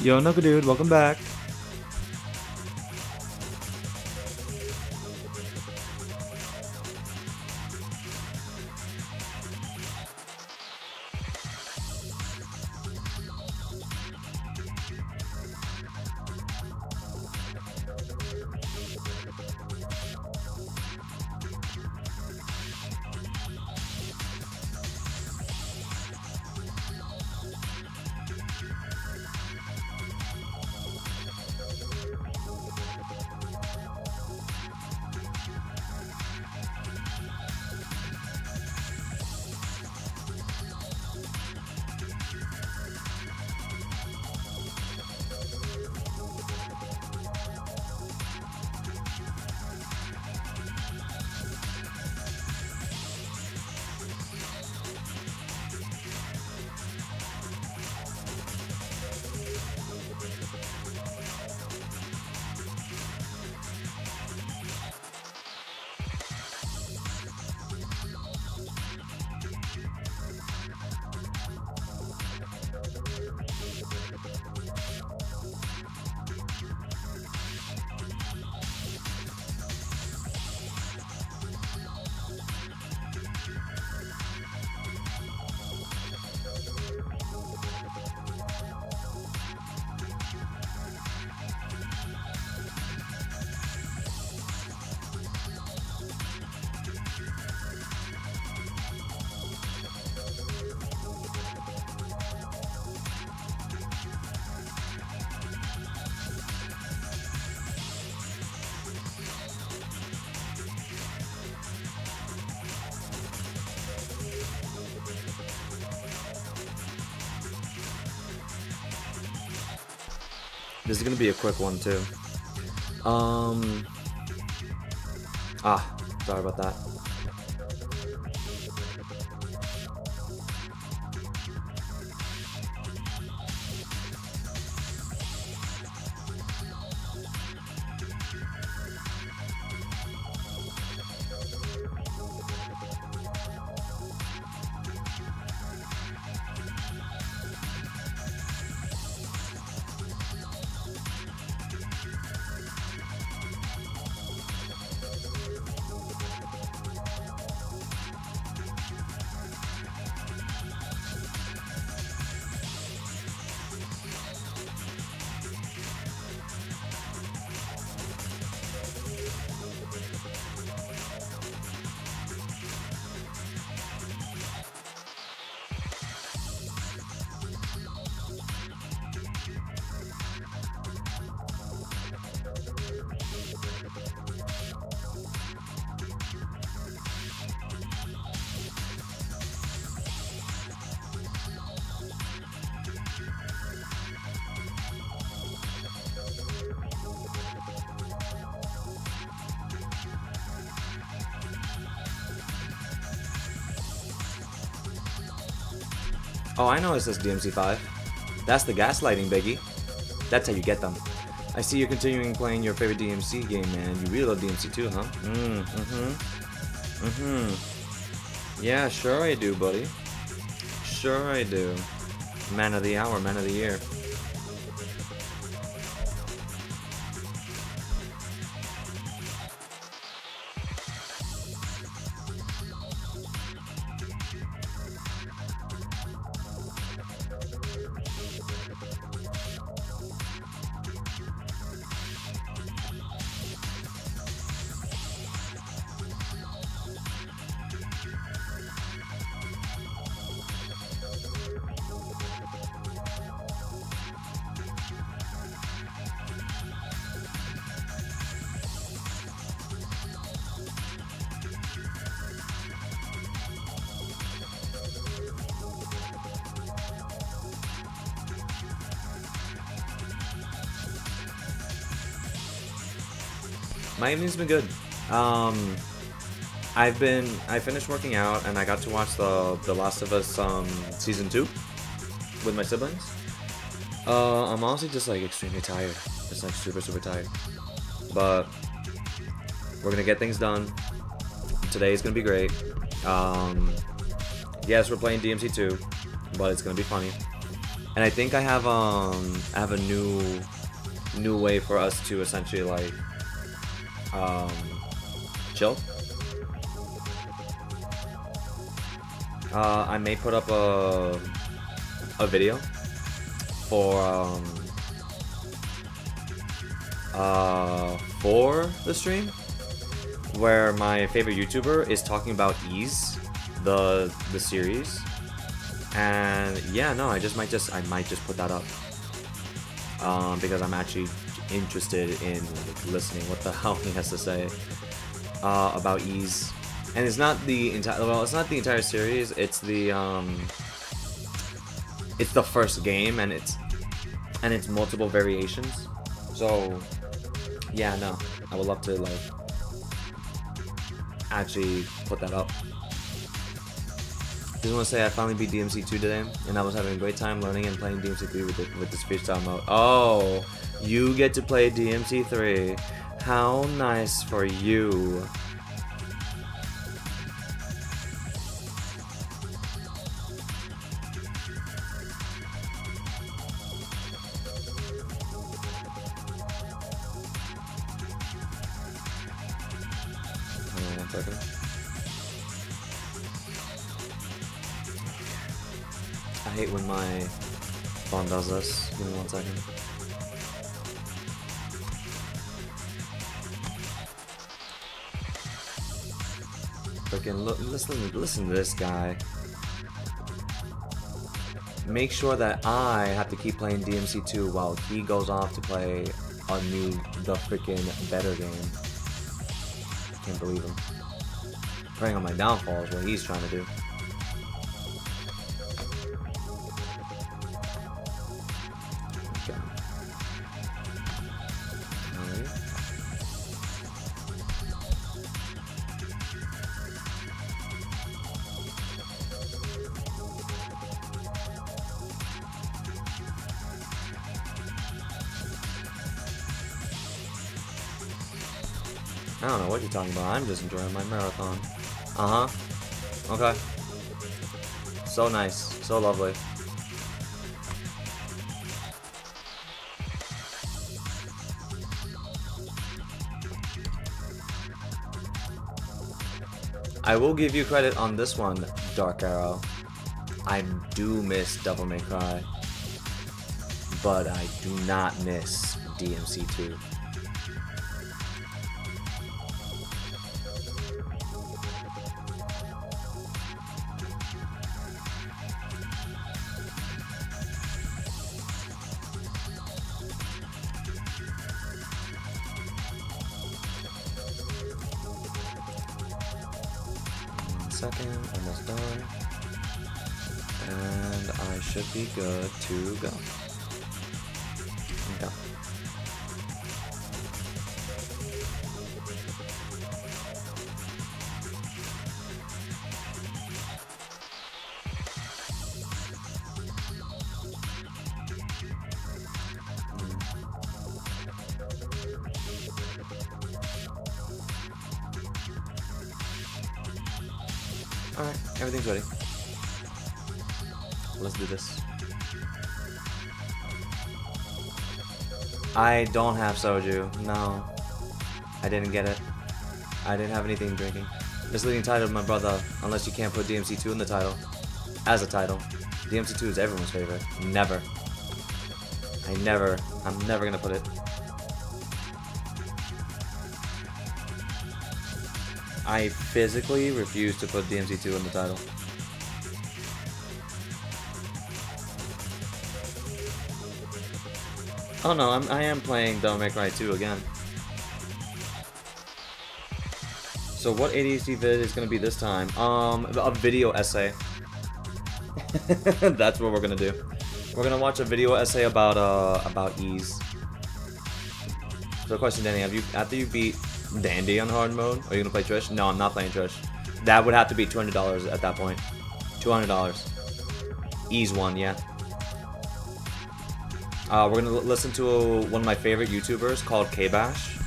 Yo, Knuckle Dude, welcome back. This is gonna be a quick one too. Sorry about that. Oh, I know it says DMC5. That's the gaslighting, Biggie. That's how you get them. I see you're continuing playing your favorite DMC game, man. You really love DMC2, huh? Yeah, sure I do, buddy. Sure I do. Man of the hour, man of the year. My evening's been good. I finished working out and I got to watch the Last of Us season 2 with my siblings. I'm honestly just like extremely tired, just like super tired. But we're gonna get things done. Today's gonna be great. Yes, we're playing DMC2, but it's gonna be funny. And I think I have a new way for us to essentially like chill. I may put up a video for the stream where my favorite YouTuber is talking about Ease, the series, and yeah, no, I might just put that up because I'm actually interested in like, listening what the hell he has to say about Ease. And it's not the entire, well, it's not the entire series, it's the first game, and it's multiple variations. So yeah, no, I would love to like actually put that up. Just want to say I finally beat DMC 2 today, and I was having a great time learning and playing DMC 3 with the speech style mode. Oh, you get to play DMC 3. How nice for you. I hate when my phone does this. Give me 1 second. Freaking listen to this guy. Make sure that I have to keep playing DMC 2 while he goes off to play the freaking better game. Can't believe him. Preying on my downfall is what he's trying to do. Okay. I don't know what you're talking about. I'm just enjoying my marathon. Okay. So nice. So lovely. I will give you credit on this one, Dark Arrow. I do miss Devil May Cry, but I do not miss DMC 2. Second, almost done, and I should be good to go. Okay. Alright, everything's ready. Let's do this. I don't have soju. No. I didn't get it. I didn't have anything drinking. Misleading title of my brother, unless you can't put DMC 2 in the title. As a title. DMC 2 is everyone's favorite. Never. I'm never gonna put it. I physically refuse to put DMC 2 in the title. Oh no, I am playing Devil May Cry 2 again. So what ADHD vid is gonna be this time? A video essay. That's what we're gonna do. We're gonna watch a video essay about Ease. So question, Danny, after you beat Dandy on hard mode, are you gonna play Trish? No, I'm not playing Trish. That would have to be $200 at that point. $200. Ease 1, yeah. We're gonna listen to one of my favorite YouTubers called K-Bash.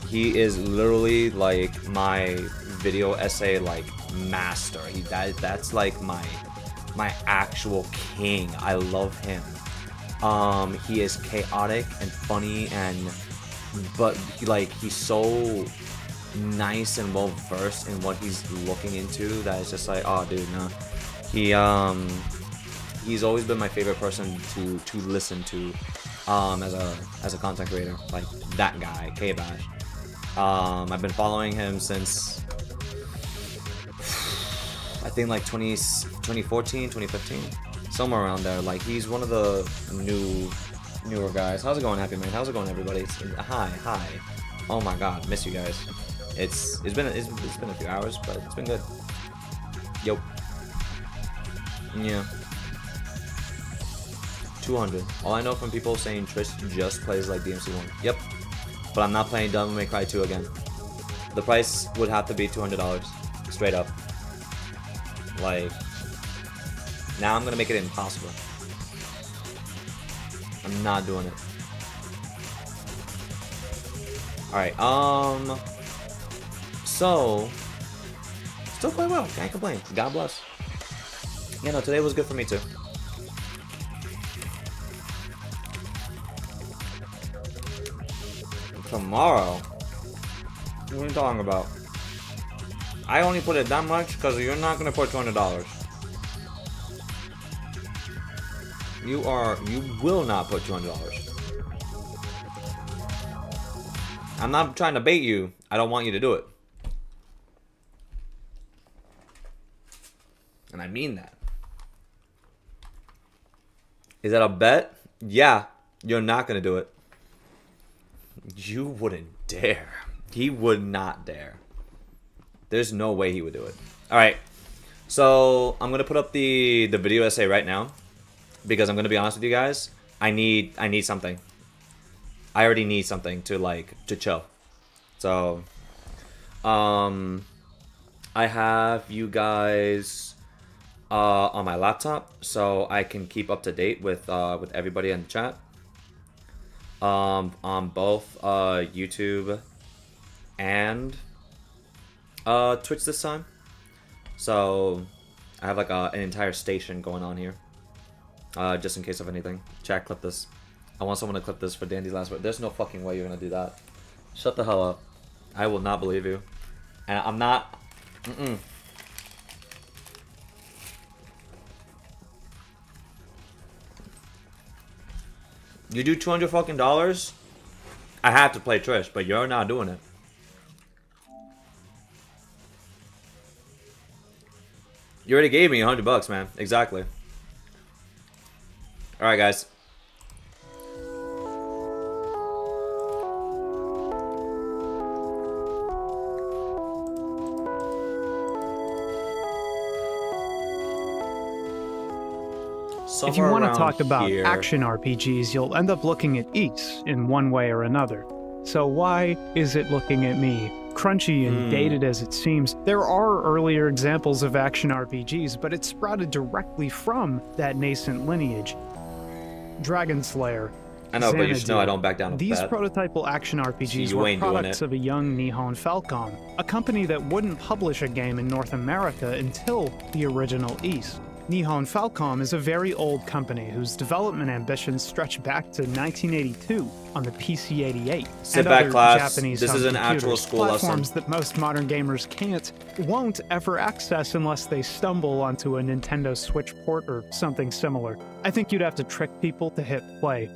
He is literally like my video essay like master. That's like my my actual king. I love him. He is chaotic and funny, but he's so nice and well versed in what he's looking into that it's just like, oh dude, no. He's always been my favorite person to listen to as a content creator, like that guy, K-Bash. I've been following him since I think like 2014, 2015, somewhere around there. Like, he's one of the newer guys. How's it going, Happy Man? How's it going, everybody? Hi. Oh my God, miss you guys. It's been a few hours, but it's been good. Yo. Yeah. 200. All I know from people saying Trish just plays like DMC1. Yep. But I'm not playing Devil May Cry 2 again. The price would have to be $200. Straight up. Like, now I'm gonna make it impossible. I'm not doing it. Alright, so still quite well, can't complain. God bless. Yeah, no, today was good for me too. Tomorrow? What are you talking about? I only put it that much because you're not gonna put $200. You will not put $200. I'm not trying to bait you. I don't want you to do it. And I mean that. Is that a bet? Yeah, you're not gonna do it. You wouldn't dare. He would not dare. There's no way he would do it. Alright. So I'm gonna put up the video essay right now. Because I'm gonna be honest with you guys. I need something. I already need something to chill. So I have you guys on my laptop, so I can keep up to date with everybody in the chat. On both YouTube and Twitch this time. So I have like an entire station going on here. Just in case of anything. Chat, clip this. I want someone to clip this for Dandy's last word. There's no fucking way you're gonna do that. Shut the hell up. I will not believe you. And I'm not... You do $200 fucking dollars? I have to play Trish, but you're not doing it. You already gave me $100, man. Exactly. Alright, guys. If you want to talk about action RPGs, you'll end up looking at Ys in one way or another. So why is it looking at me? Crunchy and dated as it seems, there are earlier examples of action RPGs, but it sprouted directly from that nascent lineage. Dragon Slayer, I know, but you should know I don't back down with These that. prototypal action RPGs were products of a young Nihon Falcom, a company that wouldn't publish a game in North America until the original Ys. Nihon Falcom is a very old company whose development ambitions stretch back to 1982 on the PC-88 Sit and back, other class. Japanese This is an actual school platforms lesson. that most modern gamers won't ever access unless they stumble onto a Nintendo Switch port or something similar. I think you'd have to trick people to hit play.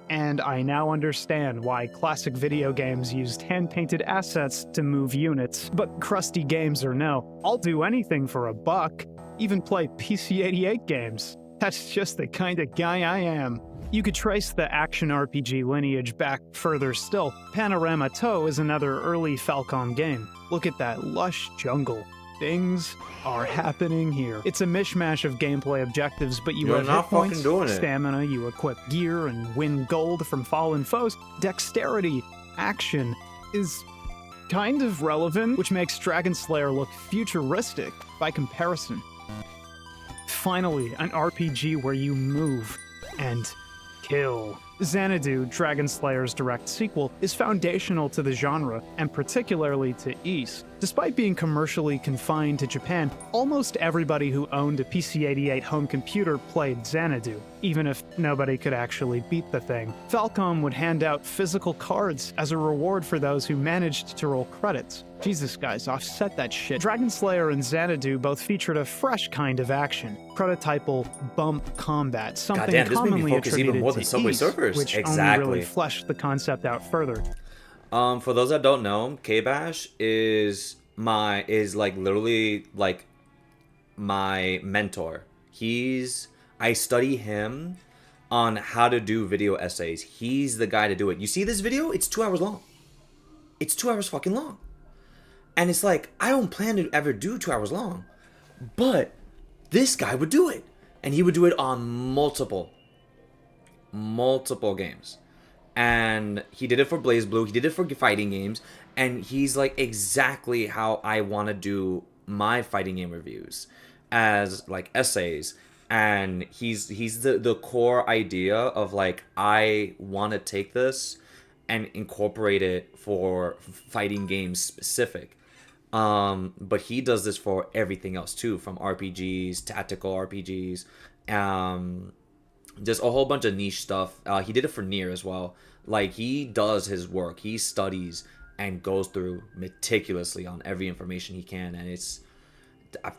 And I now understand why classic video games used hand-painted assets to move units. But crusty games or no, I'll do anything for $1. Even play PC-88 games. That's just the kind of guy I am. You could trace the action RPG lineage back further still. Panorama Toe is another early Falcom game. Look at that lush jungle. Things are happening here. It's a mishmash of gameplay objectives, but you have hit points, stamina, you equip gear and win gold from fallen foes. Dexterity, action is kind of relevant, which makes Dragon Slayer look futuristic by comparison. Finally, an RPG where you move and kill. Xanadu, Dragon Slayer's direct sequel, is foundational to the genre, and particularly to Ys. Despite being commercially confined to Japan, almost everybody who owned a PC-88 home computer played Xanadu, even if nobody could actually beat the thing. Falcom would hand out physical cards as a reward for those who managed to roll credits. Jesus, guys, offset that shit. Dragon Slayer and Xanadu both featured a fresh kind of action, prototypal bump combat, something Goddamn, this made me commonly focus even more attributed than to Subway Ys, Surfers. which Exactly. only really fleshed the concept out further. For those that don't know, K-Bash is like literally like my mentor. I study him on how to do video essays. He's the guy to do it. You see this video? It's 2 hours long. It's 2 hours fucking long. And it's like, I don't plan to ever do 2 hours long, but this guy would do it. And he would do it on multiple games. And he did it for BlazBlue, he did it for fighting games, and he's like exactly how I want to do my fighting game reviews, as like essays. And he's the core idea of like, I want to take this and incorporate it for fighting games specific. But he does this for everything else too, from RPGs, tactical RPGs, just a whole bunch of niche stuff. He did it for Nier as well. Like, he does his work. He studies and goes through meticulously on every information he can. And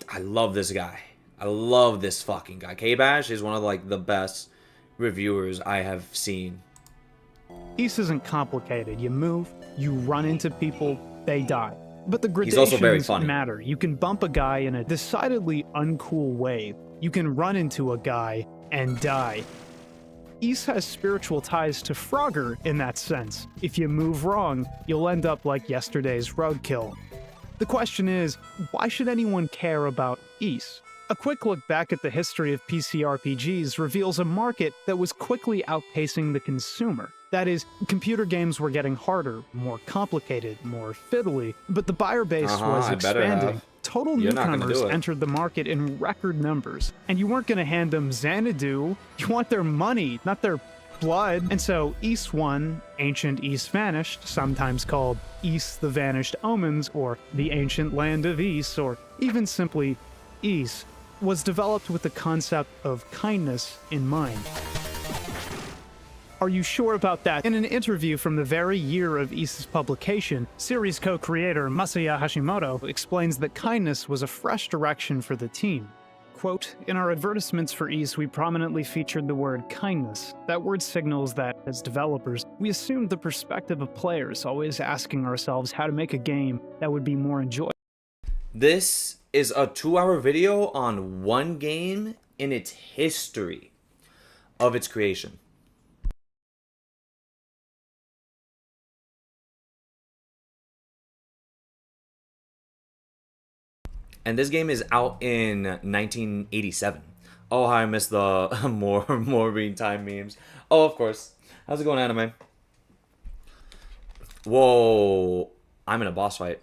I love this guy. I love this fucking guy. K-Bash is one of like the best reviewers I have seen. Ys isn't complicated. You move, you run into people, they die. But the He's also very gradations funny. matter. You can bump a guy in a decidedly uncool way. You can run into a guy and die. Ys has spiritual ties to Frogger in that sense. If you move wrong, you'll end up like yesterday's roadkill. The question is, why should anyone care about Ys? A quick look back at the history of PC RPGs reveals a market that was quickly outpacing the consumer. That is, computer games were getting harder, more complicated, more fiddly, but the buyer base was I better expanding. have. Total You're not gonna newcomers do it. entered the market in record numbers, and you weren't going to hand them Xanadu. You want their money, not their blood. And so Ys 1, Ancient Ys Vanished, sometimes called Ys the Vanished Omens, or the Ancient Land of Ys, or even simply Ys, was developed with the concept of kindness in mind. Are you sure about that? In an interview from the very year of Ys's publication, series co-creator Masaya Hashimoto explains that kindness was a fresh direction for the team. Quote, "In our advertisements for Ys, we prominently featured the word kindness. That word signals that, as developers, we assumed the perspective of players, always asking ourselves how to make a game that would be more enjoyable." This is a 2-hour video on one game in its history of its creation. And this game is out in 1987. Oh, how I miss the more read time memes. Oh, of course. How's it going, anime? Whoa. I'm in a boss fight.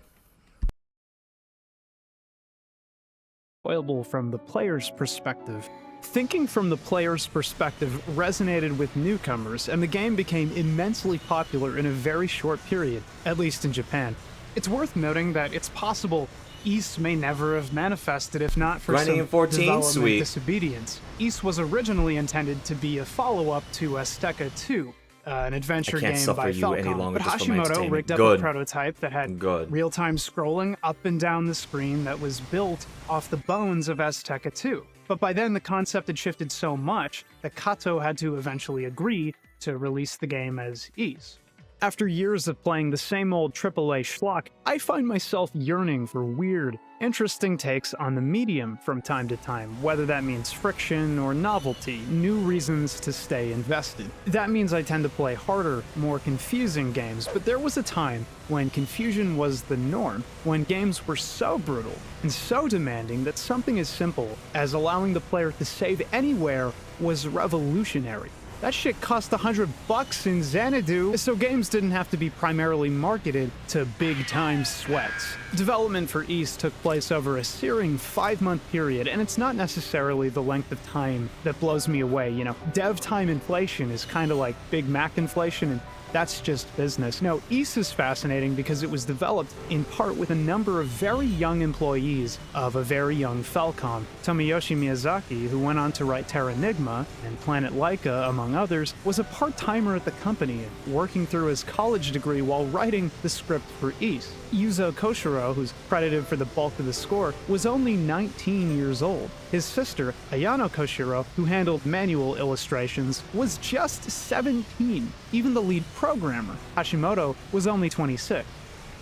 From the player's perspective. Thinking from the player's perspective resonated with newcomers, and the game became immensely popular in a very short period, at least in Japan. It's worth noting that it's possible Ys may never have manifested if not for Running some in 14, development sweet. disobedience. Ys was originally intended to be a follow-up to Azteca 2, an adventure I can't game suffer by you any Falcom, longer but just for my Hashimoto entertainment. rigged up Good. a prototype that had Good. real-time scrolling up and down the screen that was built off the bones of Azteca 2. But by then, the concept had shifted so much that Kato had to eventually agree to release the game as Ys. After years of playing the same old AAA schlock, I find myself yearning for weird, interesting takes on the medium from time to time, whether that means friction or novelty, new reasons to stay invested. That means I tend to play harder, more confusing games, but there was a time when confusion was the norm, when games were so brutal and so demanding that something as simple as allowing the player to save anywhere was revolutionary. That shit cost $100 in Xanadu, so games didn't have to be primarily marketed to big-time sweats. Development for Ys took place over a searing 5-month period, and it's not necessarily the length of time that blows me away. You know, dev time inflation is kind of like Big Mac inflation, and that's just business. No, Ys is fascinating because it was developed in part with a number of very young employees of a very young Falcom. Tomoyoshi Miyazaki, who went on to write Terranigma and Planet Laika, among others, was a part-timer at the company, working through his college degree while writing the script for Ys. Yuzo Koshiro, who's credited for the bulk of the score, was only 19 years old. His sister, Ayano Koshiro, who handled manual illustrations, was just 17. Even the lead programmer, Hashimoto, was only 26.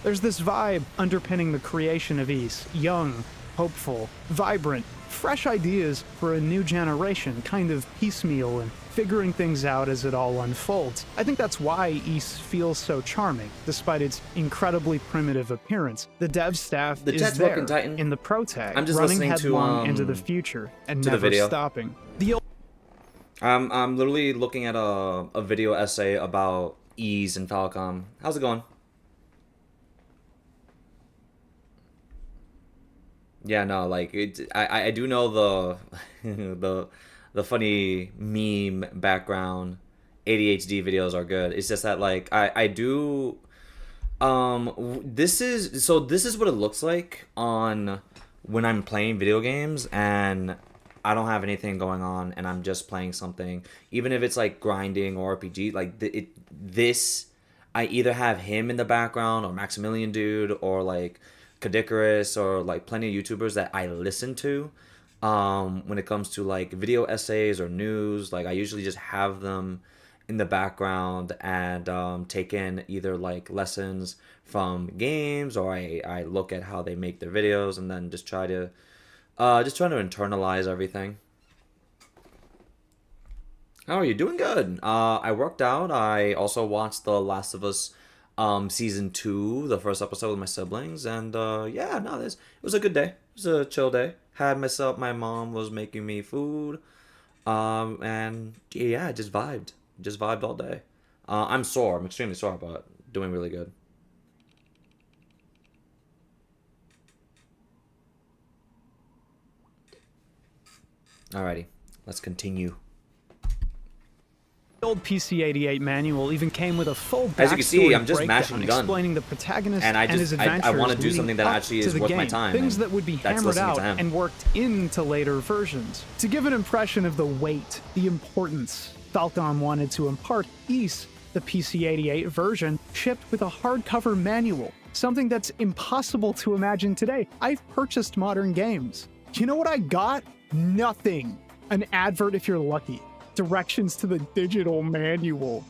There's this vibe underpinning the creation of Ys: young, hopeful, vibrant, fresh ideas for a new generation, kind of piecemeal and figuring things out as it all unfolds. I think that's why Ys feels so charming, despite its incredibly primitive appearance. The dev staff is there in the pro tag, I'm just running listening headlong into the future and to the never video. stopping. I'm literally looking at a video essay about Ys and Falcom. How's it going? Yeah, no, like I do know the the funny meme background ADHD videos are good. It's just that like I do this is what it looks like on when I'm playing video games and I don't have anything going on and I'm just playing something, even if it's like grinding or RPG. Like this, I either have him in the background or Maximilian Dude or like Kadikarus or like plenty of YouTubers that I listen to. When it comes to like video essays or news, like I usually just have them in the background and take in either like lessons from games or I look at how they make their videos and then just try to internalize everything. How are you? Doing good. I worked out. I also watched The Last of Us season 2, the first episode with my siblings, and yeah, no, it was a good day. It was a chill day. My mom was making me food, and yeah, just vibed all day. I'm sore. I'm extremely sore, but doing really good. Alrighty, let's continue. The old PC-88 manual even came with a full backstory As you can see, I'm just breakdown mashing gun, explaining the protagonist and his adventures I want to do leading something that up actually to is the worth my game, time. things and that would be that's hammered listening out to him. and worked into later versions. To give an impression of the weight, the importance, Falcom wanted to impart Ys, the PC-88 version, shipped with a hardcover manual, something that's impossible to imagine today. I've purchased modern games. You know what I got? Nothing. An advert if you're lucky. Directions to the digital manual.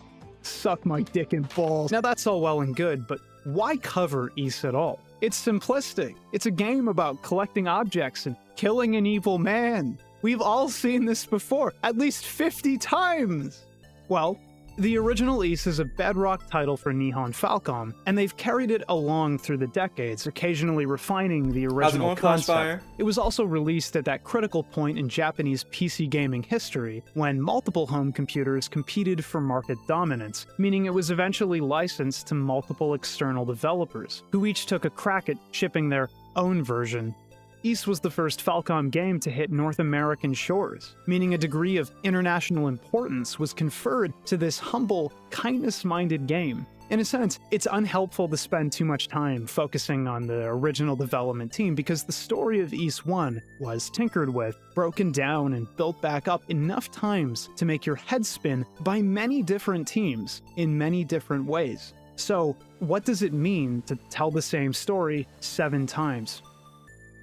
Suck my dick and balls. Now that's all well and good, but why cover Ys at all? It's simplistic. It's a game about collecting objects and killing an evil man. We've all seen this before, at least 50 times! Well, the original Ys is a bedrock title for Nihon Falcom, and they've carried it along through the decades, occasionally refining the original concept. It was also released at that critical point in Japanese PC gaming history, when multiple home computers competed for market dominance, meaning it was eventually licensed to multiple external developers, who each took a crack at shipping their own version. Ys was the first Falcom game to hit North American shores, meaning a degree of international importance was conferred to this humble, kindness-minded game. In a sense, it's unhelpful to spend too much time focusing on the original development team because the story of Ys 1 was tinkered with, broken down, and built back up enough times to make your head spin by many different teams in many different ways. So, what does it mean to tell the same story 7 times?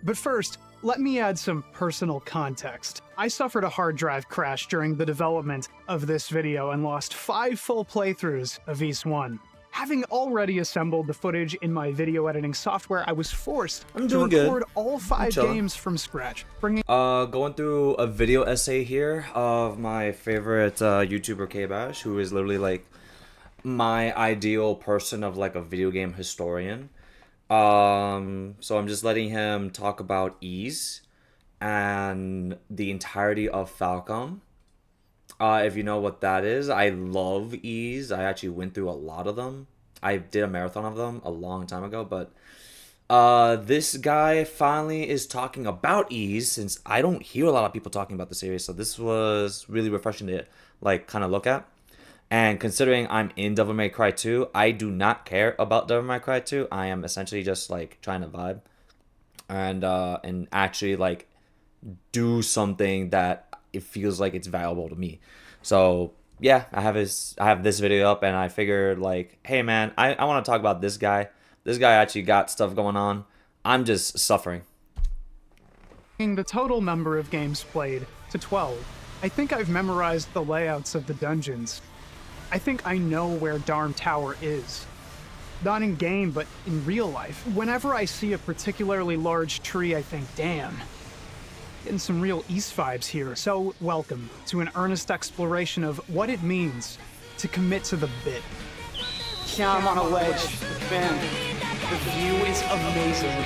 But first, let me add some personal context. I suffered a hard drive crash during the development of this video and lost 5 full playthroughs of Ys 1. Having already assembled the footage in my video editing software, I was forced to record all 5 games from scratch, bringing going through a video essay here of my favorite YouTuber K-Bash, who is literally like my ideal person of like a video game historian. So I'm just letting him talk about Ys and the entirety of Falcom. If you know what that is, I love E's. I actually went through a lot of them. I did a marathon of them a long time ago, but this guy finally is talking about E's since I don't hear a lot of people talking about the series. So this was really refreshing to like kind of look at. And considering I'm in Devil May Cry 2, I do not care about Devil May Cry 2. I am essentially just like trying to vibe and actually like do something that it feels like it's valuable to me. So yeah, I have this video up, and I figured like, hey man, I want to talk about this guy. This guy actually got stuff going on. I'm just suffering. The total number of games played to 12. I think I've memorized the layouts of the dungeons. I think I know where Darm Tower is. Not in game, but in real life. Whenever I see a particularly large tree, I think, damn, getting some real East vibes here. So welcome to an earnest exploration of what it means to commit to the bit. Yeah, I'm on a ledge. Man, the view is amazing.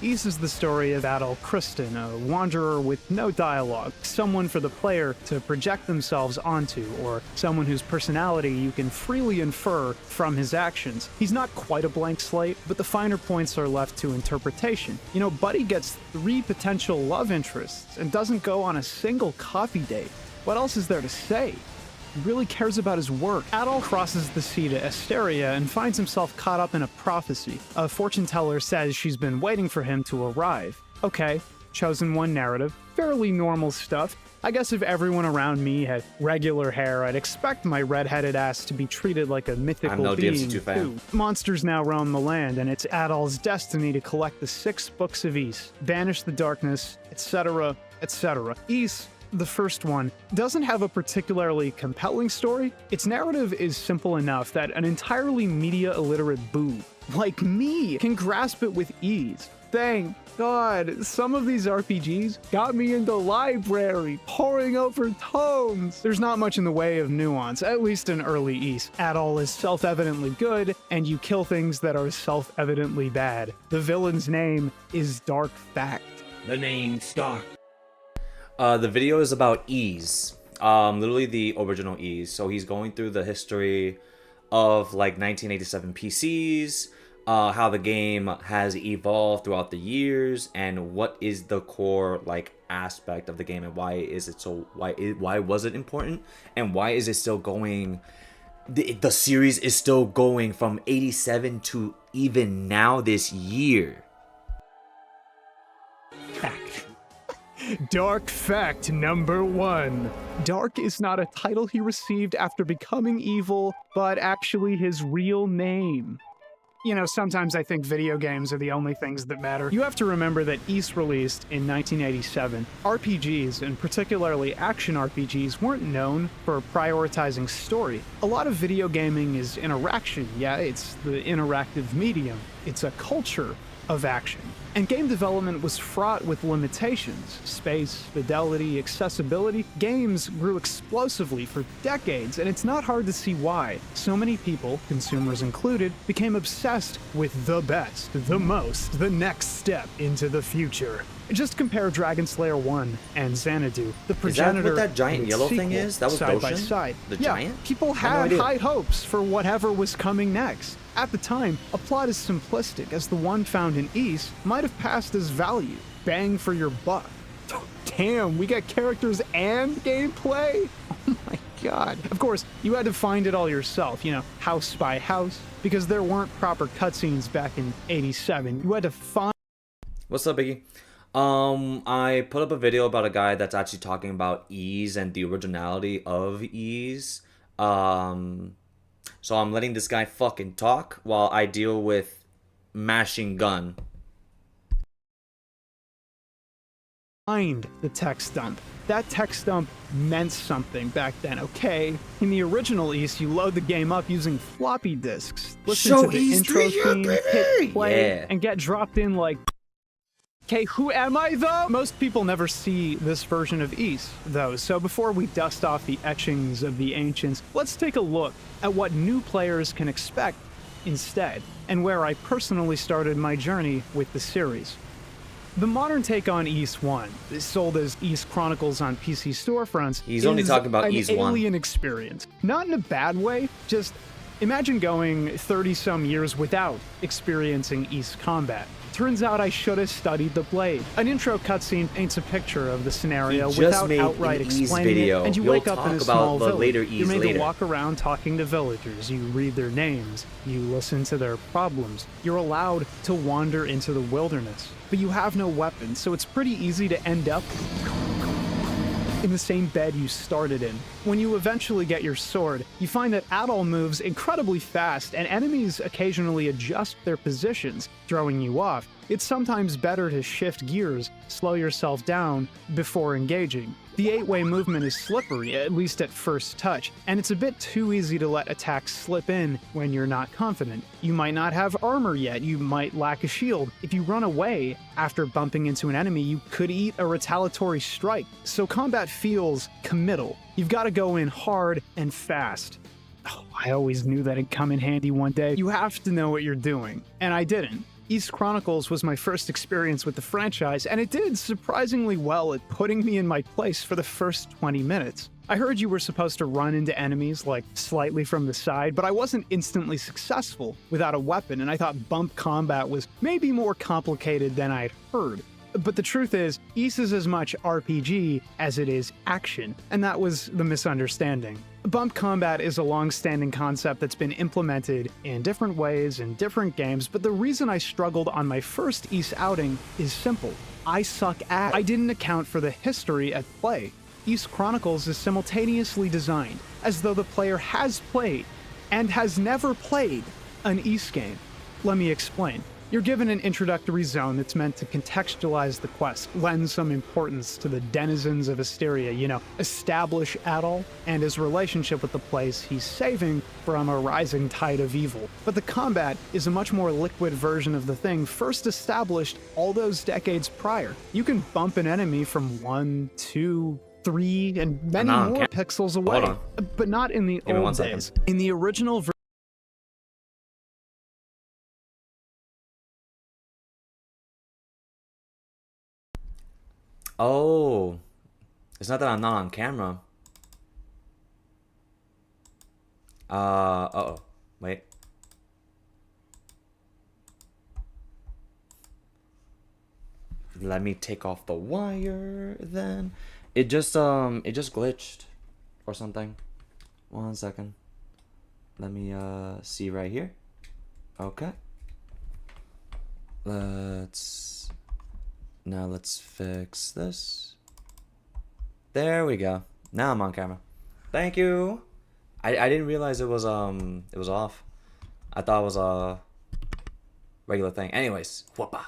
East is the story of Adol Kristen, a wanderer with no dialogue, someone for the player to project themselves onto, or someone whose personality you can freely infer from his actions. He's not quite a blank slate, but the finer points are left to interpretation. You know, Buddy gets 3 potential love interests and doesn't go on a single coffee date. What else is there to say? He really cares about his work. Adol crosses the sea to Asteria and finds himself caught up in a prophecy. A fortune teller says she's been waiting for him to arrive. Okay, chosen one narrative. Fairly normal stuff. I guess if everyone around me had regular hair, I'd expect my red-headed ass to be treated like a mythical being, too. Monsters now roam the land, and it's Adol's destiny to collect the 6 books of Ys, banish the darkness, etc., etc. Ys, the first one, doesn't have a particularly compelling story. Its narrative is simple enough that an entirely media-illiterate boob like me can grasp it with ease. Thank God, some of these RPGs got me into library, poring over tomes. There's not much in the way of nuance, at least in early Ys. Adol is self-evidently good, and you kill things that are self-evidently bad. The villain's name is Dark Fact. The name's Dark. The video is about Ys, literally the original Ys. So he's going through the history of like 1987 PCs, how the game has evolved throughout the years, and what is the core like aspect of the game, and why is it so why was it important, and why is it still going? The series is still going from 87 to even now this year. Dark fact number 1. Dark is not a title he received after becoming evil, but actually his real name. You know, sometimes I think video games are the only things that matter. You have to remember that Ys released in 1987. RPGs, and particularly action RPGs, weren't known for prioritizing story. A lot of video gaming is interaction. Yeah, it's the interactive medium. It's a culture of action. And game development was fraught with limitations. Space, fidelity, accessibility. Games grew explosively for decades, and it's not hard to see why. So many people, consumers included, became obsessed with the best, the most, the next step into the future. Just compare Dragon Slayer 1 and Xanadu, the progenitor. Is that what that giant yellow thing is? That was side Goshen? by side. The yeah, giant? People had high hopes for whatever was coming next. At the time, a plot as simplistic as the one found in Ys might have passed as value. Bang for your buck. Damn, we got characters and gameplay? Oh my god. Of course, you had to find it all yourself, you know, house by house, because there weren't proper cutscenes back in 87. You had to find... What's up, Biggie? I put up a video about a guy that's actually talking about Ys and the originality of Ys. So I'm letting this guy fucking talk while I deal with Machine Gun. Find the text dump. That text dump meant something back then, okay? In the original Ys, you load the game up using floppy disks. Listen to the intro theme, hit play, and get dropped in like... Okay, who am I, though? Most people never see this version of Ys, though, so before we dust off the etchings of the ancients, let's take a look at what new players can expect instead, and where I personally started my journey with the series. The modern take on Ys 1, sold as Ys Chronicles on PC storefronts, He's only talking about Ys 1. an alien experience. Not in a bad way, just imagine going 30-some years without experiencing Ys combat. Turns out I should have studied the blade. An intro cutscene paints a picture of the scenario without outright explaining it, and you wake up in a small village. You're made to walk around talking to villagers. You read their names. You listen to their problems. You're allowed to wander into the wilderness, but you have no weapons, so it's pretty easy to end up in the same bed you started in. When you eventually get your sword, you find that Adol moves incredibly fast, and enemies occasionally adjust their positions, throwing you off. It's sometimes better to shift gears, slow yourself down before engaging. The 8-way movement is slippery, at least at first touch, and it's a bit too easy to let attacks slip in when you're not confident. You might not have armor yet, you might lack a shield. If you run away after bumping into an enemy, you could eat a retaliatory strike, so combat feels committal. You've got to go in hard and fast. Oh, I always knew that it'd come in handy one day. You have to know what you're doing, and I didn't. Ys Chronicles was my first experience with the franchise, and it did surprisingly well at putting me in my place for the first 20 minutes. I heard you were supposed to run into enemies, like, slightly from the side, but I wasn't instantly successful without a weapon, and I thought bump combat was maybe more complicated than I'd heard. But the truth is, Ys is as much RPG as it is action, and that was the misunderstanding. Bump combat is a long-standing concept that's been implemented in different ways in different games, but the reason I struggled on my first Ys outing is simple. I suck at it. I didn't account for the history at play. Ys Chronicles is simultaneously designed as though the player has played and has never played an Ys game. Let me explain. You're given an introductory zone that's meant to contextualize the quest, lend some importance to the denizens of Asteria, establish Adol and his relationship with the place he's saving from a rising tide of evil. But the combat is a much more liquid version of the thing first established all those decades prior. You can bump an enemy from 1, 2, 3, and many more pixels away, but not in the old days. In the original version, Oh, it's not that I'm not on camera. Uh-oh. Wait. Let me take off the wire then. It just glitched or something. 1 second. Let me see right here. Okay. Now let's fix this. There we go. Now I'm on camera. Thank you. I didn't realize it was off. I thought it was a regular thing. Anyways, whoopa.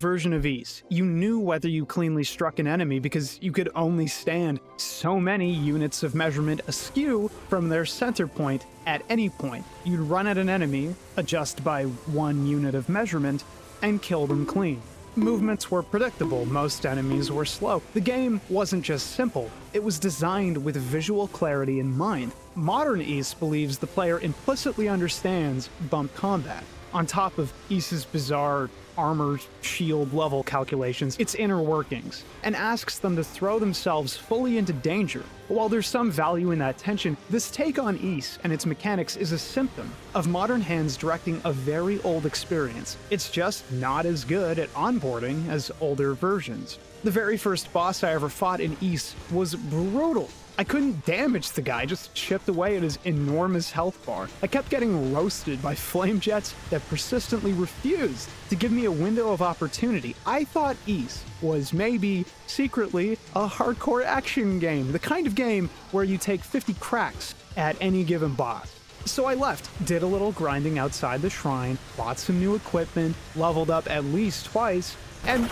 Version of Ys, you knew whether you cleanly struck an enemy because you could only stand so many units of measurement askew from their center point at any point. You'd run at an enemy, adjust by 1 unit of measurement, and kill them clean. Movements were predictable, most enemies were slow. The game wasn't just simple, it was designed with visual clarity in mind. Modern Ys believes the player implicitly understands bump combat. On top of Ys's bizarre armor shield level calculations, its inner workings, and asks them to throw themselves fully into danger. While there's some value in that tension, this take on Ys and its mechanics is a symptom of modern hands directing a very old experience. It's just not as good at onboarding as older versions. The very first boss I ever fought in Ys was brutal. I couldn't damage the guy, just chipped away at his enormous health bar. I kept getting roasted by flame jets that persistently refused to give me a window of opportunity. I thought Ys was maybe, secretly, a hardcore action game, the kind of game where you take 50 cracks at any given boss. So I left, did a little grinding outside the shrine, bought some new equipment, leveled up at least twice, and...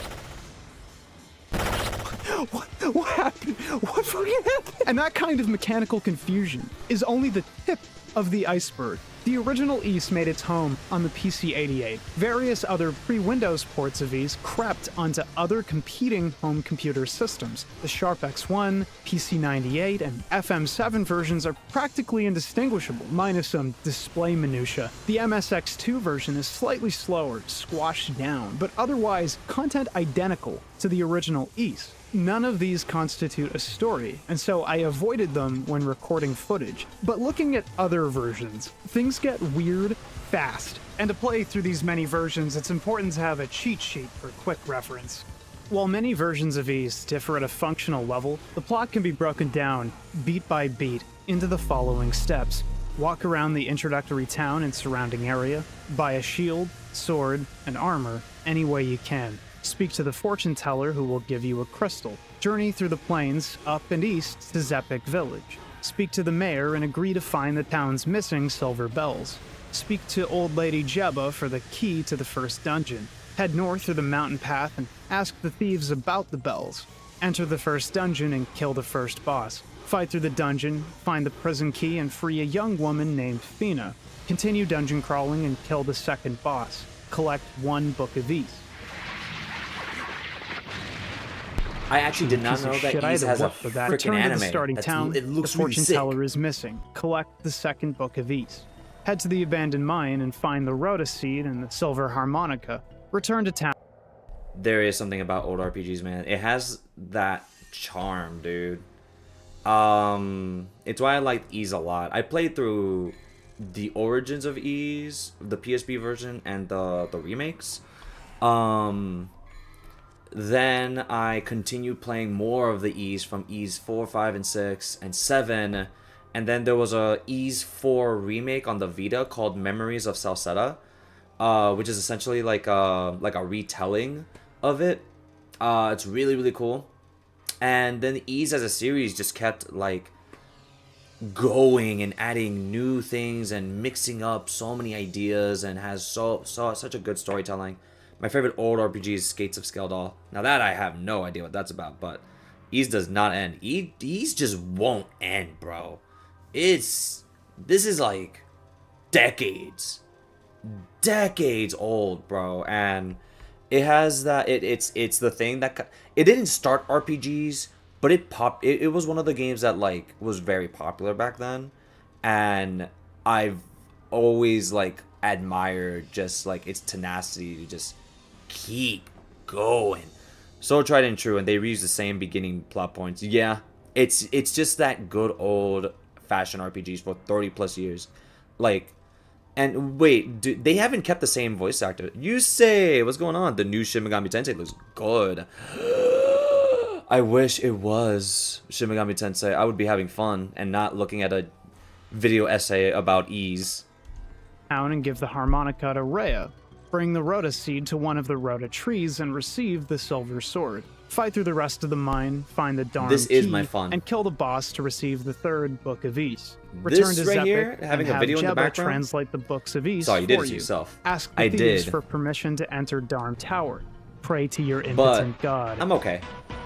What happened? What fucking happened? And that kind of mechanical confusion is only the tip of the Iceberg. The original Ys made its home on the PC-88. Various other pre-Windows ports of Ys crept onto other competing home computer systems. The Sharp X1, PC-98, and FM7 versions are practically indistinguishable, minus some display minutia. The MSX2 version is slightly slower, squashed down, but otherwise content identical to the original Ys. None of these constitute a story, and so I avoided them when recording footage. But looking at other versions, things get weird fast. And to play through these many versions, it's important to have a cheat sheet for quick reference. While many versions of Ys differ at a functional level, the plot can be broken down, beat by beat, into the following steps. Walk around the introductory town and surrounding area, buy a shield, sword, and armor any way you can. Speak to the fortune teller who will give you a crystal. Journey through the plains up and east to Zepik village. Speak to the mayor and agree to find the town's missing silver bells. Speak to Old Lady Jebba for the key to the first dungeon. Head north through the mountain path and ask the thieves about the bells. Enter the first dungeon and kill the first boss. Fight through the dungeon, find the prison key, and free a young woman named Fina. Continue dungeon crawling and kill the second boss. Collect one Book of Ys. I actually did not know that Ys has a freaking anime. To the starting town, It looks the fortune really sick. teller is missing. Collect the second Book of Ys. Head to the abandoned mine and find the Rhoda seed and the silver harmonica. Return to town. There is something about old RPGs, man. It has that charm, dude. It's why I liked Ys a lot. I played through the origins of Ys, the PSP version, and the remakes. Then I continued playing more of the Ys from Ys 4, 5, and 6, and 7. And then there was a Ys 4 remake on the Vita called Memories of Salsetta, which is essentially like a retelling of it. It's really, really cool. And then Ys as a series just kept like going and adding new things and mixing up so many ideas and has such a good storytelling. My favorite old RPG is Skates of Skeldal. Now that I have no idea what that's about, but Ys does not end. Ys just won't end, bro. This is like decades old, bro, and it has that it's the thing that it didn't start RPGs, but it was one of the games that like was very popular back then, and I've always like admired just like its tenacity to just keep going. So tried and true, and they reuse the same beginning plot points. Yeah, it's just that good old fashioned RPGs for 30 plus years. Like, and wait, they haven't kept the same voice actor. You say, what's going on? The new Shin Megami Tensei looks good. I wish it was Shin Megami Tensei. I would be having fun and not looking at a video essay about Ys. Down and give the harmonica to Rhea. Bring the Rhoda seed to one of the Rhoda trees and receive the silver sword. Fight through the rest of the mine, find the darn This key, is my fun. and kill the boss to receive the third Book of Ys. Return This to right Zepik here, having and a video have in the Jebba background? translate the Books of Ys Sorry, you did for it to yourself. Ask the I thieves did. for permission to enter Darm Tower. Pray to your But impotent god. I'm okay.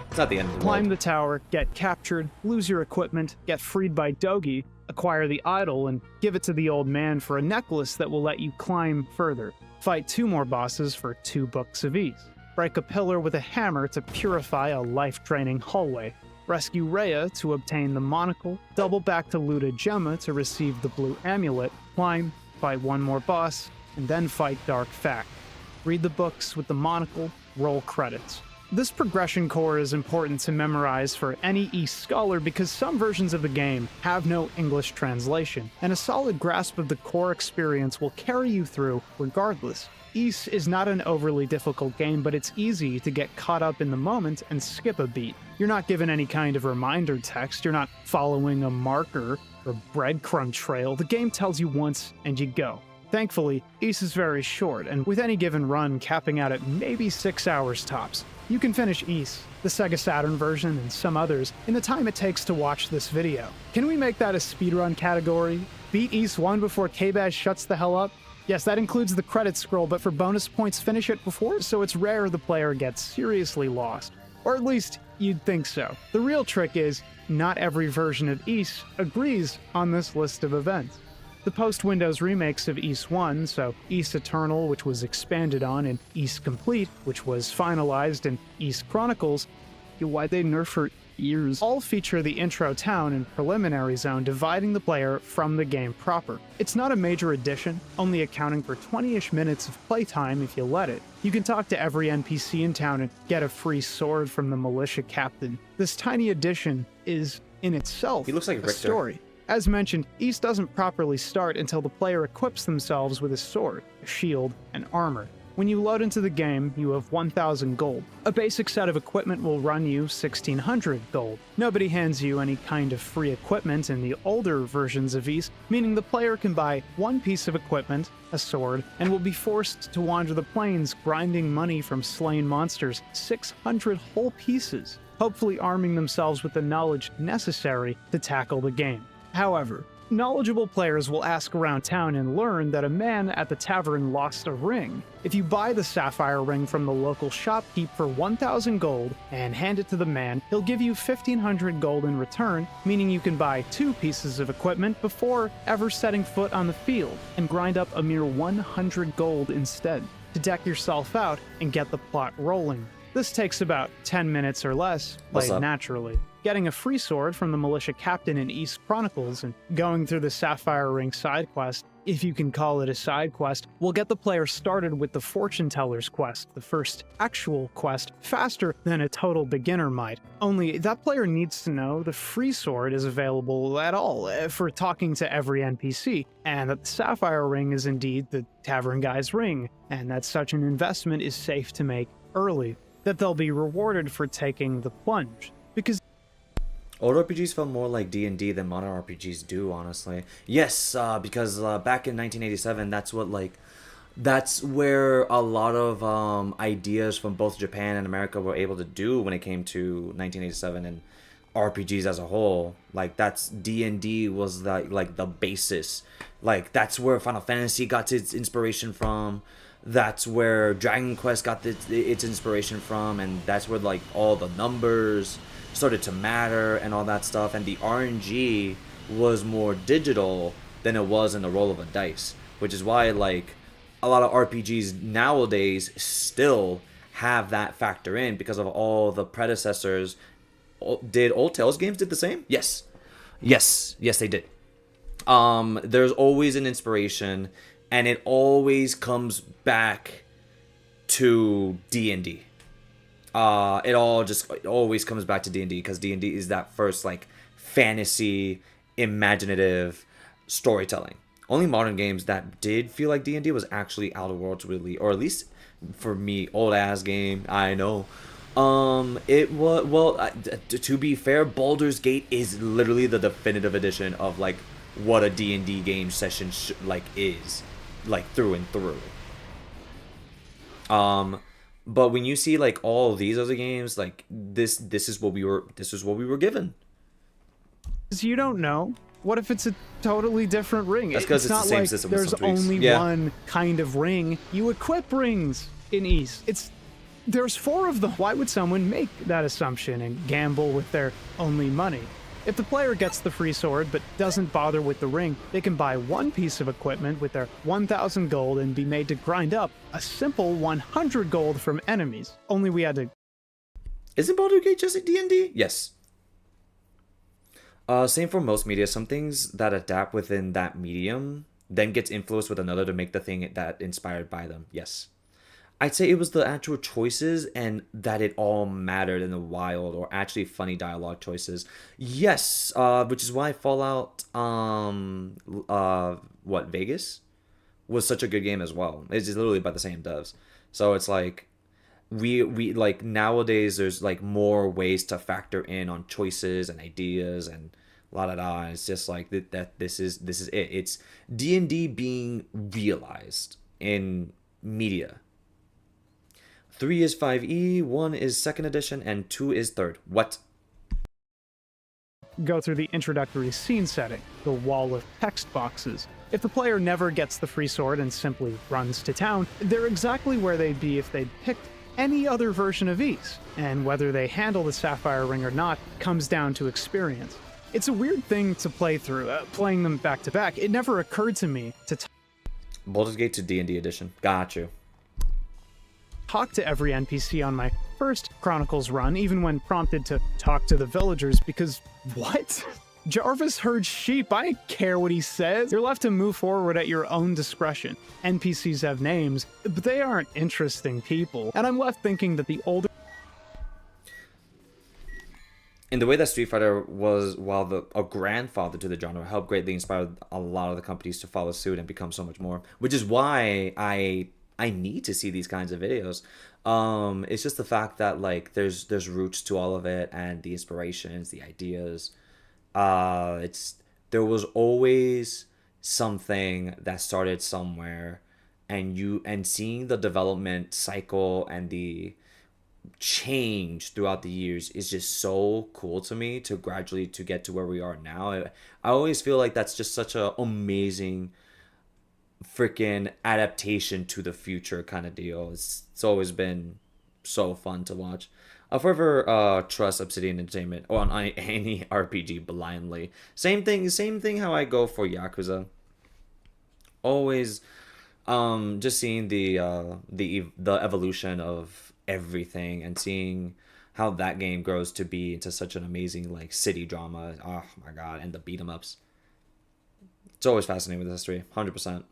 It's not the end of the Climb world. the tower, get captured, lose your equipment, get freed by Dogi, acquire the idol, and give it to the old man for a necklace that will let you climb further. Fight 2 more bosses for 2 Books of Ys. Break a pillar with a hammer to purify a life-draining hallway. Rescue Rhea to obtain the monocle. Double back to Luda Gemma to receive the blue amulet. Climb, fight 1 more boss, and then fight Dark Fact. Read the books with the monocle, roll credits. This progression core is important to memorize for any Ys scholar because some versions of the game have no English translation, and a solid grasp of the core experience will carry you through regardless. Ys is not an overly difficult game, but it's easy to get caught up in the moment and skip a beat. You're not given any kind of reminder text, you're not following a marker or breadcrumb trail. The game tells you once and you go. Thankfully, Ys is very short, and with any given run capping out at maybe 6 hours tops. You can finish Ys, the Sega Saturn version, and some others in the time it takes to watch this video. Can we make that a speedrun category? Beat Ys 1 before K-Baz shuts the hell up? Yes, that includes the credits scroll, but for bonus points finish it before, so it's rare the player gets seriously lost. Or at least, you'd think so. The real trick is, not every version of Ys agrees on this list of events. The post-Windows remakes of Ys 1, so Ys Eternal, which was expanded on, and Ys Complete, which was finalized in Ys Chronicles, why'd they nerf for years, all feature the intro town and preliminary zone dividing the player from the game proper. It's not a major addition, only accounting for 20-ish minutes of playtime if you let it. You can talk to every NPC in town and get a free sword from the militia captain. This tiny addition is, in itself, He looks like a Richter. story. As mentioned, Ys doesn't properly start until the player equips themselves with a sword, a shield, and armor. When you load into the game, you have 1,000 gold. A basic set of equipment will run you 1,600 gold. Nobody hands you any kind of free equipment in the older versions of Ys, meaning the player can buy one piece of equipment, a sword, and will be forced to wander the plains grinding money from slain monsters, 600 whole pieces, hopefully arming themselves with the knowledge necessary to tackle the game. However, knowledgeable players will ask around town and learn that a man at the tavern lost a ring. If you buy the sapphire ring from the local shopkeep for 1,000 gold and hand it to the man, he'll give you 1,500 gold in return, meaning you can buy 2 pieces of equipment before ever setting foot on the field, and grind up a mere 100 gold instead, to deck yourself out and get the plot rolling. This takes about 10 minutes or less, played naturally. Getting a free sword from the militia captain in Ys Chronicles and going through the Sapphire Ring side quest, if you can call it a side quest, will get the player started with the Fortune Teller's quest, the first actual quest, faster than a total beginner might. Only that player needs to know the free sword is available at all for talking to every NPC, and that the Sapphire Ring is indeed the tavern guy's ring, and that such an investment is safe to make early, that they'll be rewarded for taking the plunge. Because old RPGs felt more like D&D than modern RPGs do, honestly. Yes, because back in 1987, that's where a lot of ideas from both Japan and America were able to do when it came to 1987 and RPGs as a whole. Like, that's D&D was like the basis. Like, that's where Final Fantasy got its inspiration from. That's where Dragon Quest got its inspiration from, and that's where like all the numbers started to matter and all that stuff, and the RNG was more digital than it was in the roll of a dice, which is why like a lot of RPGs nowadays still have that factor in, because of all the predecessors. Did Old Tales games did the same? Yes they did. There's always an inspiration, and it always comes back to D&D. It always comes back to D&D, because D&D is that first like fantasy, imaginative storytelling. Only modern games that did feel like D&D was actually Outer Worlds, really, or at least for me, old ass game. I know. It was to be fair, Baldur's Gate is literally the definitive edition of like what a D&D game session is, like through and through. But when you see like all these other games, like this is what we were given. You don't know. What if it's a totally different ring? That's because it's not the same like system with there's some tweaks. only one kind of ring. You equip rings in Ys. There's 4 of them. Why would someone make that assumption and gamble with their only money? If the player gets the free sword but doesn't bother with the ring, they can buy 1 piece of equipment with their 1,000 gold and be made to grind up a simple 100 gold from enemies. Only we had to... Isn't Baldur's Gate just a D&D? Yes. Same for most media. Some things that adapt within that medium then gets influenced with another to make the thing that inspired by them. Yes. I'd say it was the actual choices and that it all mattered in the wild, or actually funny dialogue choices. Yes, which is why Fallout, Vegas was such a good game as well. It's just literally by the same devs. So it's like, we like nowadays there's like more ways to factor in on choices and ideas and la. It's just like that this is it. It's D&D being realized in media. 3 is 5e, 1 is 2nd edition, and 2 is 3rd. What? Go through the introductory scene setting, the wall of text boxes. If the player never gets the free sword and simply runs to town, they're exactly where they'd be if they'd picked any other version of Ys, and whether they handle the Sapphire Ring or not comes down to experience. It's a weird thing to play through, playing them back to back. It never occurred to me to Baldur's Gate to D&D edition. Got you. talk to every NPC on my first Chronicles run, even when prompted to talk to the villagers, because what? Jarvis herds sheep. I don't care what he says. You're left to move forward at your own discretion. NPCs have names, but they aren't interesting people. And I'm left thinking that the older... In the way that Street Fighter was, while a grandfather to the genre, helped greatly inspire a lot of the companies to follow suit and become so much more. Which is why I need to see these kinds of videos. It's just the fact that like there's roots to all of it, and the inspirations, the ideas. There was always something that started somewhere, and seeing the development cycle and the change throughout the years is just so cool to me, to gradually to get to where we are now. I always feel like that's just such a amazing freaking adaptation to the future kind of deal. It's always been so fun to watch. I'll forever trust Obsidian Entertainment on any RPG blindly. Same thing how I go for Yakuza. Always just seeing the evolution of everything, and seeing how that game grows to be into such an amazing like city drama. Oh my god, and the beat 'em ups. It's always fascinating with history, 100%.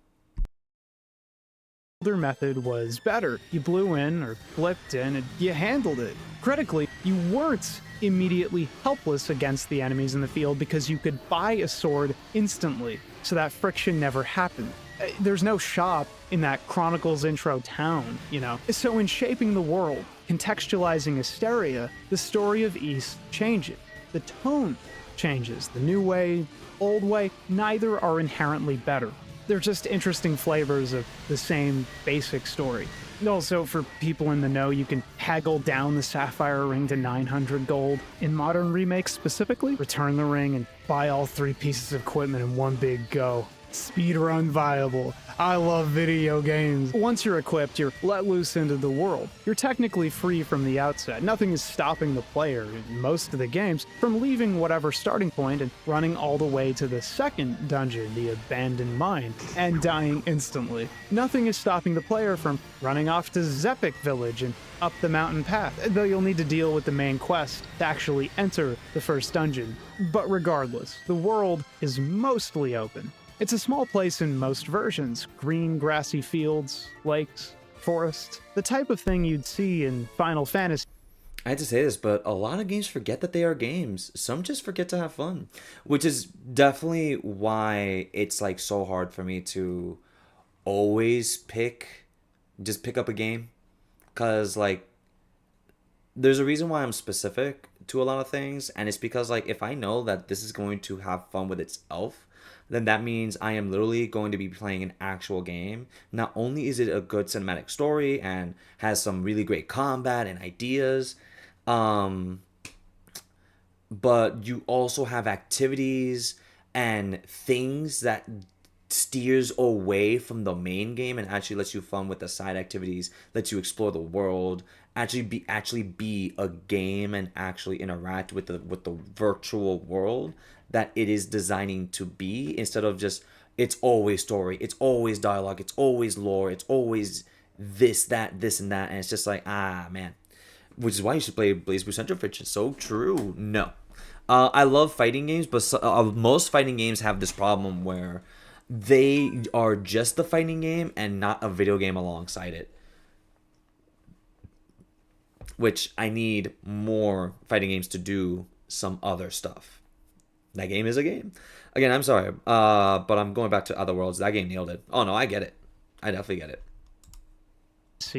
older method was better. You blew in or flipped in and you handled it. Critically, you weren't immediately helpless against the enemies in the field because you could buy a sword instantly, so that friction never happened. There's no shop in that Chronicles intro town, you know? So in shaping the world, contextualizing Asteria, the story of Ys changes. The tone changes. The new way, old way, neither are inherently better. They're just interesting flavors of the same basic story. Also, for people in the know, you can haggle down the Sapphire Ring to 900 gold. In modern remakes specifically, return the ring and buy all 3 pieces of equipment in one big go. Speedrun viable. I love video games. Once you're equipped, you're let loose into the world. You're technically free from the outset. Nothing is stopping the player, in most of the games, from leaving whatever starting point and running all the way to the second dungeon, the Abandoned Mine, and dying instantly. Nothing is stopping the player from running off to Zepik Village and up the mountain path, though you'll need to deal with the main quest to actually enter the first dungeon. But regardless, the world is mostly open. It's a small place in most versions. Green, grassy fields, lakes, forests. The type of thing you'd see in Final Fantasy. I hate to say this, but a lot of games forget that they are games. Some just forget to have fun. Which is definitely why it's like so hard for me to always pick up a game. Because like, there's a reason why I'm specific to a lot of things. And it's because like, if I know that this is going to have fun with itself, then that means I am literally going to be playing an actual game. Not only is it a good cinematic story and has some really great combat and ideas, but you also have activities and things that steers away from the main game and actually lets you fun with the side activities, lets you explore the world, actually be a game and actually interact with the virtual world that it is designing to be, instead of just it's always story, it's always dialogue, it's always lore, it's always this and that, and it's just like, man. Which is why you should play Blaze Blue Central, which is so true. No. I love fighting games, but most fighting games have this problem where they are just the fighting game and not a video game alongside it. Which I need more fighting games to do some other stuff. That game is a game. Again, I'm sorry, but I'm going back to Other Worlds. That game nailed it. Oh no, I get it. I definitely get it.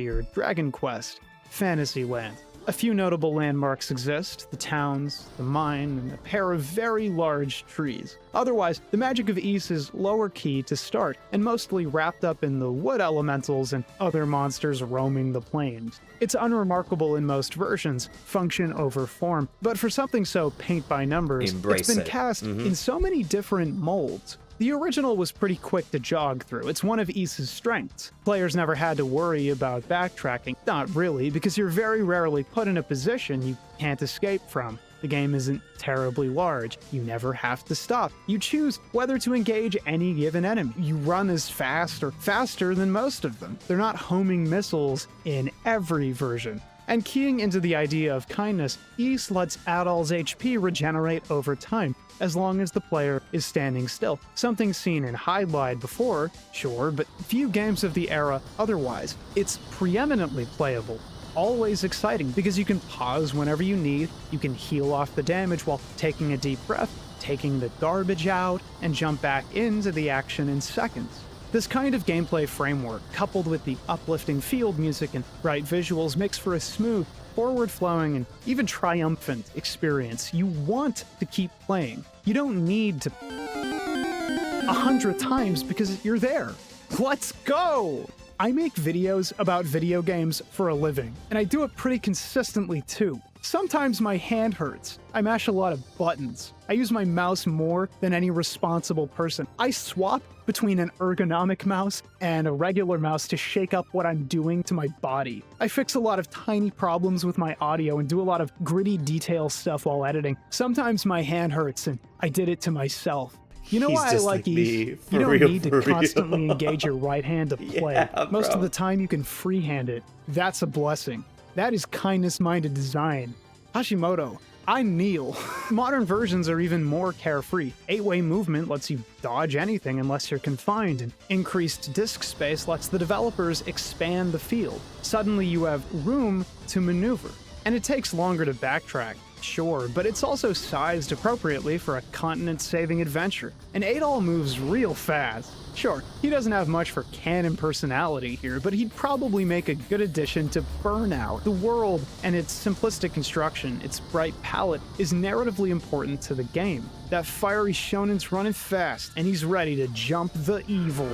Or Dragon Quest, Fantasyland. A few notable landmarks exist: the towns, the mine, and a pair of very large trees. Otherwise, the magic of Ys is lower key to start, and mostly wrapped up in the wood elementals and other monsters roaming the plains. It's unremarkable in most versions, function over form, but for something so paint by numbers, it's been cast in so many different molds. The original was pretty quick to jog through. It's one of Ys's strengths. Players never had to worry about backtracking. Not really, because you're very rarely put in a position you can't escape from. The game isn't terribly large. You never have to stop. You choose whether to engage any given enemy. You run as fast or faster than most of them. They're not homing missiles in every version. And keying into the idea of kindness, Ys lets Adol's HP regenerate over time, as long as the player is standing still. Something seen in Hydlide before, sure, but few games of the era otherwise. It's preeminently playable. Always exciting, because you can pause whenever you need, you can heal off the damage while taking a deep breath, taking the garbage out, and jump back into the action in seconds. This kind of gameplay framework, coupled with the uplifting field music and bright visuals, makes for a smooth, forward-flowing, and even triumphant experience you want to keep playing. You don't need to 100 times because you're there. Let's go! I make videos about video games for a living, and I do it pretty consistently too. Sometimes my hand hurts. I mash a lot of buttons. I use my mouse more than any responsible person. I swap between an ergonomic mouse and a regular mouse to shake up what I'm doing to my body. I fix a lot of tiny problems with my audio and do a lot of gritty detail stuff while editing. Sometimes my hand hurts, and I did it to myself. You know why I like Ys? You don't need to constantly engage your right hand to play. Yeah, most of the time you can freehand it. That's a blessing. That is kindness-minded design. Hashimoto, I kneel. Modern versions are even more carefree. 8-way movement lets you dodge anything unless you're confined, and increased disk space lets the developers expand the field. Suddenly you have room to maneuver. And it takes longer to backtrack, sure, but it's also sized appropriately for a continent-saving adventure. And Adol moves real fast. Sure, he doesn't have much for canon personality here, but he'd probably make a good addition to Burnout. The world and its simplistic construction, its bright palette, is narratively important to the game. That fiery shonen's running fast, and he's ready to jump the evil.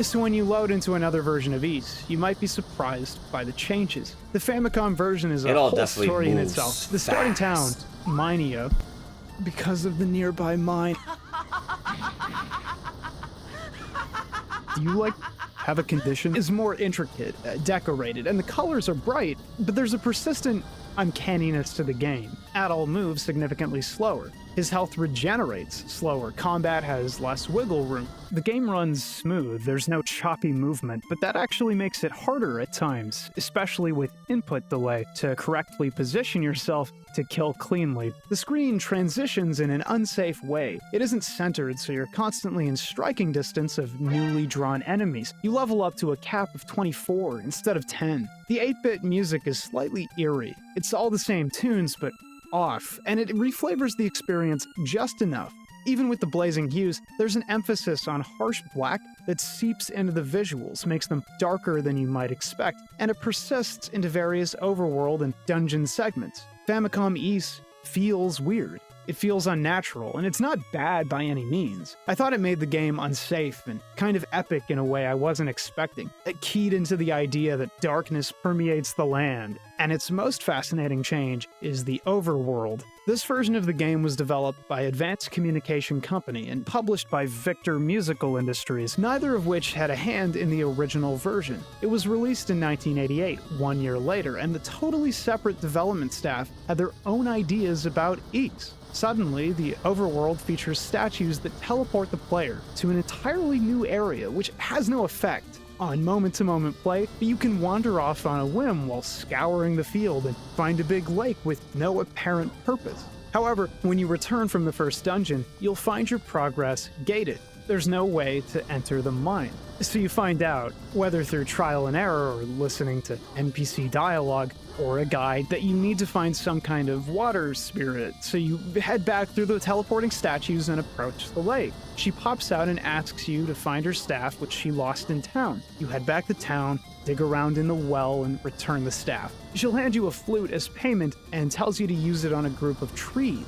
So when you load into another version of Ys, you might be surprised by the changes. The Famicom version is a whole story in itself. The starting town, Minia, because of the nearby mine. Do you, have a condition? Is more intricate, decorated, and the colors are bright, but there's a persistent uncanniness to the game. Adol moves significantly slower. His health regenerates slower. Combat has less wiggle room. The game runs smooth, there's no choppy movement, but that actually makes it harder at times, especially with input delay, to correctly position yourself to kill cleanly. The screen transitions in an unsafe way. It isn't centered, so you're constantly in striking distance of newly drawn enemies. You level up to a cap of 24 instead of 10. The 8-bit music is slightly eerie. It's all the same tunes, but off, and it reflavors the experience just enough. Even with the blazing hues, there's an emphasis on harsh black that seeps into the visuals, makes them darker than you might expect, and it persists into various overworld and dungeon segments. Famicom Ys feels weird. It feels unnatural, and it's not bad by any means. I thought it made the game unsafe and kind of epic in a way I wasn't expecting. It keyed into the idea that darkness permeates the land, and its most fascinating change is the overworld. This version of the game was developed by Advanced Communication Company and published by Victor Musical Industries, neither of which had a hand in the original version. It was released in 1988, 1 year later, and the totally separate development staff had their own ideas about Ys. Suddenly, the overworld features statues that teleport the player to an entirely new area, which has no effect on moment-to-moment play, but you can wander off on a whim while scouring the field and find a big lake with no apparent purpose. However, when you return from the first dungeon, you'll find your progress gated. There's no way to enter the mine. So you find out, whether through trial and error or listening to NPC dialogue or a guide, that you need to find some kind of water spirit. So you head back through the teleporting statues and approach the lake. She pops out and asks you to find her staff, which she lost in town. You head back to town, dig around in the well, and return the staff. She'll hand you a flute as payment and tells you to use it on a group of trees.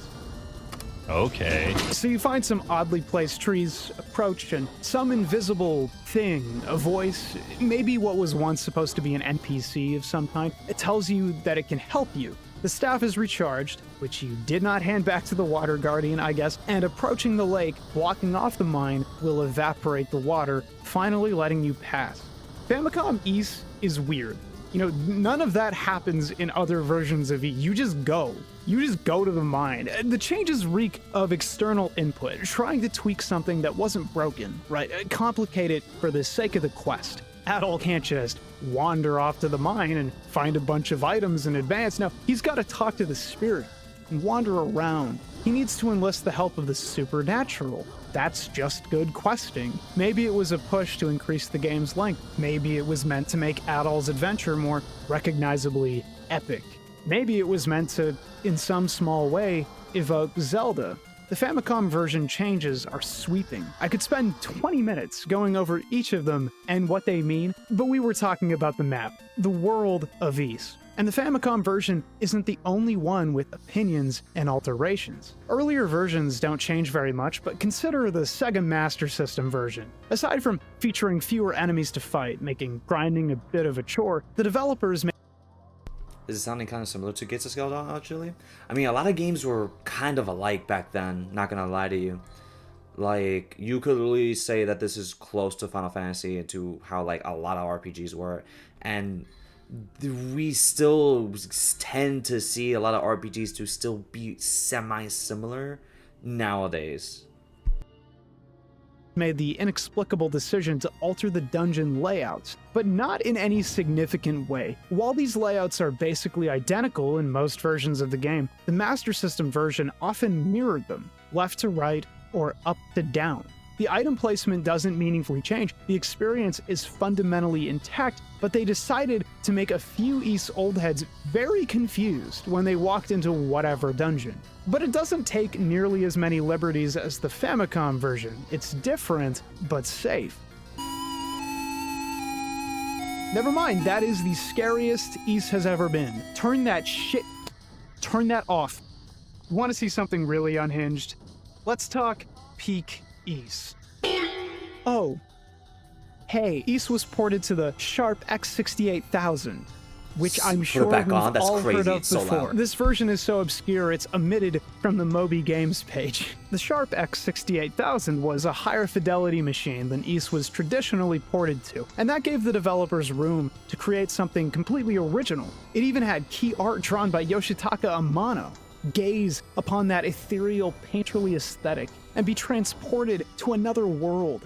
Okay. So you find some oddly placed trees, approach, and some invisible thing, a voice, maybe what was once supposed to be an NPC of some kind. It tells you that it can help you. The staff is recharged, which you did not hand back to the water guardian, I guess, and approaching the lake, blocking off the mine, will evaporate the water, finally letting you pass. Famicom Ys is weird. You know, none of that happens in other versions of E. You just go. You just go to the mine. The changes reek of external input, trying to tweak something that wasn't broken, right? Complicate it for the sake of the quest. Adol can't just wander off to the mine and find a bunch of items in advance. No, he's got to talk to the spirit and wander around. He needs to enlist the help of the supernatural. That's just good questing. Maybe it was a push to increase the game's length. Maybe it was meant to make Adol's adventure more recognizably epic. Maybe it was meant to, in some small way, evoke Zelda. The Famicom version changes are sweeping. I could spend 20 minutes going over each of them and what they mean, but we were talking about the map, the world of Ys. And the Famicom version isn't the only one with opinions and alterations. Earlier versions don't change very much, but consider the Sega Master System version. Aside from featuring fewer enemies to fight, making grinding a bit of a chore, the developers made... Is it sounding kind of similar to Gates of Skeleton, actually? I mean, a lot of games were kind of alike back then, not gonna lie to you. Like, you could really say that this is close to Final Fantasy and to how, like, a lot of RPGs were. And we still tend to see a lot of RPGs to still be semi-similar nowadays. Made the inexplicable decision to alter the dungeon layouts, but not in any significant way. While these layouts are basically identical in most versions of the game, the Master System version often mirrored them, left to right or up to down. The item placement doesn't meaningfully change, the experience is fundamentally intact, but they decided to make a few Ys old heads very confused when they walked into whatever dungeon. But it doesn't take nearly as many liberties as the Famicom version. It's different, but safe. Never mind, that is the scariest Ys has ever been. Turn that off. Want to see something really unhinged? Let's talk peak Ys. Oh. Hey, Ys was ported to the Sharp X68000, which I'm sure we've all heard of before. This version is so obscure it's omitted from the Moby Games page. The Sharp X68000 was a higher fidelity machine than Ys was traditionally ported to, and that gave the developers room to create something completely original. It even had key art drawn by Yoshitaka Amano. Gaze upon that ethereal, painterly aesthetic and be transported to another world.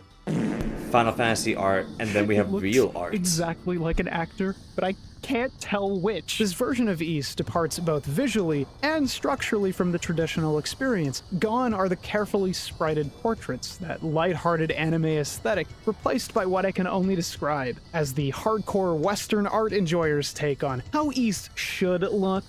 Final Fantasy art, and then we have real art. Exactly like an actor, but I can't tell which. This version of Ys departs both visually and structurally from the traditional experience. Gone are the carefully sprited portraits, that lighthearted anime aesthetic, replaced by what I can only describe as the hardcore Western art enjoyers' take on how Ys should look.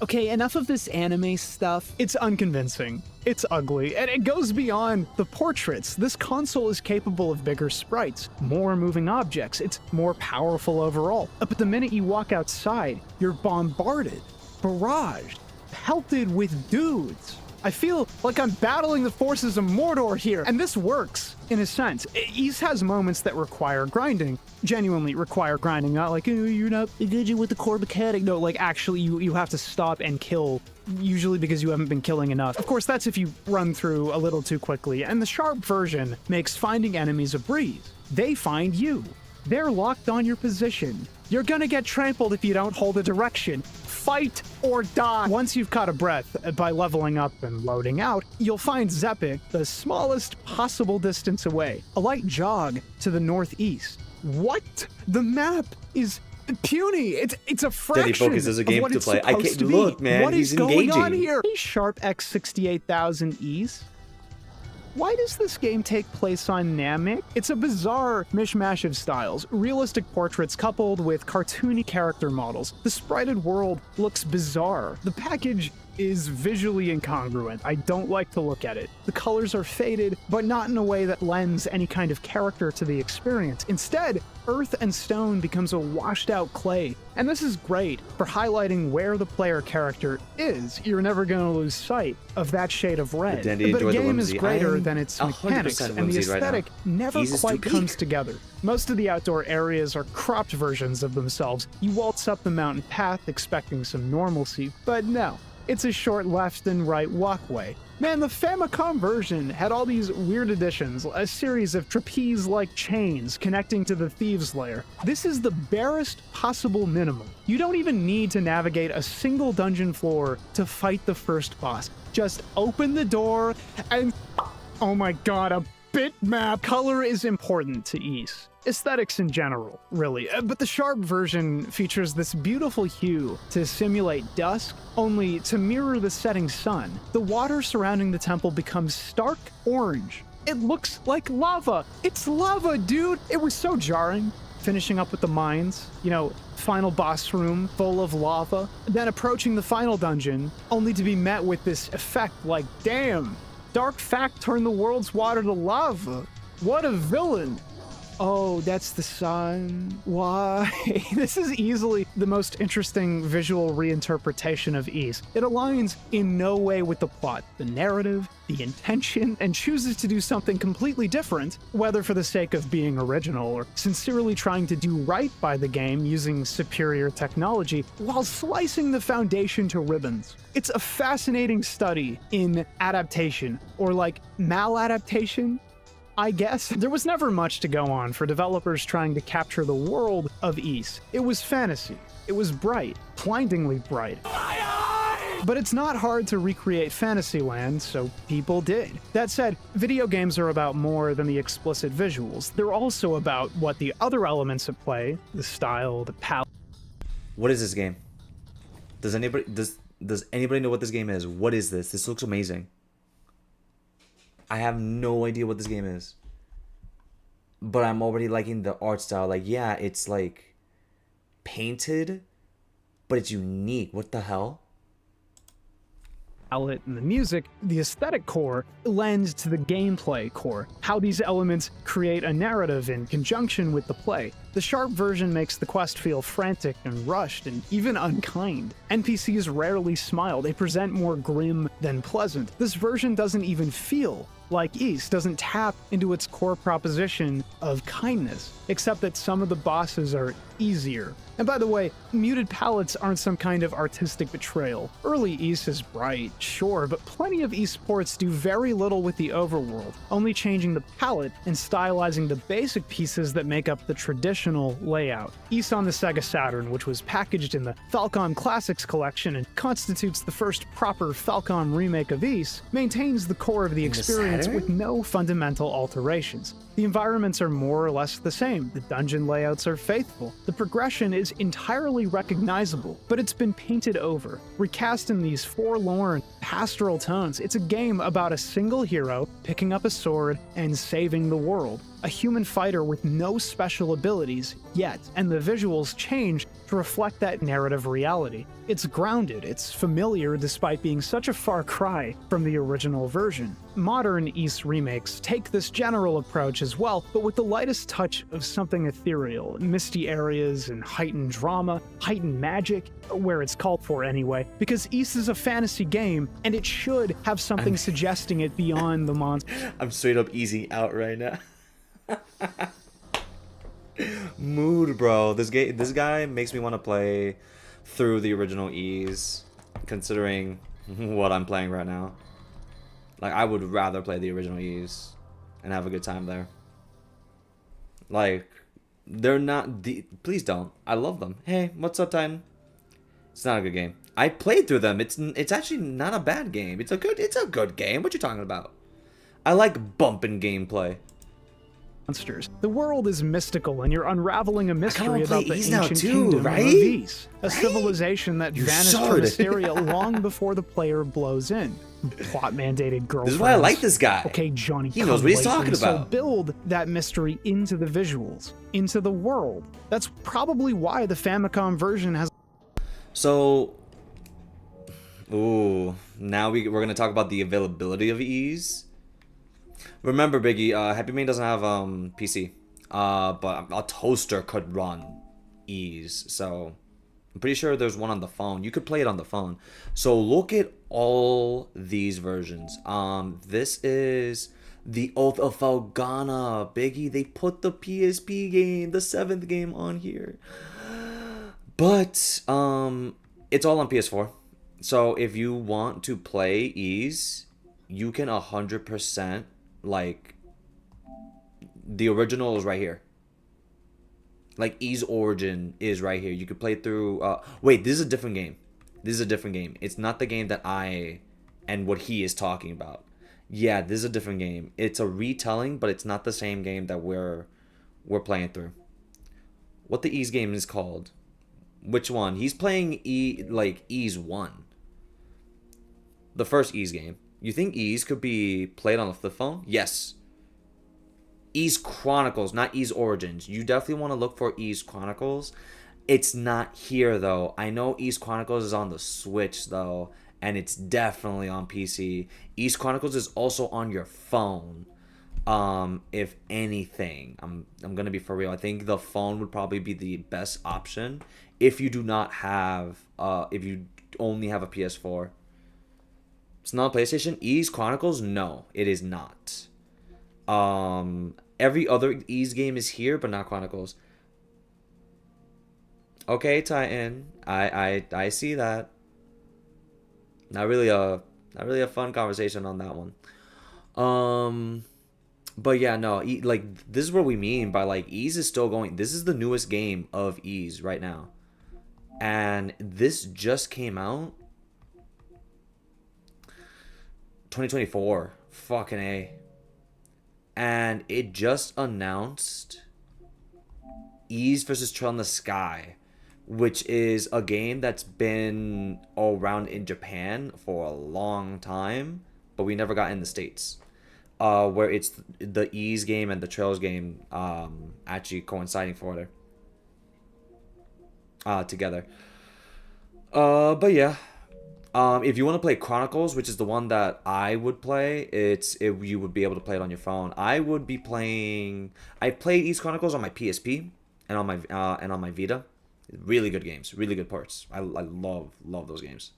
Okay, enough of this anime stuff. It's unconvincing. It's ugly, and it goes beyond the portraits. This console is capable of bigger sprites, more moving objects. It's more powerful overall. But the minute you walk outside, you're bombarded, barraged, pelted with dudes. I feel like I'm battling the forces of Mordor here, and this works, in a sense. Ys has moments that require grinding, genuinely require grinding, not like, oh, you're not good with the core mechanic. No, like, actually, you have to stop and kill, usually because you haven't been killing enough. Of course, that's if you run through a little too quickly, and the Sharp version makes finding enemies a breeze. They find you. They're locked on your position. You're gonna get trampled if you don't hold a direction. Fight or die. Once you've caught a breath by leveling up and loading out, you'll find Zepik the smallest possible distance away, a light jog to the northeast. What? The map is puny. It's a fraction Steady Focus is a game of what to it's play. I supposed can't to be. look, man. What He's is going on engaging. here? Sharp X68000 Ys. Why does this game take place on Namek? It's a bizarre mishmash of styles, realistic portraits coupled with cartoony character models. The sprited world looks bizarre. The package is visually incongruent. I don't like to look at it. The colors are faded, but not in a way that lends any kind of character to the experience. Instead, earth and stone becomes a washed out clay. And this is great for highlighting where the player character is. You're never going to lose sight of that shade of red. But a game is greater than its mechanics, and the aesthetic never quite comes together. Most of the outdoor areas are cropped versions of themselves. You waltz up the mountain path expecting some normalcy, but no. It's a short left and right walkway. Man, the Famicom version had all these weird additions, a series of trapeze-like chains connecting to the Thieves' Lair. This is the barest possible minimum. You don't even need to navigate a single dungeon floor to fight the first boss. Just open the door and... oh my god, a bitmap! Color is important to Ys. Aesthetics in general, really. But the Sharp version features this beautiful hue to simulate dusk, only to mirror the setting sun. The water surrounding the temple becomes stark orange. It looks like lava. It's lava, dude! It was so jarring. Finishing up with the mines, you know, final boss room full of lava, then approaching the final dungeon, only to be met with this effect like, damn, Dark Fact turned the world's water to lava. What a villain! Oh, that's the sun. Why? This is easily the most interesting visual reinterpretation of Ys. It aligns in no way with the plot, the narrative, the intention, and chooses to do something completely different, whether for the sake of being original or sincerely trying to do right by the game using superior technology while slicing the foundation to ribbons. It's a fascinating study in adaptation, or like maladaptation, I guess. There was never much to go on for developers trying to capture the world of Ys. It was fantasy. It was bright, blindingly bright. But it's not hard to recreate Fantasyland, so people did. That said, video games are about more than the explicit visuals. They're also about what the other elements at play, the style, the palette. What is this game? Does anybody know what this game is? What is this? This looks amazing. I have no idea what this game is. But I'm already liking the art style. Like, yeah, it's like painted, but it's unique. What the hell? And the music, the aesthetic core lends to the gameplay core, how these elements create a narrative in conjunction with the play. The Sharp version makes the quest feel frantic and rushed and even unkind. NPCs rarely smile, they present more grim than pleasant. This version doesn't even feel like Ys, doesn't tap into its core proposition of kindness, except that some of the bosses are easier. And by the way, muted palettes aren't some kind of artistic betrayal. Early Ys is bright, sure, but plenty of Ys ports do very little with the overworld, only changing the palette and stylizing the basic pieces that make up the traditional layout. Ys on the Sega Saturn, which was packaged in the Falcom Classics collection and constitutes the first proper Falcom remake of Ys, maintains the core of the experience with no fundamental alterations. The environments are more or less the same, the dungeon layouts are faithful, the progression is entirely recognizable, but it's been painted over, recast in these forlorn, pastoral tones. It's a game about a single hero picking up a sword and saving the world. A human fighter with no special abilities yet, and the visuals change to reflect that narrative reality. It's grounded, it's familiar despite being such a far cry from the original version. Modern Ys remakes take this general approach as well, but with the lightest touch of something ethereal, misty areas and heightened drama, heightened magic, where it's called for anyway, because Ys is a fantasy game, and it should have something suggesting it beyond the monster. I'm straight up easy out right now. Mood, bro. This guy makes me want to play through the original Ys, considering what I'm playing right now. Like, I would rather play the original Ys and have a good time there. Like, they're not please don't. I love them. Hey, what's up, Titan? It's not a good game. I played through them. It's actually not a bad game. It's a good game. What you talking about? I like bumping gameplay. Monsters. The world is mystical, and you're unrappeling a mystery about the ancient too, kingdom right? of Ys, a civilization that vanished from Mysteria long before the player blows in. Plot-mandated girlfriends. This is why I like this guy. Okay, Johnny, he knows what he's talking about. So build that mystery into the visuals, into the world. That's probably why the Famicom version has. So, ooh, now we're gonna talk about the availability of Ys. Remember, Biggie, Happy Main doesn't have PC, but a toaster could run Ys, so I'm pretty sure there's one on the phone. You could play it on the phone. So look at all these versions. This is the Oath of Falgana, Biggie. They put the PSP game, the 7th game, on here, but it's all on PS4. So if you want to play Ease, you can 100% like the original is right here. Like Ease Origin is right here. You could play through. Wait, this is a different game. This is a different game. It's not the game that I and what he is talking about. Yeah, this is a different game. It's a retelling, but it's not the same game that we're playing through. What the Ease game is called? Which one? He's playing Ease 1. The first Ease game. You think Ease could be played on a flip phone? Yes. Ease Chronicles, not Ease Origins. You definitely want to look for Ease Chronicles. It's not here, though. I know Ease Chronicles is on the Switch, though, and it's definitely on PC. Ease Chronicles is also on your phone. If anything, I'm gonna be for real. I think the phone would probably be the best option if you do not have if you only have a PS4. It's not a PlayStation. Ease Chronicles, no, it is not. Every other Ease game is here, but not Chronicles. Okay, Titan, I see that. Not really a fun conversation on that one. But yeah, no, like this is what we mean by like Ease is still going. This is the newest game of Ease right now, and this just came out 2024. Fucking A. And it just announced Ease versus Trail in the Sky, which is a game that's been around in Japan for a long time, but we never got in the States. Where it's the Ease game and the Trails game actually coinciding for it together. But yeah. If you want to play Chronicles, which is the one that I would play, you would be able to play it on your phone. I would be playing. I played East Chronicles on my PSP and on my Vita. Really good games, really good ports. I love those games.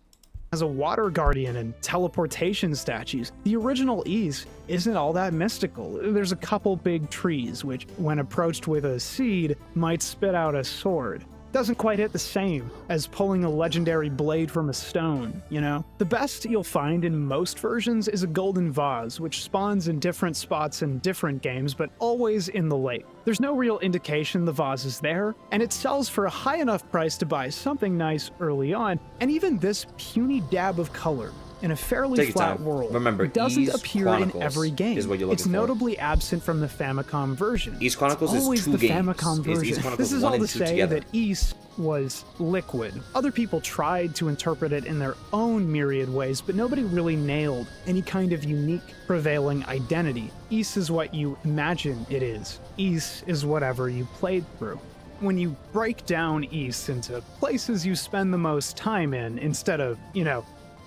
As a water guardian and teleportation statues, the original Ease isn't all that mystical. There's a couple big trees, which, when approached with a seed, might spit out a sword. Doesn't quite hit the same as pulling a legendary blade from a stone, you know? The best you'll find in most versions is a golden vase, which spawns in different spots in different games, but always in the lake. There's no real indication the vase is there, and it sells for a high enough price to buy something nice early on, and even this puny dab of color in a fairly flat world. Remember, it doesn't Ease appear Chronicles in every game. Is what you're looking it's for. Notably absent from the Famicom version. Ease Chronicles it's always is two the games. Famicom version. This is all to say together. that Ease was liquid. Other people tried to interpret it in their own myriad ways, but nobody really nailed any kind of unique prevailing identity. Ease is what you imagine it is. Ease is whatever you played through. When you break down Ease into places you spend the most time in, instead of,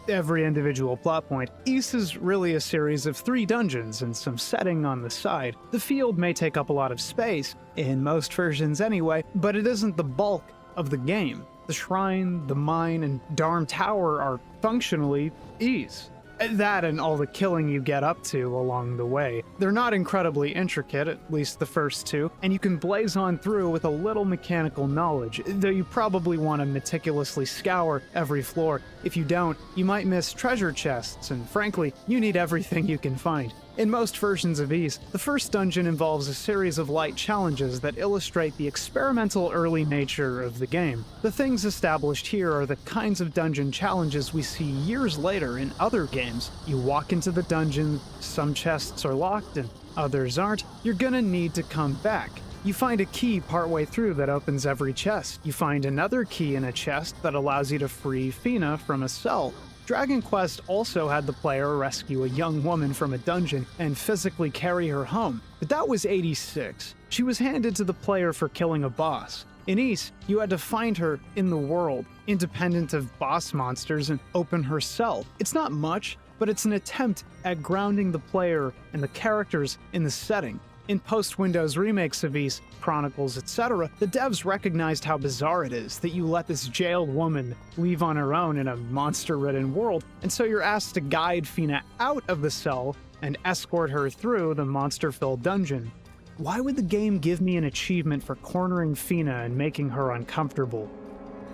every individual plot point, East is really a series of 3 dungeons and some setting on the side. The field may take up a lot of space, in most versions anyway, but it isn't the bulk of the game. The shrine, the mine, and Darm Tower are functionally Ease. That and all the killing you get up to along the way. They're not incredibly intricate, at least the first 2, and you can blaze on through with a little mechanical knowledge, though you probably want to meticulously scour every floor. If you don't, you might miss treasure chests, and frankly, you need everything you can find. In most versions of Ease, the first dungeon involves a series of light challenges that illustrate the experimental early nature of the game. The things established here are the kinds of dungeon challenges we see years later in other games. You walk into the dungeon, some chests are locked and others aren't. You're gonna need to come back. You find a key partway through that opens every chest. You find another key in a chest that allows you to free Fina from a cell. Dragon Quest also had the player rescue a young woman from a dungeon and physically carry her home, but that was 86. She was handed to the player for killing a boss. In East, you had to find her in the world, independent of boss monsters, and open her cell. It's not much, but it's an attempt at grounding the player and the characters in the setting. In post-Windows remakes of East, Chronicles, etc., the devs recognized how bizarre it is that you let this jailed woman leave on her own in a monster-ridden world, and so you're asked to guide Fina out of the cell and escort her through the monster-filled dungeon. Why would the game give me an achievement for cornering Fina and making her uncomfortable?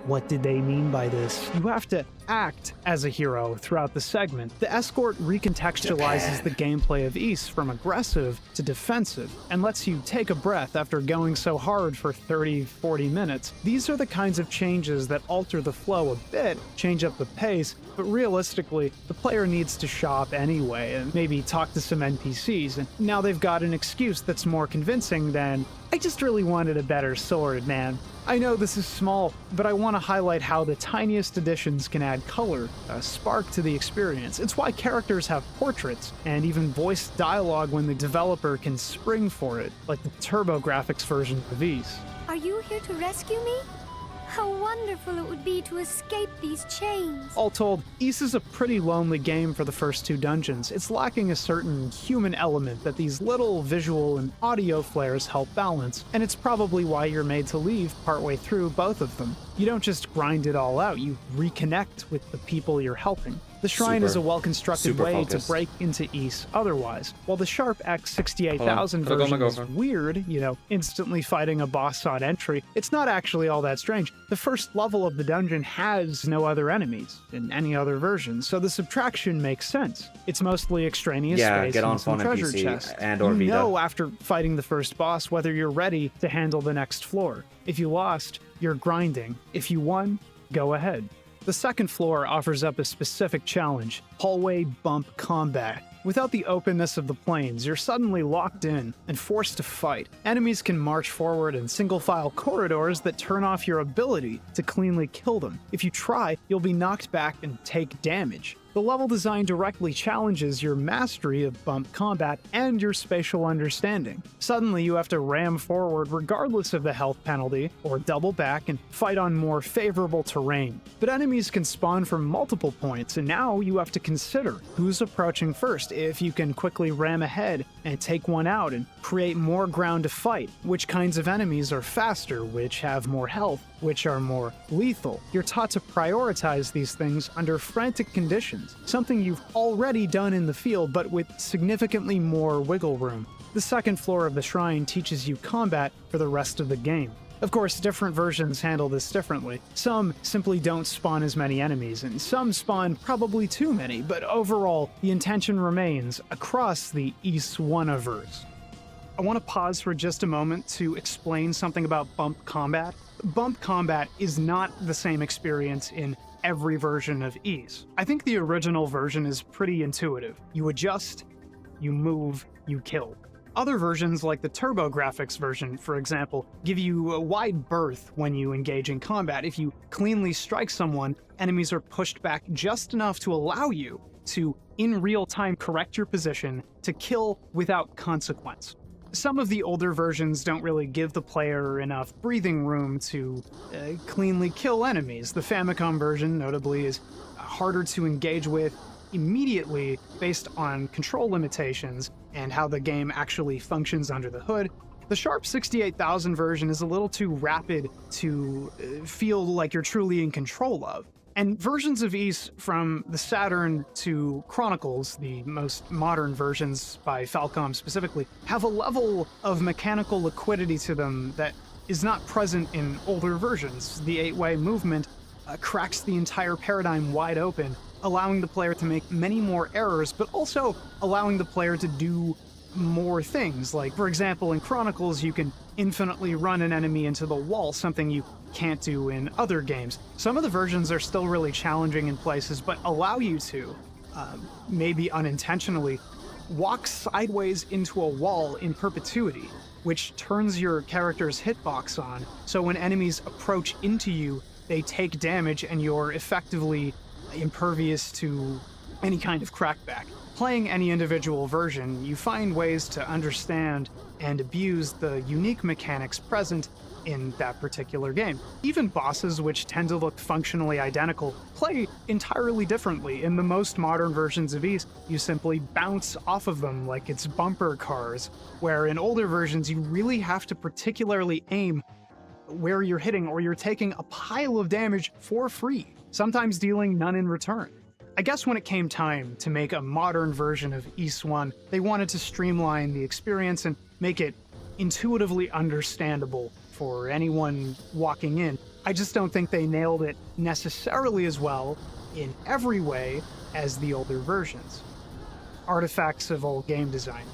What did they mean by this? You have to act as a hero throughout the segment. The escort recontextualizes the gameplay of Ys from aggressive to defensive and lets you take a breath after going so hard for 30-40 minutes. These are the kinds of changes that alter the flow a bit, change up the pace, but realistically, the player needs to shop anyway and maybe talk to some NPCs, and now they've got an excuse that's more convincing than, "I just really wanted a better sword, man." I know this is small, but I want to highlight how the tiniest additions can add color, a spark to the experience. It's why characters have portraits, and even voice dialogue when the developer can spring for it, like the TurboGrafx version of Ys. Are you here to rescue me? How wonderful it would be to escape these chains. All told, Ys is a pretty lonely game for the first 2 dungeons. It's lacking a certain human element that these little visual and audio flares help balance, and it's probably why you're made to leave partway through both of them. You don't just grind it all out, you reconnect with the people you're helping. The shrine is a well-constructed way to break into Ys otherwise. While the Sharp X68000 version is weird, instantly fighting a boss on entry, it's not actually all that strange. The first level of the dungeon has no other enemies in any other version, so the subtraction makes sense. It's mostly extraneous space and some treasure chests. And/or you Vita. know after fighting the first boss whether you're ready to handle the next floor. If you lost, you're grinding. If you won, go ahead. The second floor offers up a specific challenge, hallway bump combat. Without the openness of the planes, you're suddenly locked in and forced to fight. Enemies can march forward in single-file corridors that turn off your ability to cleanly kill them. If you try, you'll be knocked back and take damage. The level design directly challenges your mastery of bump combat and your spatial understanding. Suddenly, you have to ram forward regardless of the health penalty, or double back and fight on more favorable terrain. But enemies can spawn from multiple points, and now you have to consider who's approaching first, if you can quickly ram ahead and take one out and create more ground to fight, which kinds of enemies are faster, which have more health, which are more lethal. You're taught to prioritize these things under frantic conditions, something you've already done in the field but with significantly more wiggle room. The second floor of the shrine teaches you combat for the rest of the game. Of course, different versions handle this differently. Some simply don't spawn as many enemies, and some spawn probably too many, but overall, the intention remains across the Ys One-averse. I want to pause for just a moment to explain something about bump combat. Bump combat is not the same experience in every version of Ys. I think the original version is pretty intuitive. You adjust, you move, you kill. Other versions, like the TurboGrafx version, for example, give you a wide berth when you engage in combat. If you cleanly strike someone, enemies are pushed back just enough to allow you to, in real time, correct your position to kill without consequence. Some of the older versions don't really give the player enough breathing room to cleanly kill enemies. The Famicom version, notably, is harder to engage with immediately based on control limitations and how the game actually functions under the hood. The Sharp 68000 version is a little too rapid to feel like you're truly in control of. And versions of Ys from the Saturn to Chronicles, the most modern versions by Falcom specifically, have a level of mechanical liquidity to them that is not present in older versions. The 8-way movement cracks the entire paradigm wide open, allowing the player to make many more errors, but also allowing the player to do more things. Like, for example, in Chronicles, you can infinitely run an enemy into the wall, something you can't do in other games. Some of the versions are still really challenging in places, but allow you to, maybe unintentionally, walk sideways into a wall in perpetuity, which turns your character's hitbox on, so when enemies approach into you, they take damage and you're effectively impervious to any kind of crackback. Playing any individual version, you find ways to understand and abuse the unique mechanics present in that particular game. Even bosses, which tend to look functionally identical, play entirely differently. In the most modern versions of Ys, you simply bounce off of them like it's bumper cars, where in older versions you really have to particularly aim where you're hitting or you're taking a pile of damage for free, sometimes dealing none in return. I guess when it came time to make a modern version of Ys 1, they wanted to streamline the experience and make it intuitively understandable for anyone walking in. I just don't think they nailed it necessarily as well in every way as the older versions. Artifacts of old game design.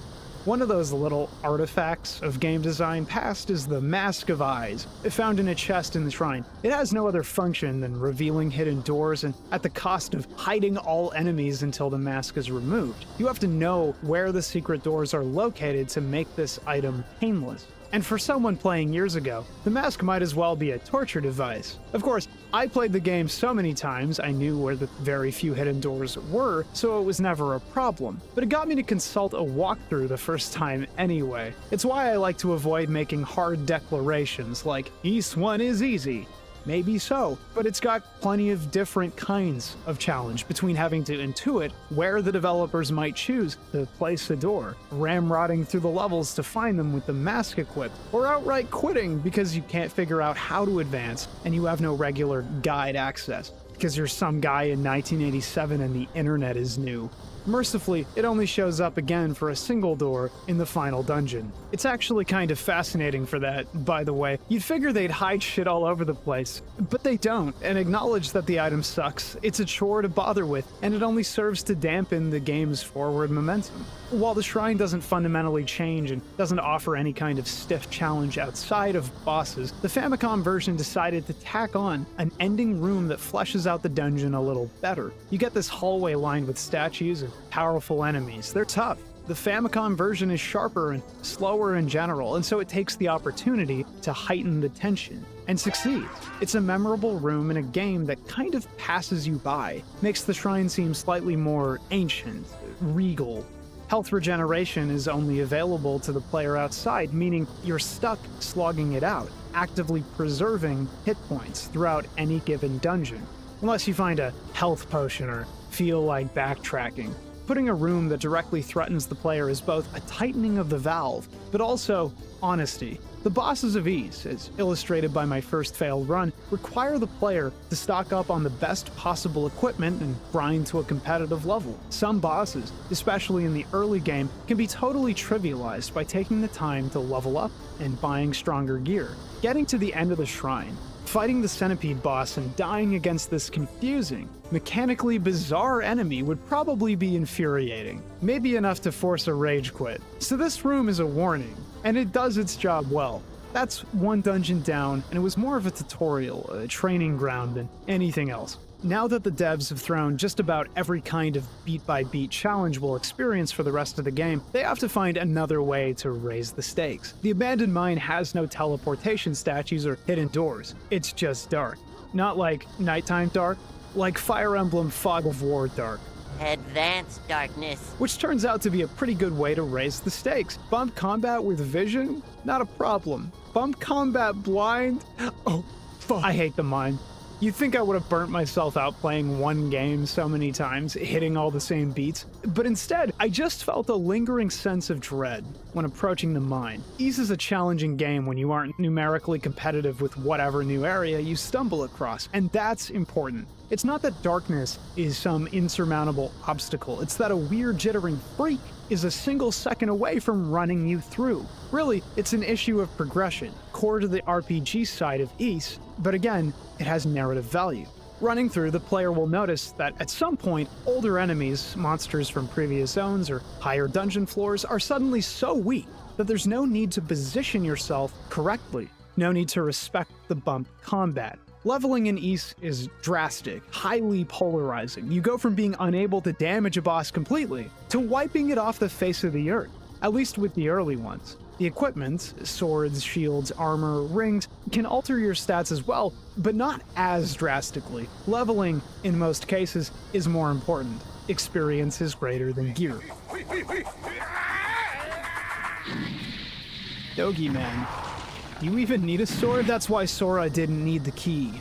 One of those little artifacts of game design past is the Mask of Eyes, found in a chest in the shrine. It has no other function than revealing hidden doors, and at the cost of hiding all enemies until the mask is removed. You have to know where the secret doors are located to make this item painless. And for someone playing years ago, the mask might as well be a torture device. Of course, I played the game so many times I knew where the very few hidden doors were, so it was never a problem. But it got me to consult a walkthrough the first time anyway. It's why I like to avoid making hard declarations like, East 1 is easy. Maybe so, but it's got plenty of different kinds of challenge between having to intuit where the developers might choose to place a door, ramrodding through the levels to find them with the mask equipped, or outright quitting because you can't figure out how to advance and you have no regular guide access because you're some guy in 1987 and the internet is new. Mercifully, it only shows up again for a single door in the final dungeon. It's actually kind of fascinating for that, by the way. You'd figure they'd hide shit all over the place, but they don't, and acknowledge that the item sucks. It's a chore to bother with, and it only serves to dampen the game's forward momentum. While the shrine doesn't fundamentally change and doesn't offer any kind of stiff challenge outside of bosses, the Famicom version decided to tack on an ending room that fleshes out the dungeon a little better. You get this hallway lined with statues and powerful enemies. They're tough. The Famicom version is sharper and slower in general, and so it takes the opportunity to heighten the tension, and succeeds. It's a memorable room in a game that kind of passes you by, makes the shrine seem slightly more ancient, regal. Health regeneration is only available to the player outside, meaning you're stuck slogging it out, actively preserving hit points throughout any given dungeon, unless you find a health potion or feel like backtracking. Putting a room that directly threatens the player is both a tightening of the valve, but also honesty. The bosses of Ys, as illustrated by my first failed run, require the player to stock up on the best possible equipment and grind to a competitive level. Some bosses, especially in the early game, can be totally trivialized by taking the time to level up and buying stronger gear. Getting to the end of the shrine, fighting the centipede boss and dying against this confusing, mechanically bizarre enemy would probably be infuriating, maybe enough to force a rage quit. So this room is a warning, and it does its job well. That's one dungeon down, and it was more of a tutorial, a training ground than anything else. Now that the devs have thrown just about every kind of beat-by-beat challenge we'll experience for the rest of the game, they have to find another way to raise the stakes. The abandoned mine has no teleportation statues or hidden doors. It's just dark. Not like nighttime dark, like Fire Emblem Fog of War dark. Advanced darkness. Which turns out to be a pretty good way to raise the stakes. Bump combat with vision? Not a problem. Bump combat blind? Oh, fuck. I hate the mine. You'd think I would have burnt myself out playing one game so many times, hitting all the same beats, but instead, I just felt a lingering sense of dread when approaching the mine. Ys is a challenging game when you aren't numerically competitive with whatever new area you stumble across, and that's important. It's not that darkness is some insurmountable obstacle, it's that a weird jittering freak is a single second away from running you through. Really, it's an issue of progression, core to the RPG side of Ys, but again, it has narrative value. Running through, the player will notice that at some point, older enemies, monsters from previous zones or higher dungeon floors, are suddenly so weak that there's no need to position yourself correctly, no need to respect the bump combat. Leveling in Ys is drastic, highly polarizing. You go from being unable to damage a boss completely to wiping it off the face of the earth, at least with the early ones. The equipment, swords, shields, armor, rings, can alter your stats as well, but not as drastically. Leveling, in most cases, is more important. Experience is greater than gear. Dogi Man. You even need a sword? That's why Sora didn't need the key.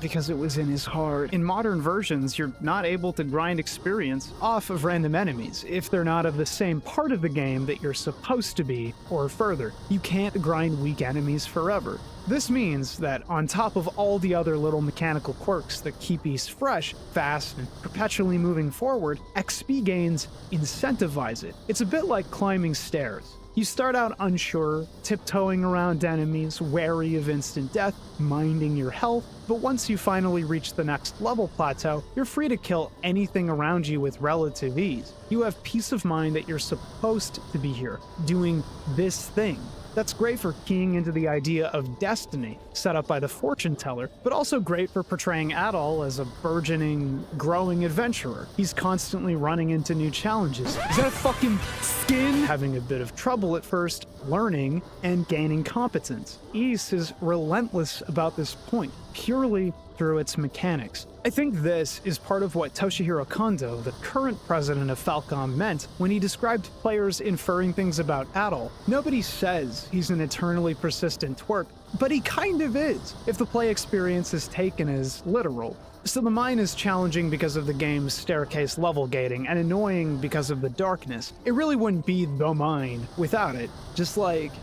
Because it was in his heart. In modern versions, you're not able to grind experience off of random enemies if they're not of the same part of the game that you're supposed to be, or further. You can't grind weak enemies forever. This means that on top of all the other little mechanical quirks that keep Ys fresh, fast, and perpetually moving forward, XP gains incentivize it. It's a bit like climbing stairs. You start out unsure, tiptoeing around enemies, wary of instant death, minding your health, but once you finally reach the next level plateau, you're free to kill anything around you with relative ease. You have peace of mind that you're supposed to be here, doing this thing. That's great for keying into the idea of destiny set up by the fortune teller, but also great for portraying Adol as a burgeoning, growing adventurer. He's constantly running into new challenges. Is that a fucking skin? Having a bit of trouble at first, learning and gaining competence. Ys is relentless about this point, purely through its mechanics. I think this is part of what Toshihiro Kondo, the current president of Falcom, meant when he described players inferring things about Adol. Nobody says he's an eternally persistent twerp, but he kind of is, if the play experience is taken as literal. So the mine is challenging because of the game's staircase level gating, and annoying because of the darkness. It really wouldn't be the mine without it, just like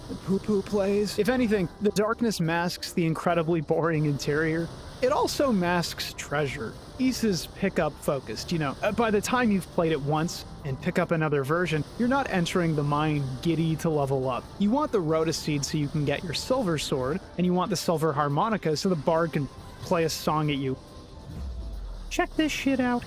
the poo-poo plays. If anything, the darkness masks the incredibly boring interior. It also masks treasure. Ys is pick-up focused, by the time you've played it once and pick up another version, you're not entering the mine giddy to level up. You want the Rhoda Seed so you can get your silver sword, and you want the silver harmonica so the bard can play a song at you. Check this shit out.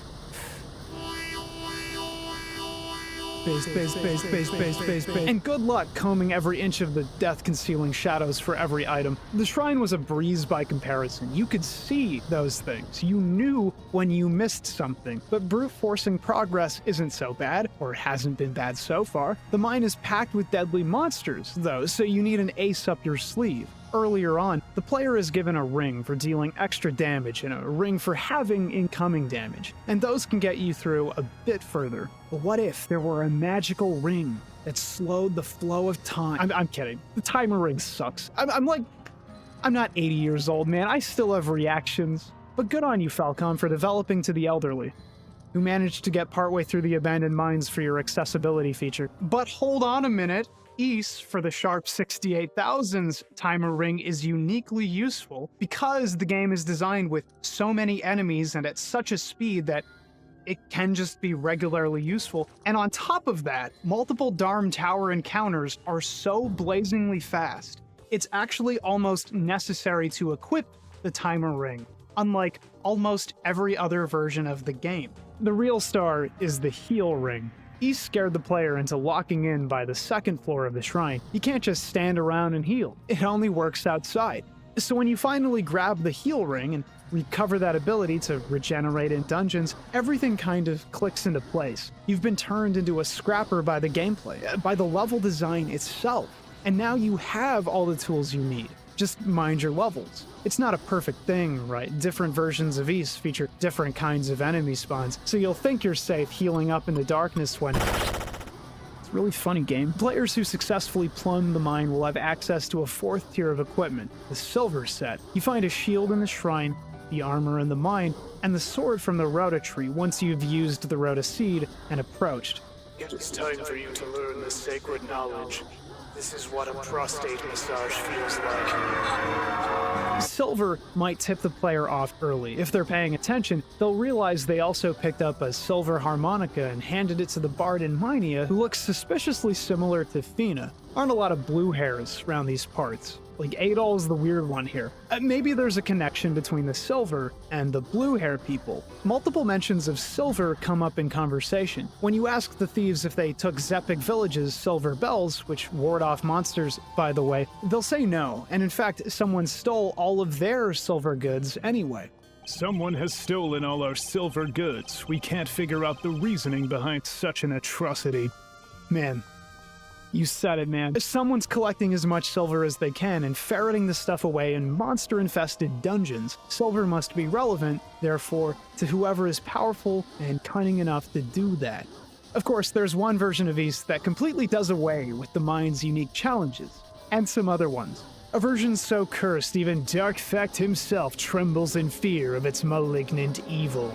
Base. And good luck combing every inch of the death-concealing shadows for every item. The shrine was a breeze by comparison. You could see those things. You knew when you missed something. But brute-forcing progress isn't so bad, or it hasn't been bad so far. The mine is packed with deadly monsters, though, so you need an ace up your sleeve. Earlier on, the player is given a ring for dealing extra damage and a ring for having incoming damage, and those can get you through a bit further. But what if there were a magical ring that slowed the flow of time? I'm kidding. The timer ring sucks. I'm not 80 years old, man. I still have reactions. But good on you, Falcom, for developing to the elderly, who managed to get partway through the abandoned mines for your accessibility feature. But hold on a minute. Ys, for the Sharp 68,000's timer ring, is uniquely useful because the game is designed with so many enemies and at such a speed that it can just be regularly useful. And on top of that, multiple Dharm Tower encounters are so blazingly fast, it's actually almost necessary to equip the timer ring, unlike almost every other version of the game. The real star is the heal ring. Ys scared the player into locking in by the second floor of the shrine. You can't just stand around and heal. It only works outside. So when you finally grab the heal ring and recover that ability to regenerate in dungeons, everything kind of clicks into place. You've been turned into a scrapper by the gameplay, by the level design itself. And now you have all the tools you need. Just mind your levels. It's not a perfect thing, right? Different versions of Ys feature different kinds of enemy spawns, so you'll think you're safe healing up in the darkness when... It's a really funny game. Players who successfully plumb the mine will have access to a fourth tier of equipment, the Silver Set. You find a shield in the shrine, the armor in the mine, and the sword from the Rhoda Tree once you've used the Rhoda Seed and approached. It is time for you to learn the sacred knowledge. This is what a prostate massage feels like. Silver might tip the player off early. If they're paying attention, they'll realize they also picked up a silver harmonica and handed it to the bard in Minia, who looks suspiciously similar to Fina. Aren't a lot of blue hairs around these parts. Like, Adol's the weird one here. Maybe there's a connection between the silver and the blue hair people. Multiple mentions of silver come up in conversation. When you ask the thieves if they took Zepik Village's silver bells, which ward off monsters, by the way, they'll say no, and in fact, someone stole all of their silver goods anyway. Someone has stolen all our silver goods. We can't figure out the reasoning behind such an atrocity. Man. You said it, man. If someone's collecting as much silver as they can and ferreting the stuff away in monster-infested dungeons, silver must be relevant, therefore, to whoever is powerful and cunning enough to do that. Of course, there's one version of Ys that completely does away with the mine's unique challenges, and some other ones. A version so cursed even Dark Fact himself trembles in fear of its malignant evil.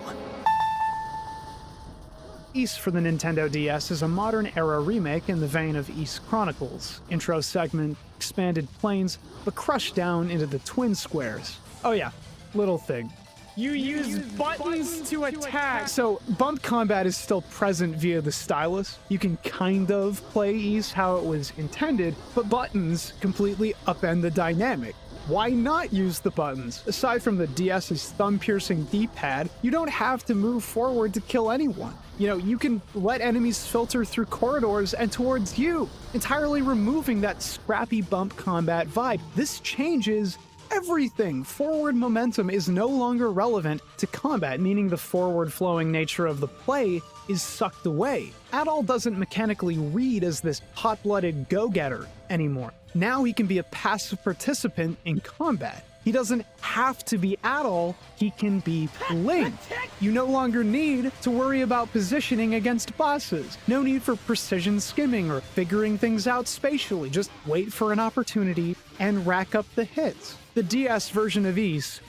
Ys for the Nintendo DS is a modern-era remake in the vein of Ys Chronicles. Intro segment, expanded planes, but crushed down into the twin squares. Oh yeah, little thing. You use buttons to attack. So bump combat is still present via the stylus. You can kind of play Ys how it was intended, but buttons completely upend the dynamic. Why not use the buttons? Aside from the DS's thumb-piercing D-pad, you don't have to move forward to kill anyone. You know, you can let enemies filter through corridors and towards you, entirely removing that scrappy bump combat vibe. This changes everything. Forward momentum is no longer relevant to combat, meaning the forward-flowing nature of the play is sucked away. Adol doesn't mechanically read as this hot-blooded go-getter anymore. Now he can be a passive participant in combat. He doesn't have to be Adol, he can be Link. You no longer need to worry about positioning against bosses. No need for precision skimming or figuring things out spatially. Just wait for an opportunity and rack up the hits. The DS version of Ys,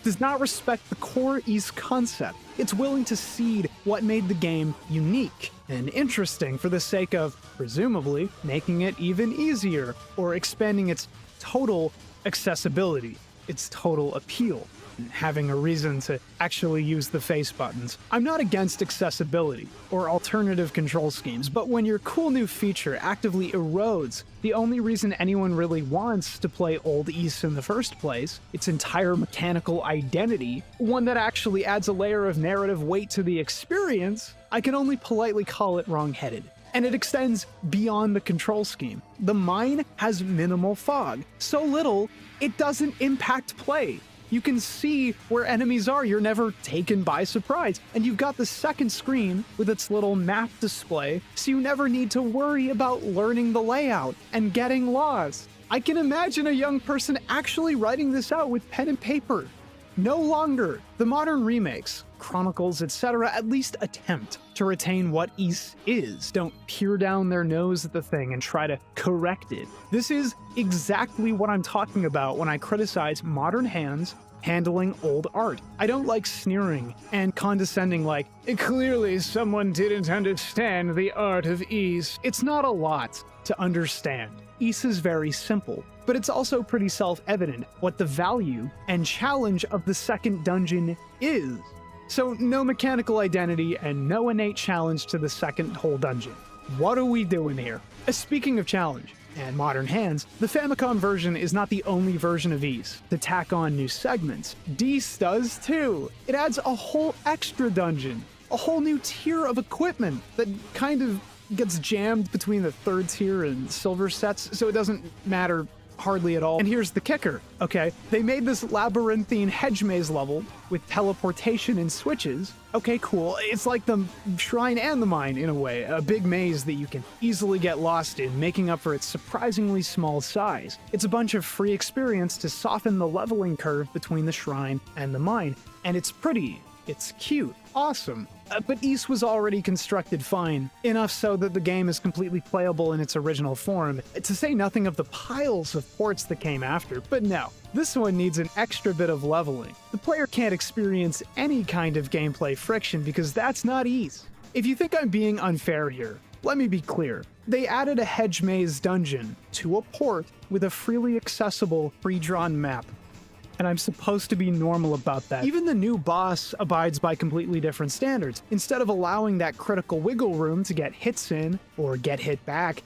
does not respect the core Ys concept. It's willing to cede what made the game unique and interesting for the sake of, presumably, making it even easier or expanding its total accessibility, its total appeal, and having a reason to actually use the face buttons. I'm not against accessibility or alternative control schemes, but when your cool new feature actively erodes the only reason anyone really wants to play old Ys in the first place, its entire mechanical identity, one that actually adds a layer of narrative weight to the experience, I can only politely call it wrong-headed. And it extends beyond the control scheme. The mine has minimal fog, so little it doesn't impact play. You can see where enemies are, you're never taken by surprise. And you've got the second screen with its little map display, so you never need to worry about learning the layout and getting lost. I can imagine a young person actually writing this out with pen and paper. No longer. The modern remakes, Chronicles, etc., at least attempt to retain what Ys is. Don't peer down their nose at the thing and try to correct it. This is exactly what I'm talking about when I criticize modern hands handling old art. I don't like sneering and condescending like, clearly someone didn't understand the art of Ys. It's not a lot to understand. Ys is very simple, but it's also pretty self-evident what the value and challenge of the second dungeon is. So no mechanical identity and no innate challenge to the second whole dungeon. What are we doing here? Speaking of challenge and modern hands, the Famicom version is not the only version of Ys to tack on new segments. Ys does too. It adds a whole extra dungeon, a whole new tier of equipment that kind of gets jammed between the third tier and silver sets, so it doesn't matter hardly at all. And here's the kicker, okay? They made this labyrinthine hedge maze level with teleportation and switches. Okay, cool. It's like the shrine and the mine in a way, a big maze that you can easily get lost in, making up for its surprisingly small size. It's a bunch of free experience to soften the leveling curve between the shrine and the mine, and it's pretty. It's cute. Awesome. But Ys was already constructed fine, enough so that the game is completely playable in its original form, to say nothing of the piles of ports that came after. But no, this one needs an extra bit of leveling. The player can't experience any kind of gameplay friction because that's not Ys. If you think I'm being unfair here, let me be clear. They added a hedge maze dungeon to a port with a freely accessible, pre-drawn map. And I'm supposed to be normal about that. Even the new boss abides by completely different standards. Instead of allowing that critical wiggle room to get hits in, or get hit back,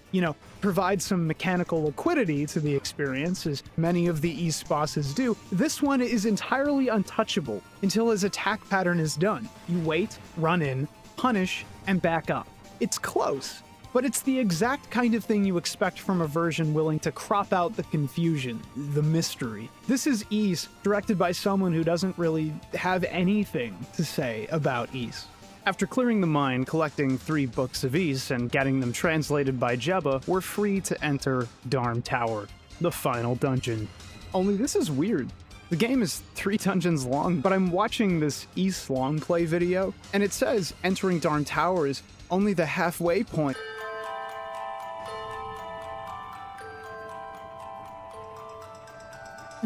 provide some mechanical liquidity to the experience, as many of the Ys bosses do, this one is entirely untouchable until his attack pattern is done. You wait, run in, punish, and back up. It's close, but it's the exact kind of thing you expect from a version willing to crop out the confusion, the mystery. This is Ys, directed by someone who doesn't really have anything to say about Ys. After clearing the mine, collecting 3 books of Ys, and getting them translated by Jebba, we're free to enter Darm Tower, the final dungeon. Only this is weird. The game is 3 dungeons long, but I'm watching this Ys long play video, and it says entering Darm Tower is only the halfway point.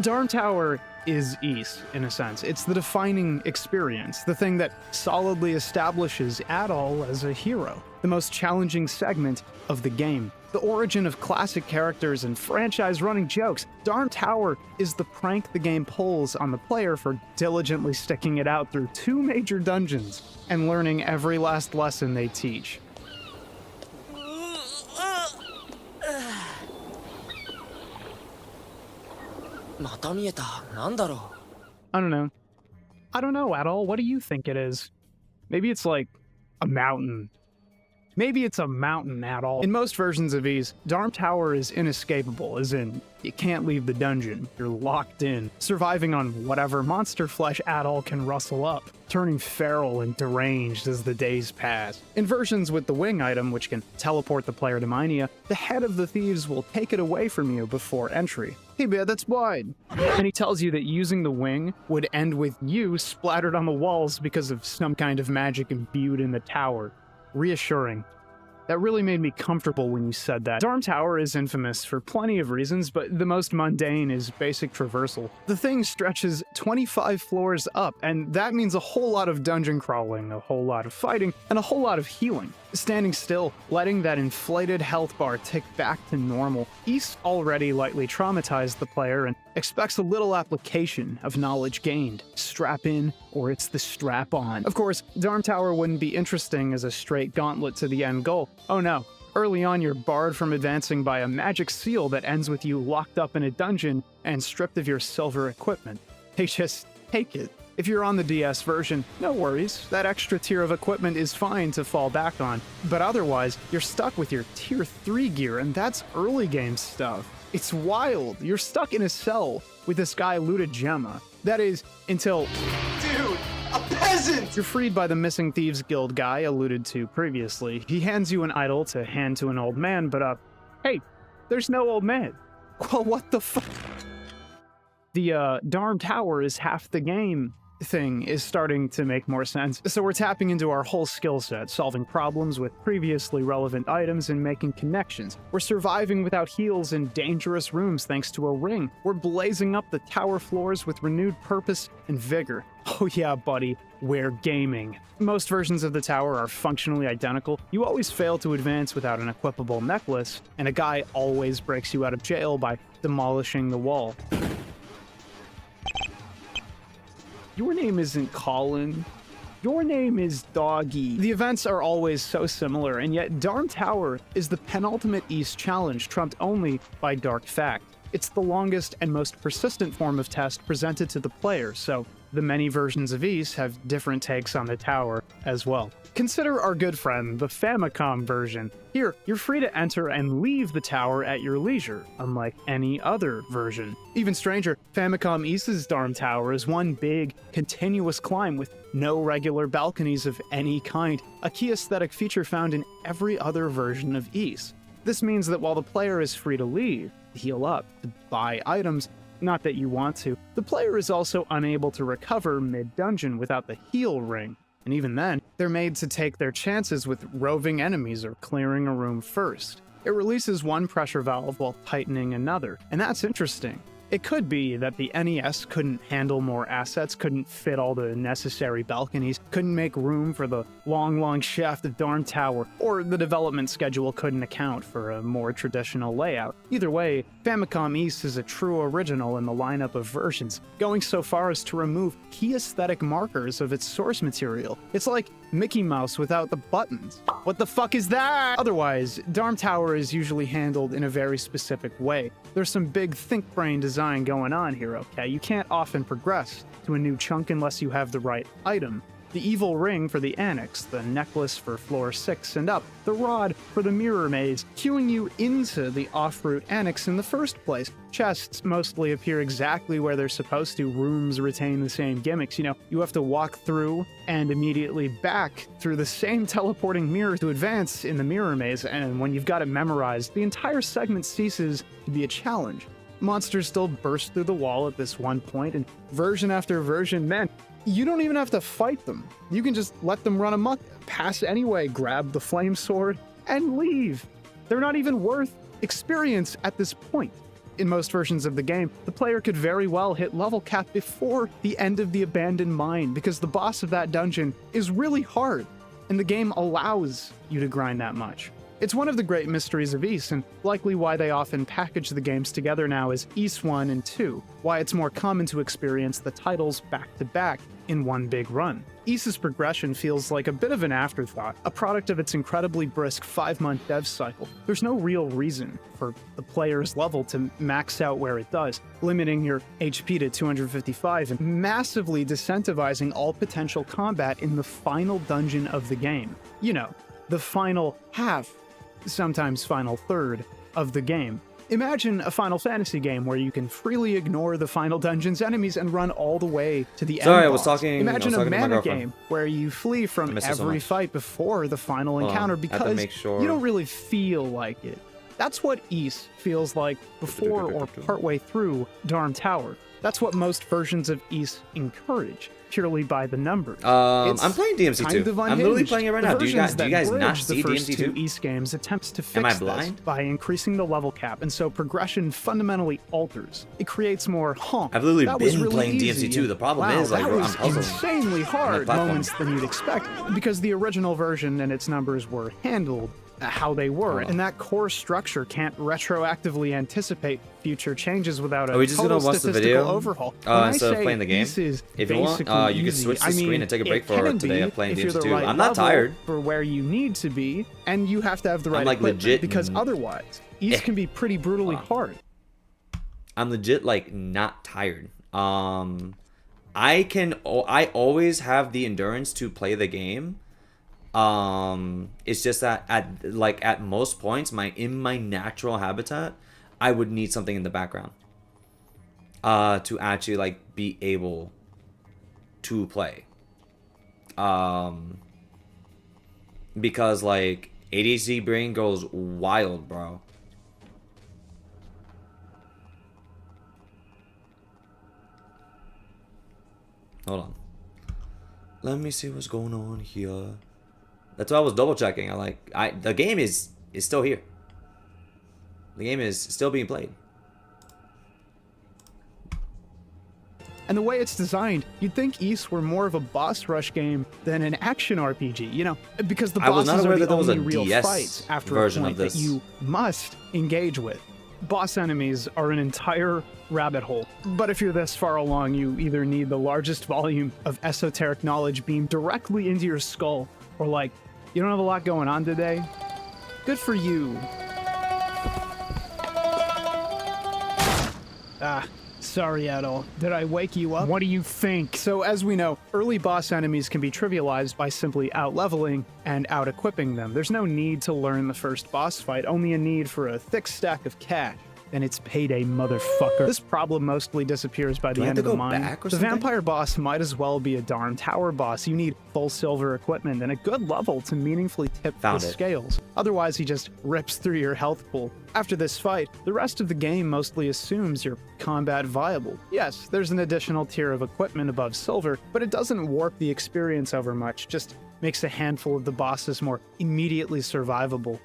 Darm Tower is Ys, in a sense. It's the defining experience, the thing that solidly establishes Adol as a hero, the most challenging segment of the game. The origin of classic characters and franchise-running jokes, Darm Tower is the prank the game pulls on the player for diligently sticking it out through 2 major dungeons and learning every last lesson they teach. I don't know. I don't know at all. What do you think it is? Maybe it's like a mountain. Maybe it's a mountain at all. In most versions of Ys, Darm Tower is inescapable, as in, you can't leave the dungeon. You're locked in, surviving on whatever monster flesh at all can rustle up, turning feral and deranged as the days pass. In versions with the wing item, which can teleport the player to Minea, the head of the thieves will take it away from you before entry. Hey man, that's mine! And he tells you that using the wing would end with you splattered on the walls because of some kind of magic imbued in the tower. Reassuring. That really made me comfortable when you said that. Darm Tower is infamous for plenty of reasons, but the most mundane is basic traversal. The thing stretches 25 floors up, and that means a whole lot of dungeon crawling, a whole lot of fighting, and a whole lot of healing. Standing still, letting that inflated health bar tick back to normal. Ys already lightly traumatized the player and expects a little application of knowledge gained. Strap in, or it's the strap on. Of course, Darm Tower wouldn't be interesting as a straight gauntlet to the end goal. Oh no. Early on, you're barred from advancing by a magic seal that ends with you locked up in a dungeon and stripped of your silver equipment. They just take it. If you're on the DS version, no worries, that extra tier of equipment is fine to fall back on. But otherwise, you're stuck with your tier 3 gear, and that's early game stuff. It's wild. You're stuck in a cell with this guy Luda Gemma. That is, until... Dude! A peasant! You're freed by the Missing Thieves Guild guy alluded to previously. He hands you an idol to hand to an old man, but hey, there's no old man. Well, what the fuck? The Darm Tower is half the game thing is starting to make more sense. So we're tapping into our whole skill set, solving problems with previously relevant items and making connections. We're surviving without heals in dangerous rooms thanks to a ring. We're blazing up the tower floors with renewed purpose and vigor. Oh yeah, buddy, we're gaming. Most versions of the tower are functionally identical. You always fail to advance without an equipable necklace, and a guy always breaks you out of jail by demolishing the wall. Your name isn't Colin. Your name is Doggy. The events are always so similar, and yet Darm Tower is the penultimate Ys challenge, trumped only by Dark Fact. It's the longest and most persistent form of test presented to the player, so the many versions of Ys have different takes on the tower as well. Consider our good friend, the Famicom version. Here, you're free to enter and leave the tower at your leisure, unlike any other version. Even stranger, Famicom Ys's Darm Tower is one big, continuous climb with no regular balconies of any kind, a key aesthetic feature found in every other version of Ys. This means that while the player is free to leave, to heal up, to buy items, not that you want to, the player is also unable to recover mid-dungeon without the heal ring. And even then, they're made to take their chances with roving enemies or clearing a room first. It releases one pressure valve while tightening another, and that's interesting. It could be that the NES couldn't handle more assets, couldn't fit all the necessary balconies, couldn't make room for the long shaft of Darm Tower, or the development schedule couldn't account for a more traditional layout. Either way, Famicom Ys is a true original in the lineup of versions, going so far as to remove key aesthetic markers of its source material. It's like Mickey Mouse without the buttons. What the fuck is that? Otherwise, Darm Tower is usually handled in a very specific way. There's some big think brain design going on here, okay? You can't often progress to a new chunk unless you have the right item. The evil ring for the annex, the necklace for floor 6 and up, the rod for the mirror maze, cueing you into the off-route annex in the first place. Chests mostly appear exactly where they're supposed to, rooms retain the same gimmicks. You know, you have to walk through and immediately back through the same teleporting mirror to advance in the mirror maze, and when you've got it memorized, the entire segment ceases to be a challenge. Monsters still burst through the wall at this one point, and version after version, man, you don't even have to fight them. You can just let them run amok, pass anyway, grab the flame sword, and leave. They're not even worth experience at this point. In most versions of the game, the player could very well hit level cap before the end of the abandoned mine, because the boss of that dungeon is really hard, and the game allows you to grind that much. It's one of the great mysteries of Ys, and likely why they often package the games together now as Ys 1 and 2, why it's more common to experience the titles back-to-back in one big run. Ys's progression feels like a bit of an afterthought, a product of its incredibly brisk 5-month dev cycle. There's no real reason for the player's level to max out where it does, limiting your HP to 255 and massively disincentivizing all potential combat in the final dungeon of the game. You know, the final half, sometimes final third, of the game. Imagine a Final Fantasy game where you can freely ignore the final dungeon's enemies and run all the way to the end Sorry, boss. I was talking Imagine to a my Mana girlfriend. game where you flee from miss her so every much. fight before the final Hold on, encounter I have to because make sure- you don't really feel like it. That's what Ys feels like before or partway through Darm Tower. That's what most versions of Ys encourage, purely by the numbers. I'm It's playing DMC2. kind of I'm literally unhinged. playing it right The now. Do you versions guys that not bridge see the first two DMC2? Ys games attempts to fix Am I this blind? by increasing the level cap, and so progression fundamentally alters. It creates more I've literally that was been really playing easy, DMC2. and The problem wow, is, like, that I'm was puzzling insanely hard platform. moments than you'd expect, because the original version and its numbers were handled how they were, Hold on. and that core structure can't retroactively anticipate future changes without a Are we just total gonna watch the statistical video, overhaul. When I instead of say playing the game? Ys is If you want, basically you can easy, switch the I screen mean, and take a break it for can today. be I'm playing if you're the DMC2. right I'm not level tired. for where you need to be, and you have to have the right like, equipment, legit because otherwise, Ys can be pretty brutally hard. I'm legit like not tired. I always have the endurance to play the game. It's just that at most points, in my natural habitat, I would need something in the background to actually like be able to play. Because like ADHD brain goes wild, bro. Hold on. Let me see what's going on here. That's why I was double checking. The game is still here. The game is still being played. And the way it's designed, you'd think Ys were more of a boss rush game than an action RPG, you know, because the I was not bosses aware are the that there was only a real DS fights after a version point of this. that you must engage with. Boss enemies are an entire rabbit hole. But if you're this far along, you either need the largest volume of esoteric knowledge beamed directly into your skull, or like, you don't have a lot going on today? Good for you. Sorry, Adol. Did I wake you up? What do you think? So, as we know, early boss enemies can be trivialized by simply out-leveling and out-equipping them. There's no need to learn the first boss fight, only a need for a thick stack of cash. And it's payday, motherfucker. This problem mostly disappears by the I have end to of the go mine. back or The something? vampire boss might as well be a darn tower boss. You need full silver equipment and a good level to meaningfully tip Found the it. scales. Otherwise, he just rips through your health pool. After this fight, the rest of the game mostly assumes you're combat viable. Yes, there's an additional tier of equipment above silver, but it doesn't warp the experience over much, just makes a handful of the bosses more immediately survivable.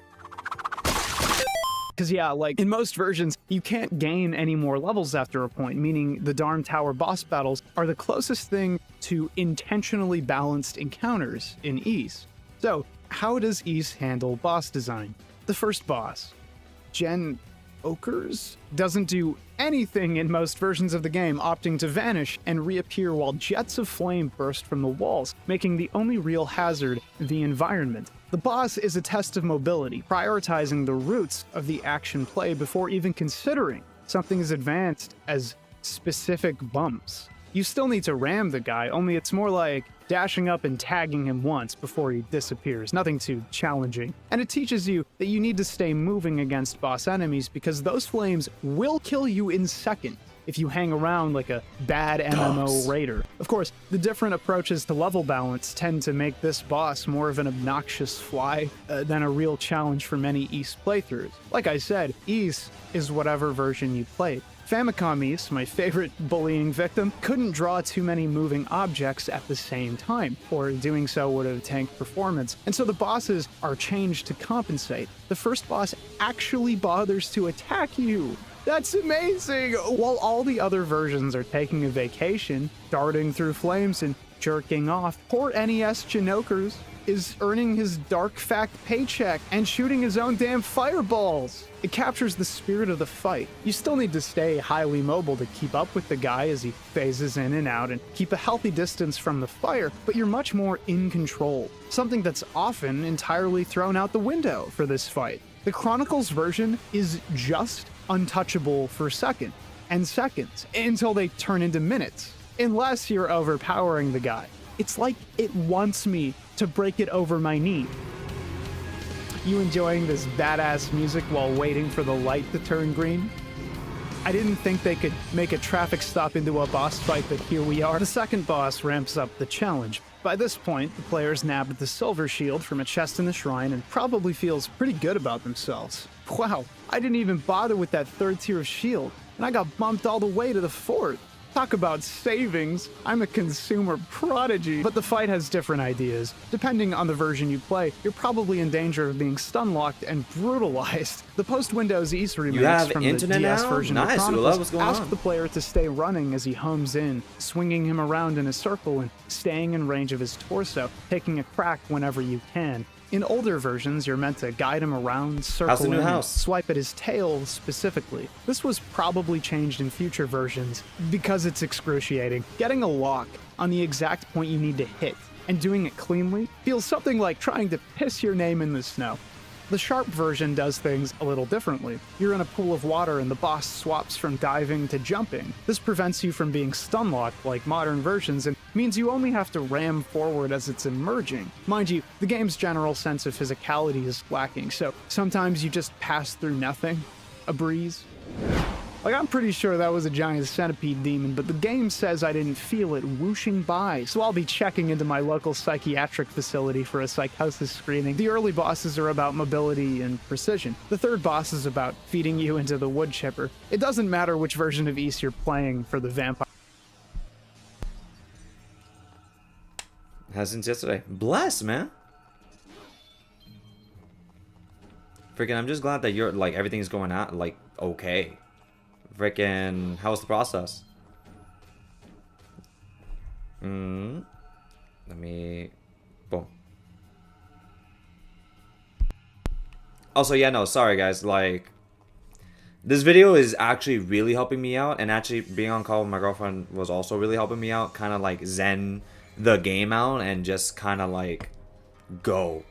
Because yeah, like in most versions, you can't gain any more levels after a point, meaning the Darm Tower boss battles are the closest thing to intentionally balanced encounters in Ys. So, how does Ys handle boss design? The first boss, Jen Okers, doesn't do anything in most versions of the game, opting to vanish and reappear while jets of flame burst from the walls, making the only real hazard the environment. The boss is a test of mobility, prioritizing the roots of the action play before even considering something as advanced as specific bumps. You still need to ram the guy, only it's more like dashing up and tagging him once before he disappears, nothing too challenging. And it teaches you that you need to stay moving against boss enemies because those flames will kill you in seconds if you hang around like a bad MMO raider. Of course, the different approaches to level balance tend to make this boss more of an obnoxious fly than a real challenge for many Ys playthroughs. Like I said, Ys is whatever version you played. Famicom Ys, my favorite bullying victim, couldn't draw too many moving objects at the same time, or doing so would have tanked performance, and so the bosses are changed to compensate. The first boss actually bothers to attack you. That's amazing! While all the other versions are taking a vacation, darting through flames and jerking off, poor NES Janokers is earning his dark fact paycheck and shooting his own damn fireballs. It captures the spirit of the fight. You still need to stay highly mobile to keep up with the guy as he phases in and out and keep a healthy distance from the fire, but you're much more in control, something that's often entirely thrown out the window for this fight. The Chronicles version is just untouchable for seconds until they turn into minutes, unless you're overpowering the guy. It's like it wants me to break it over my knee. You enjoying this badass music while waiting for the light to turn green? I didn't think they could make a traffic stop into a boss fight, but here we are. The second boss ramps up the challenge. By this point, the player's nabbed the silver shield from a chest in the shrine and probably feels pretty good about themselves. Wow, I didn't even bother with that third tier of shield, and I got bumped all the way to the fourth. Talk about savings. I'm a consumer prodigy. But the fight has different ideas. Depending on the version you play, you're probably in danger of being stun-locked and brutalized. The post-Windows East remakes from the DS version of Chronicles ask the player to stay running as he homes in, swinging him around in a circle and staying in range of his torso, taking a crack whenever you can. In older versions, you're meant to guide him around, circle in, and swipe at his tail specifically. This was probably changed in future versions because it's excruciating. Getting a lock on the exact point you need to hit and doing it cleanly feels something like trying to piss your name in the snow. The Sharp version does things a little differently. You're in a pool of water and the boss swaps from diving to jumping. This prevents you from being stun-locked like modern versions and means you only have to ram forward as it's emerging. Mind you, the game's general sense of physicality is lacking, so sometimes you just pass through nothing. A breeze. Like, I'm pretty sure that was a giant centipede demon, but the game says I didn't feel it whooshing by, so I'll be checking into my local psychiatric facility for a psychosis screening. The early bosses are about mobility and precision. The third boss is about feeding you into the wood chipper. It doesn't matter which version of Ys you're playing for the vampire. Has since yesterday. Bless, man. Freaking, I'm just glad that you're, like, everything's going out, like, okay. Freaking, how was the process? Let me... Boom. Also, yeah, no, sorry, guys. Like, this video is actually really helping me out. And actually, being on call with my girlfriend was also really helping me out. Kind of, like, zen the game out and just kind of, like, go.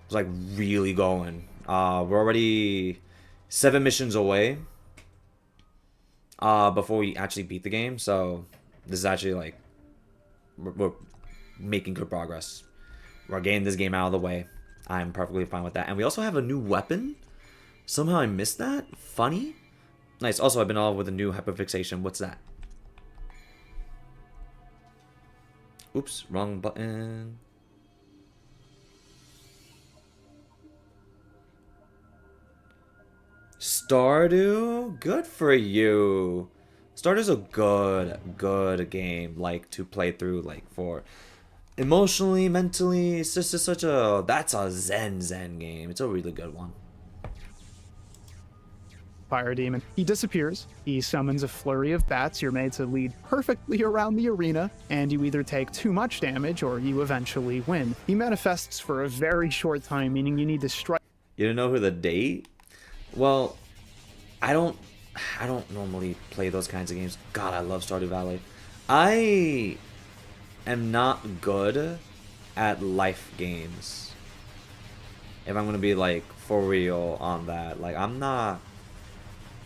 It's, like, really going. We're already 7 missions away. Before we actually beat the game, so this is actually like we're making good progress. We're getting this game out of the way. I'm perfectly fine with that. And we also have a new weapon. Somehow I missed that. Funny. Nice. Also, I've been all with a new hyperfixation. What's that? Oops, wrong button. Stardew, good for you. Stardew's a good game, like, to play through, like, for emotionally, mentally. It's just such a, that's a zen game. It's a really good one. Fire demon. He disappears. He summons a flurry of bats you're made to lead perfectly around the arena, and you either take too much damage or you eventually win. He manifests for a very short time, meaning you need to strike. You don't know who the date? Well, I don't normally play those kinds of games. God, I love Stardew Valley. I am not good at life games. If I'm gonna be, like, for real on that. Like, I'm not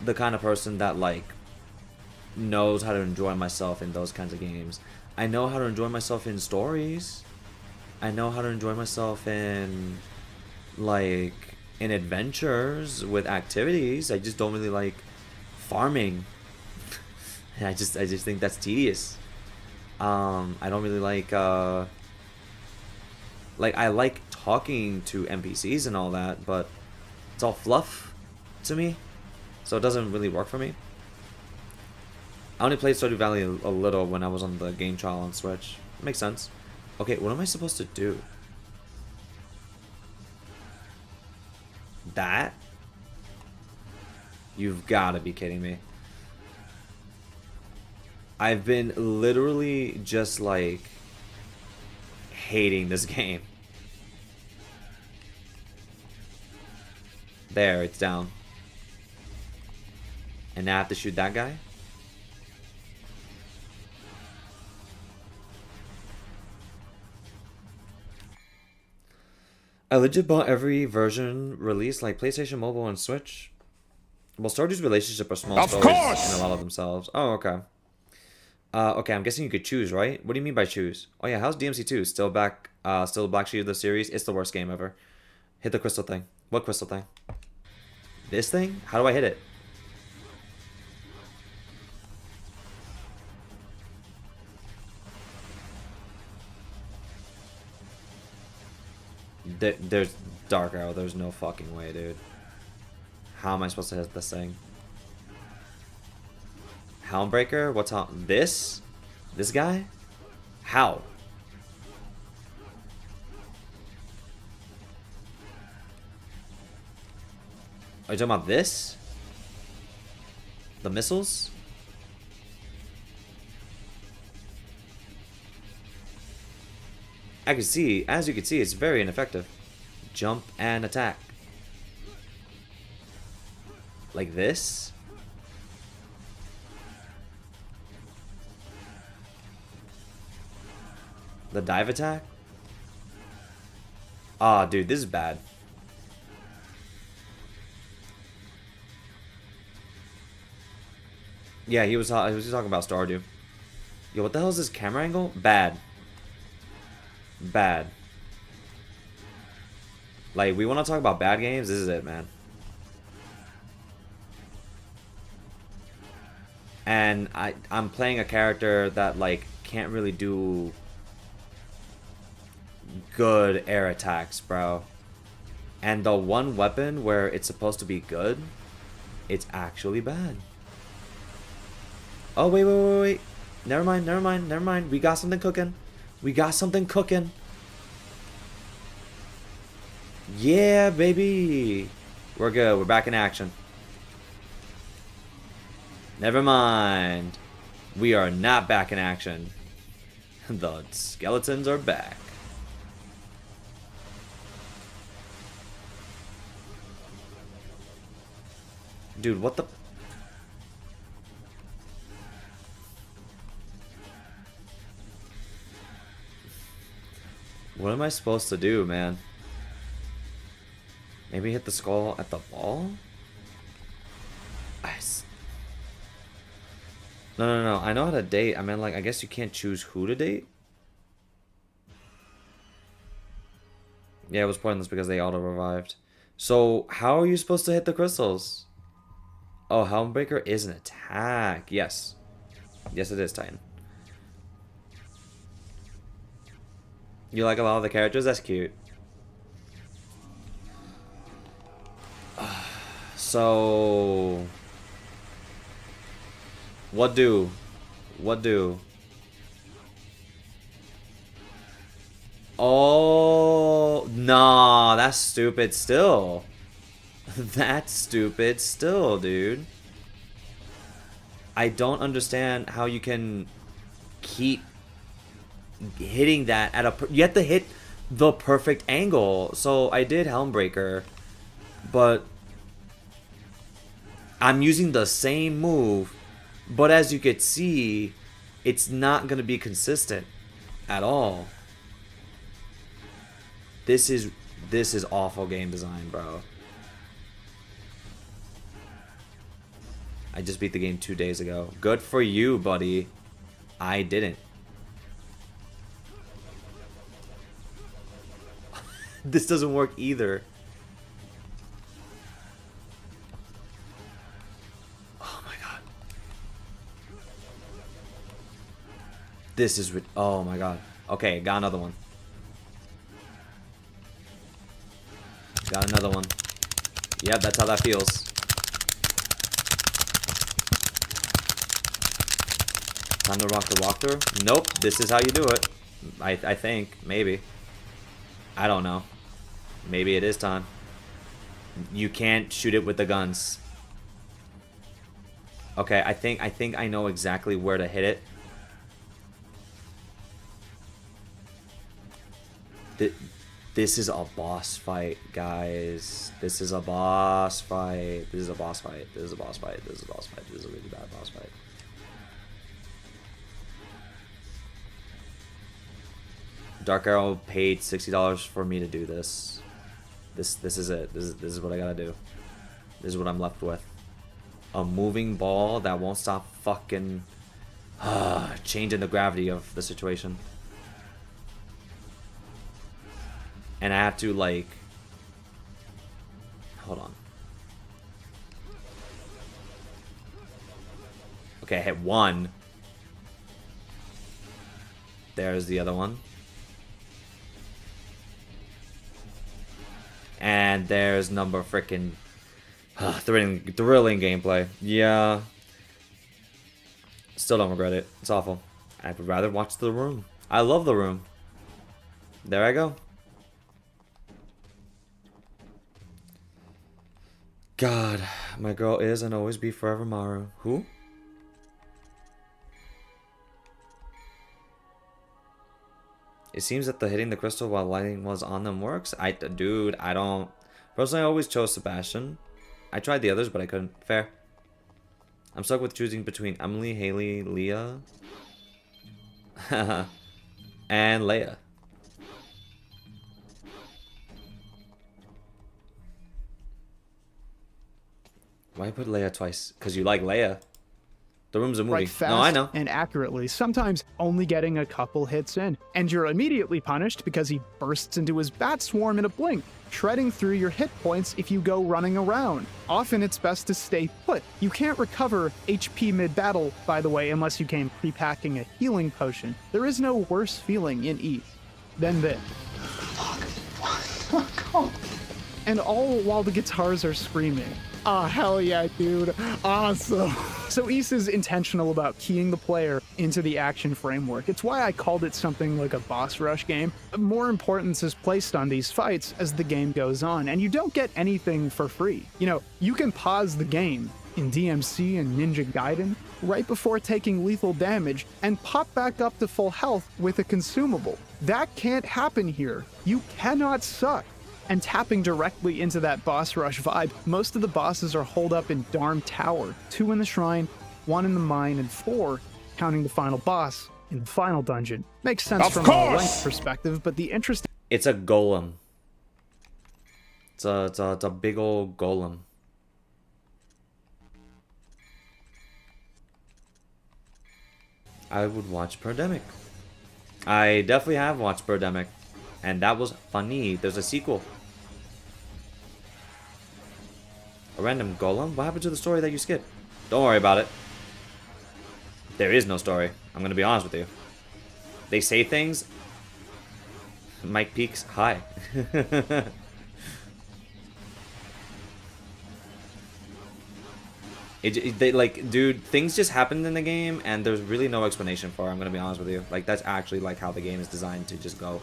the kind of person that, like, knows how to enjoy myself in those kinds of games. I know how to enjoy myself in stories. I know how to enjoy myself in, like, in adventures with activities. I just don't really like farming. I just think that's tedious. I don't really like I like talking to NPCs and all that, but it's all fluff to me, so it doesn't really work for me. I only played Stardew Valley a little when I was on the game trial on Switch. It makes sense. Okay, what am I supposed to do? That? You've got to be kidding me. I've been literally just, like, hating this game. There, it's down. And now I have to shoot that guy? I legit bought every version released, like PlayStation Mobile and Switch. Well, Stardew's relationship are small stories in a lot of themselves. Oh, okay. Okay, I'm guessing you could choose, right? What do you mean by choose? Oh yeah, how's DMC2? Still back, still the black sheep of the series? It's the worst game ever. Hit the crystal thing. What crystal thing? This thing? How do I hit it? There's Dark Arrow. There's no fucking way, dude. How am I supposed to hit this thing? Helmbreaker? What's on this? This guy? How? Are you talking about this? The missiles? I can see, as you can see, it's very ineffective. Jump and attack. Like this? The dive attack? Ah, dude, this is bad. Yeah, he was talking about Stardew. Yo, what the hell is this camera angle? Bad. Bad. Like, we want to talk about bad games? This is it, man. And I'm playing a character that, like, can't really do good air attacks, bro. And the one weapon where it's supposed to be good, it's actually bad. Oh, wait. Never mind. We got something cooking. Yeah, baby. We're good. We're back in action. Never mind. We are not back in action. The skeletons are back. Dude, what the... What am I supposed to do, man? Maybe hit the skull at the ball? No. I know how to date. I mean, like, I guess you can't choose who to date. Yeah, it was pointless because they auto-revived. So, how are you supposed to hit the crystals? Oh, Helmbreaker is an attack. Yes. Yes, it is, Titan. You like a lot of the characters? That's cute. So... What do? Oh, nah, that's stupid still. That's stupid still, dude. I don't understand how you can keep hitting that at a... You have to hit the perfect angle. So I did Helmbreaker, but I'm using the same move, but as you could see, it's not going to be consistent at all. This is awful game design, bro. I just beat the game 2 days ago. Good for you, buddy. I didn't. This doesn't work either. Oh my god. This is... Oh my god. Okay, got another one. Got another one. Yep, that's how that feels. Time to rock the walkthrough? Nope, this is how you do it. I think, maybe. I don't know. Maybe it is time. You can't shoot it with the guns. Okay, I think I know exactly where to hit it. This is a boss fight, guys. This is a boss fight. This is a boss fight. This is a boss fight. This is a boss fight. This is a really bad boss fight. Dark Arrow paid $60 for me to do this. This is it. This is what I gotta do. This is what I'm left with. A moving ball that won't stop fucking changing the gravity of the situation. And I have to, like, hold on. Okay, I hit one. There's the other one. And there's number freaking thrilling gameplay. Yeah. Still don't regret it. It's awful. I would rather watch The Room. I love The Room. There I go. God, my girl is and always be forever Maru. Who? It seems that the hitting the crystal while lighting was on them works. Dude, I don't. Personally, I always chose Sebastian. I tried the others, but I couldn't. Fair. I'm stuck with choosing between Emily, Haley, Leah, and Leia. Why put Leia twice? Because you like Leia. The Room's a movie. Right, fast no, I know. and accurately, sometimes only getting a couple hits in. And you're immediately punished because he bursts into his bat swarm in a blink, shredding through your hit points if you go running around. Often it's best to stay put. You can't recover HP mid-battle, by the way, unless you came pre-packing a healing potion. There is no worse feeling in East than this. And all while the guitars are screaming. Oh, hell yeah, dude. Awesome. So Ys is intentional about keying the player into the action framework. It's why I called it something like a boss rush game. More importance is placed on these fights as the game goes on, and you don't get anything for free. You know, you can pause the game in DMC and Ninja Gaiden right before taking lethal damage and pop back up to full health with a consumable. That can't happen here. You cannot suck. And tapping directly into that boss rush vibe, most of the bosses are holed up in Darm Tower, 2 in the shrine, 1 in the mine, and 4, counting the final boss, in the final dungeon. Makes sense from a length perspective, but the interesting... It's a golem. It's a big old golem. I would watch Birdemic. I definitely have watched Birdemic. And that was funny. There's a sequel. A random golem? What happened to the story that you skipped? Don't worry about it. There is no story. I'm gonna be honest with you. They say things. Mike Peaks, hi. They like, dude, things just happened in the game, and there's really no explanation for it. I'm gonna be honest with you. Like, that's actually like how the game is designed to just go.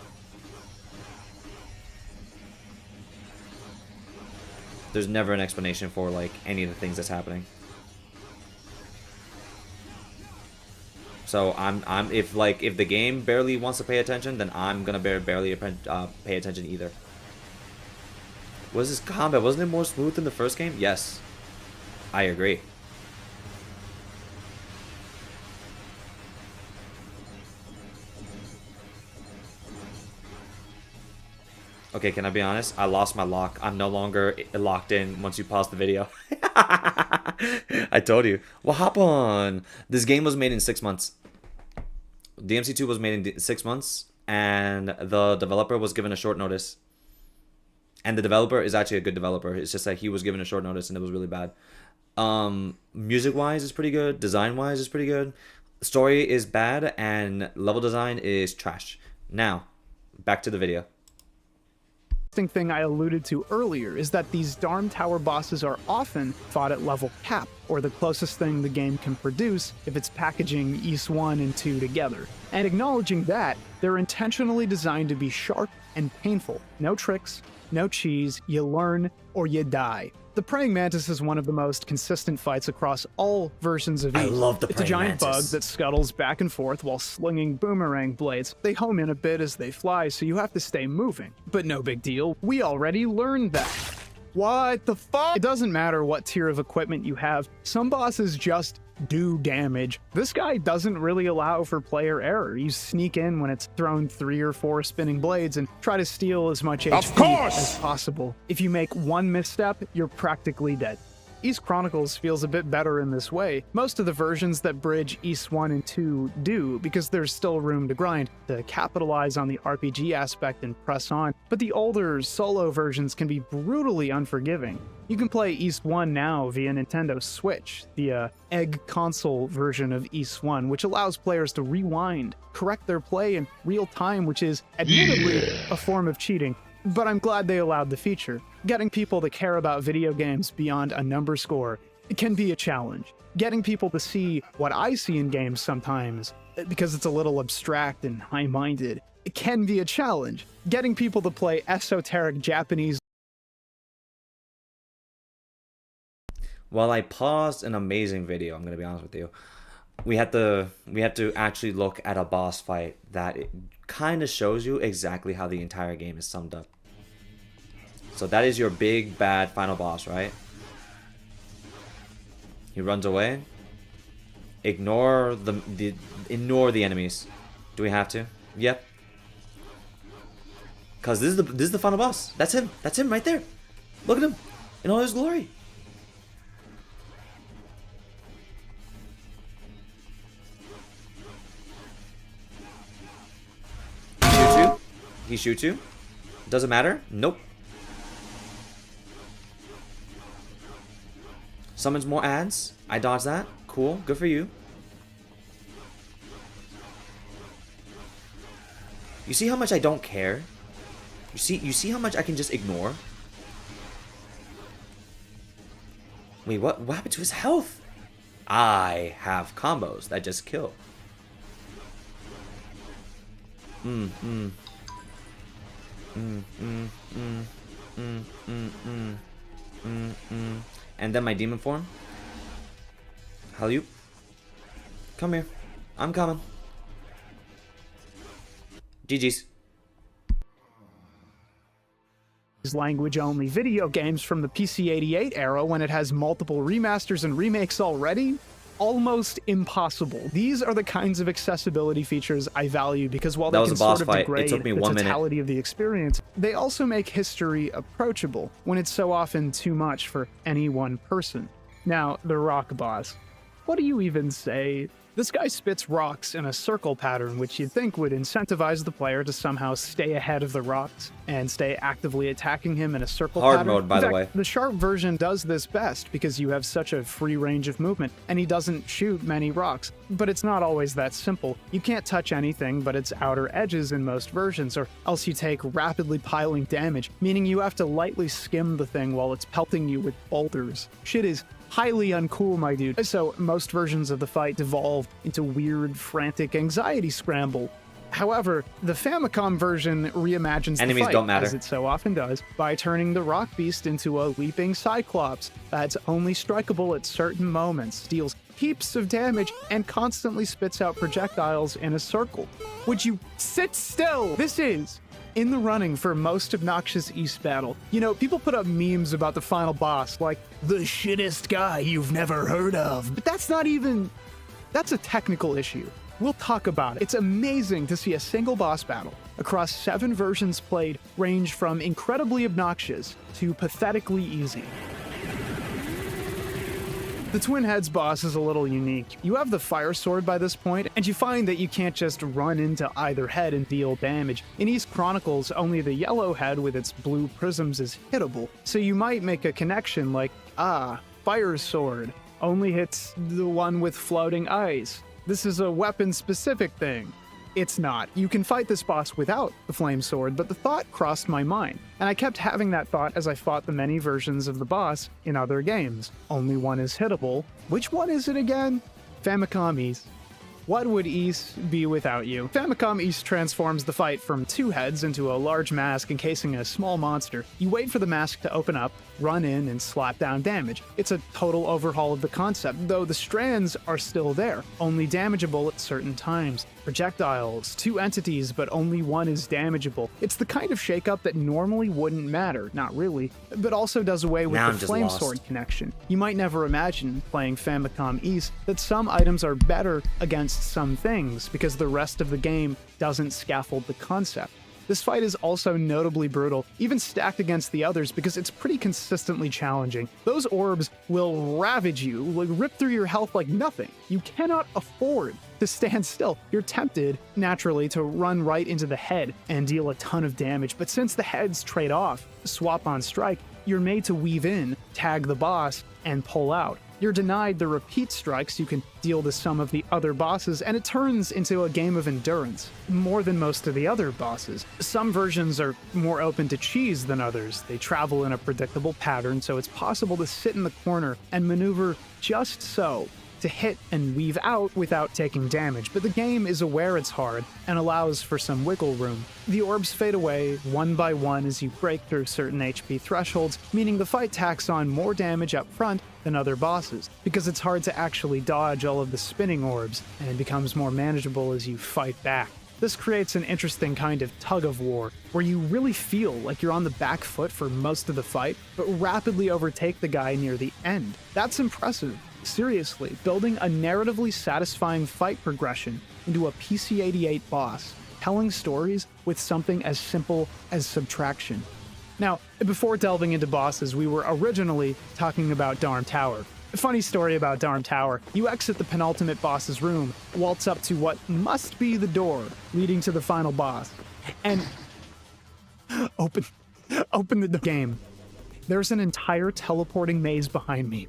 There's never an explanation for like any of the things that's happening. So if the game barely wants to pay attention, then I'm gonna barely pay attention either. Was this combat? Wasn't it more smooth than the first game? Yes, I agree. Okay, can I be honest? I lost my lock. I'm no longer locked in once you pause the video. I told you. What happened? This game was made in 6 months. DMC2 was made in 6 months, and the developer was given a short notice. And the developer is actually a good developer. It's just that he was given a short notice, and it was really bad. Music-wise is pretty good. Design-wise is pretty good. Story is bad, and level design is trash. Now, back to the video. Thing I alluded to earlier is that these Darm Tower bosses are often fought at level cap, or the closest thing the game can produce if it's packaging Ys 1 and 2 together. And acknowledging that, they're intentionally designed to be sharp and painful. No tricks, no cheese, you learn or you die. The praying mantis is one of the most consistent fights across all versions of I Ys. love the It's a praying giant bug mantis. that scuttles back and forth while slinging boomerang blades. They home in a bit as they fly, so you have to stay moving. But no big deal, we already learned that. What the fuck? It doesn't matter what tier of equipment you have, some bosses just do damage. This guy doesn't really allow for player error. You sneak in when it's thrown 3 or 4 spinning blades and try to steal as much HP as possible. If you make one misstep, you're practically dead. Ys Chronicles feels a bit better in this way. Most of the versions that bridge Ys 1 and 2 do, because there's still room to grind, to capitalize on the RPG aspect and press on, but the older solo versions can be brutally unforgiving. You can play Ys 1 now via Nintendo Switch, the Egg console version of Ys 1, which allows players to rewind, correct their play in real time, which is admittedly a form of cheating. But I'm glad they allowed the feature. Getting people to care about video games beyond a number score can be a challenge. Getting people to see what I see in games sometimes, because it's a little abstract and high-minded, it can be a challenge. Getting people to play esoteric Japanese. While I paused an amazing video, I'm gonna be honest with you. We had to actually look at a boss fight that kind of shows you exactly how the entire game is summed up. So that is your big bad final boss, right? He runs away. Ignore the enemies. Do we have to? Yep. Cause this is the final boss. That's him. That's him right there. Look at him in all his glory. He shoots you. Doesn't matter. Nope. Summons more ads. I dodged that. Cool. Good for you. You see how much I don't care? You see how much I can just ignore? Wait, what happened to his health? I have combos that just kill. And then my demon form. Hell you. Come here. I'm coming. GG's. Language-only video games from the PC-88 era when it has multiple remasters and remakes already? Almost impossible. These are the kinds of accessibility features I value because while they can sort of degrade the totality of the experience, they also make history approachable when it's so often too much for any one person. Now, the rock boss. What do you even say? This guy spits rocks in a circle pattern, which you'd think would incentivize the player to somehow stay ahead of the rocks and stay actively attacking him in a circle pattern. Hard mode, by the way. The sharp version does this best because you have such a free range of movement, and he doesn't shoot many rocks. But it's not always that simple. You can't touch anything but its outer edges in most versions, or else you take rapidly piling damage, meaning you have to lightly skim the thing while it's pelting you with boulders. Shit is highly uncool, my dude. So most versions of the fight devolve into weird, frantic anxiety scramble. However, the Famicom version reimagines the fight, don't matter, as it so often does, by turning the rock beast into a leaping cyclops that's only strikeable at certain moments, deals heaps of damage, and constantly spits out projectiles in a circle. Would you sit still? This is in the running for most obnoxious Ys battle. You know, people put up memes about the final boss, like, the shittest guy you've never heard of. But that's not even... that's a technical issue. We'll talk about it. It's amazing to see a single boss battle across 7 versions played range from incredibly obnoxious to pathetically easy. The Twin Heads boss is a little unique. You have the Fire Sword by this point, and you find that you can't just run into either head and deal damage. In Ys Chronicles, only the yellow head with its blue prisms is hittable, so you might make a connection like, Fire Sword only hits the one with floating ice. This is a weapon-specific thing. It's not. You can fight this boss without the Flame Sword, but the thought crossed my mind, and I kept having that thought as I fought the many versions of the boss in other games. Only one is hittable. Which one is it again? Famicom Ys. What would Ys be without you? Famicom Ys transforms the fight from two heads into a large mask encasing a small monster. You wait for the mask to open up, run in, and slap down damage. It's a total overhaul of the concept, though the strands are still there, only damageable at certain times. Projectiles, two entities, but only one is damageable. It's the kind of shakeup that normally wouldn't matter, not really, but also does away with Now I'm the just flame lost. sword connection. You might never imagine, playing Famicom Ys, that some items are better against some things because the rest of the game doesn't scaffold the concept. This fight is also notably brutal, even stacked against the others, because it's pretty consistently challenging. Those orbs will ravage you, rip through your health like nothing. You cannot afford to stand still. You're tempted, naturally, to run right into the head and deal a ton of damage, but since the heads trade off, swap on strike, you're made to weave in, tag the boss, and pull out. You're denied the repeat strikes you can deal to some of the other bosses, and it turns into a game of endurance, more than most of the other bosses. Some versions are more open to cheese than others. They travel in a predictable pattern, so it's possible to sit in the corner and maneuver just so to hit and weave out without taking damage, but the game is aware it's hard and allows for some wiggle room. The orbs fade away one by one as you break through certain HP thresholds, meaning the fight tacks on more damage up front than other bosses, because it's hard to actually dodge all of the spinning orbs, and it becomes more manageable as you fight back. This creates an interesting kind of tug-of-war, where you really feel like you're on the back foot for most of the fight, but rapidly overtake the guy near the end. That's impressive. Seriously, building a narratively satisfying fight progression into a PC-88 boss, telling stories with something as simple as subtraction. Now, before delving into bosses, we were originally talking about Darm Tower. A funny story about Darm Tower: you exit the penultimate boss's room, waltz up to what must be the door leading to the final boss, and open the game. There's an entire teleporting maze behind me.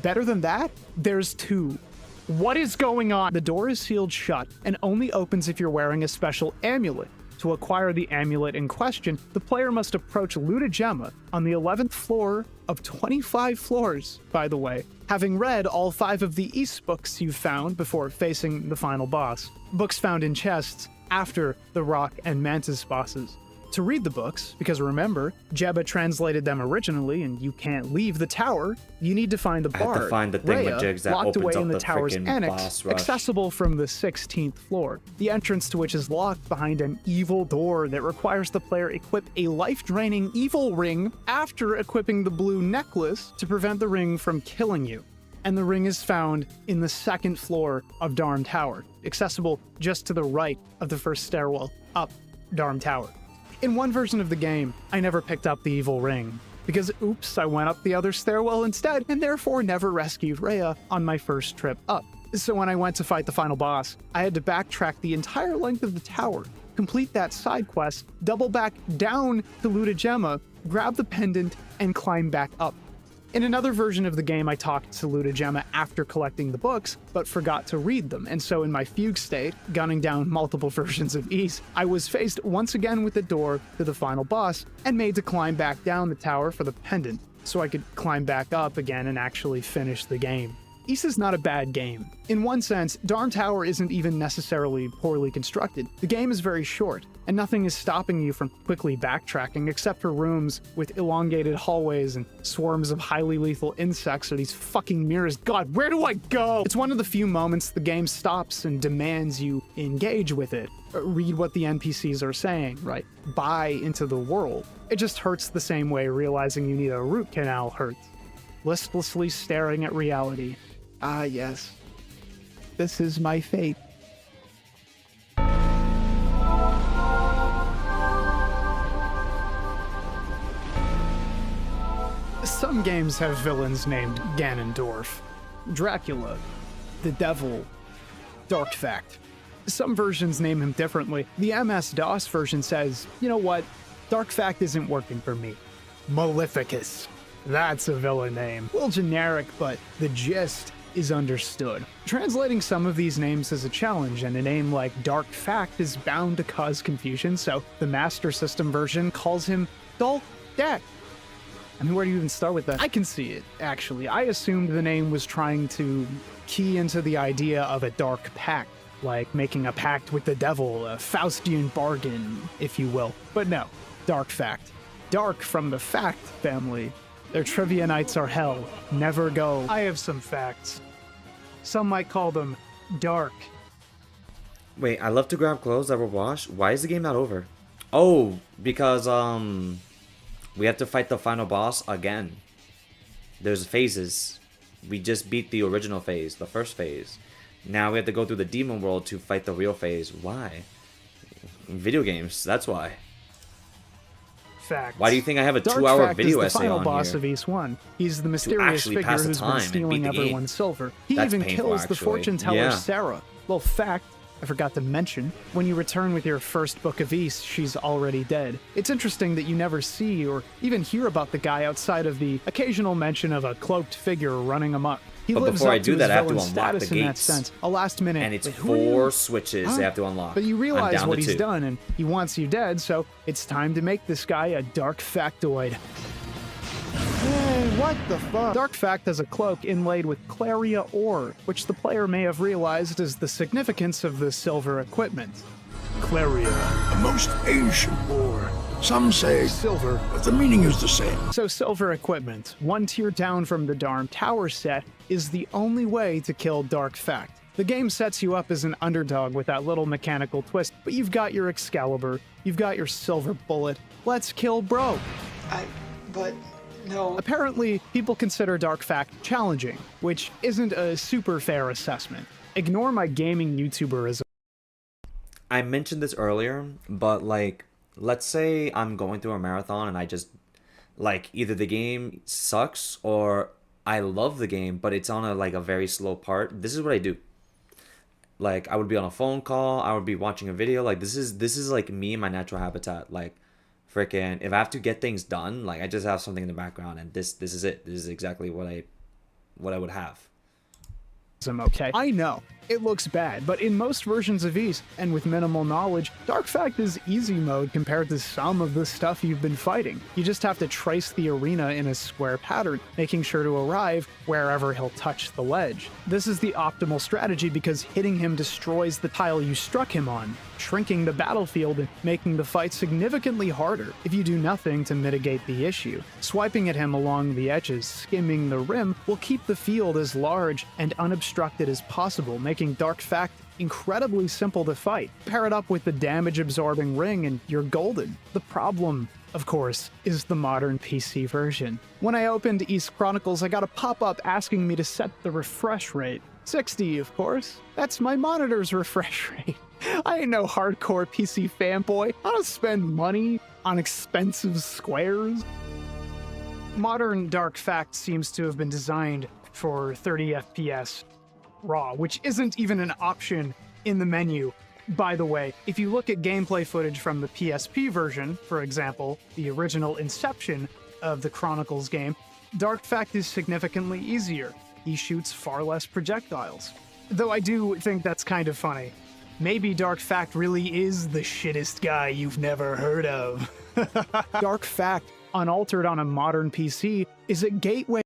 Better than that, there's two. What is going on? The door is sealed shut and only opens if you're wearing a special amulet. To acquire the amulet in question, the player must approach Ludogema on the 11th floor of 25 floors, by the way, having read all 5 of the Ys books you've found before facing the final boss. Books found in chests after the Rock and Mantis bosses. To read the books, because remember, Jebba translated them originally and you can't leave the tower, you need to find the bard, I have to find the thingamajigs that locked away opens in up the the tower's frickin' annex, boss rush. accessible from the 16th floor, the entrance to which is locked behind an evil door that requires the player equip a life-draining evil ring after equipping the blue necklace to prevent the ring from killing you. And the ring is found in the 2nd floor of Darm Tower, accessible just to the right of the first stairwell up Darm Tower. In one version of the game, I never picked up the evil ring, because oops, I went up the other stairwell instead, and therefore never rescued Rhea on my first trip up. So when I went to fight the final boss, I had to backtrack the entire length of the tower, complete that side quest, double back down to Ludogema, grab the pendant, and climb back up. In another version of the game, I talked to Ludogema after collecting the books, but forgot to read them, and so in my fugue state, gunning down multiple versions of Ys, I was faced once again with the door to the final boss, and made to climb back down the tower for the pendant, so I could climb back up again and actually finish the game. Ys is not a bad game. In one sense, Darm Tower isn't even necessarily poorly constructed. The game is very short, and nothing is stopping you from quickly backtracking except for rooms with elongated hallways and swarms of highly lethal insects or these fucking mirrors. God, where do I go? It's one of the few moments the game stops and demands you engage with it. Read what the NPCs are saying, right? Buy into the world. It just hurts the same way realizing you need a root canal hurts. Listlessly staring at reality. Ah, yes. This is my fate. Some games have villains named Ganondorf, Dracula, the Devil, Dark Fact. Some versions name him differently. The MS-DOS version says, you know what, Dark Fact isn't working for me. Maleficus. That's a villain name. A little generic, but the gist is understood. Translating some of these names is a challenge, and a name like Dark Fact is bound to cause confusion, so the Master System version calls him Dark Deck. I mean, where do you even start with that? I can see it, actually. I assumed the name was trying to key into the idea of a dark pact, like making a pact with the devil, a Faustian bargain, if you will. But no, Dark Fact. Dark from the Fact family. Their trivia nights are hell. Never go. I have some facts. Some might call them dark. Wait, I love to grab clothes that were washed. Why is the game not over? Oh, because we have to fight the final boss again. There's phases. We just beat the original phase, the first phase. Now we have to go through the demon world to fight the real phase. Why? Video games, that's why. Facts. Why do you think I have a Dark 2-hour Fact video is the essay final on boss here? of East 1. He's the mysterious actually figure pass the who's time been and stealing beat the game. everyone's silver. He That's even painful, kills the actually. fortune teller Yeah. Sarah. Little fact I forgot to mention, when you return with your first book of East, she's already dead. It's interesting that you never see or even hear about the guy outside of the occasional mention of a cloaked figure running amok. He But lives before up I do to that, I his have to villain unlock the status in that gates. sense. A last minute. And it's "Wait, who are you?" 4 switches Huh? they have to unlock. But you I'm realize down what to he's 2. done, and he wants you dead, so it's time to make this guy a dark factoid. Hey, what the fuck? Dark Fact has a cloak inlaid with Claria ore, which the player may have realized is the significance of the silver equipment. Claria. A most ancient ore. Some say Silver. but the meaning is the same. So silver equipment, one tier down from the Darm Tower set, is the only way to kill Dark Fact. The game sets you up as an underdog with that little mechanical twist, but you've got your Excalibur, you've got your silver bullet. Let's kill bro. No. Apparently, people consider Dark Fact challenging, which isn't a super fair assessment. Ignore my gaming YouTuberism. I mentioned this earlier, but like, let's say I'm going through a marathon and I just, like, either the game sucks or I love the game, but it's on a very slow part. This is what I do. Like, I would be on a phone call, I would be watching a video. Like, this is like me in my natural habitat. Like, freaking, if I have to get things done, like, I just have something in the background, and this is it. This is exactly what I would have. Okay, I know, it looks bad, but in most versions of East, and with minimal knowledge, Dark Fact is easy mode compared to some of the stuff you've been fighting. You just have to trace the arena in a square pattern, making sure to arrive wherever he'll touch the ledge. This is the optimal strategy because hitting him destroys the tile you struck him on, shrinking the battlefield and making the fight significantly harder if you do nothing to mitigate the issue. Swiping at him along the edges, skimming the rim, will keep the field as large and unobstructed as possible, making Dark Fact incredibly simple to fight. Pair it up with the damage-absorbing ring and you're golden. The problem, of course, is the modern PC version. When I opened East Chronicles, I got a pop-up asking me to set the refresh rate. 60, of course. That's my monitor's refresh rate. I ain't no hardcore PC fanboy. I don't spend money on expensive squares. Modern Dark Fact seems to have been designed for 30 FPS RAW, which isn't even an option in the menu. By the way, if you look at gameplay footage from the PSP version, for example, the original inception of the Chronicles game, Dark Fact is significantly easier. He shoots far less projectiles. Though I do think that's kind of funny. Maybe Dark Fact really is the shittest guy you've never heard of. Dark Fact, unaltered on a modern PC, is a gateway.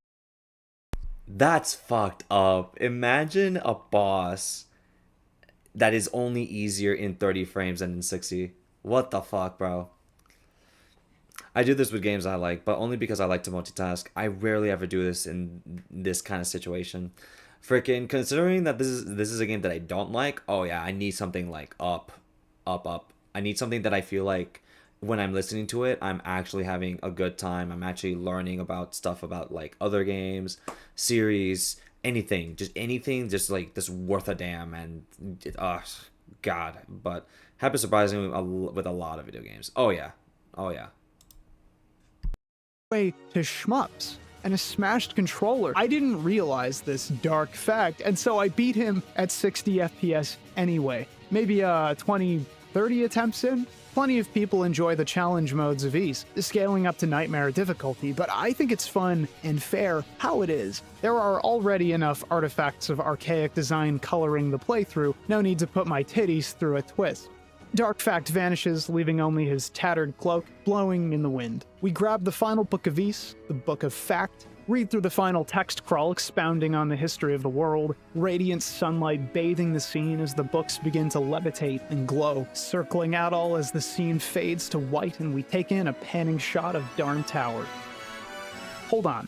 That's fucked up. Imagine a boss that is only easier in 30 frames than in 60. What the fuck, bro? I do this with games I like, but only because I like to multitask. I rarely ever do this in this kind of situation. Freaking, considering that this is a game that I don't like, oh yeah, I need something like up. I need something that I feel like when I'm listening to it, I'm actually having a good time. I'm actually learning about stuff about like other games, series, anything, just like this worth a damn. And God, but happens surprisingly with a lot of video games. Oh yeah. Way to shmups and a smashed controller. I didn't realize this Dark Fact, and so I beat him at 60 FPS anyway. Maybe 20, 30 attempts in? Plenty of people enjoy the challenge modes of East, scaling up to nightmare difficulty, but I think it's fun and fair how it is. There are already enough artifacts of archaic design coloring the playthrough, no need to put my titties through a twist. Dark Fact vanishes, leaving only his tattered cloak blowing in the wind. We grab the final book of East, the Book of Fact, Read through the final text crawl expounding on the history of the world, radiant sunlight bathing the scene as the books begin to levitate and glow, circling out all as the scene fades to white and we take in a panning shot of Darm Tower. Hold on.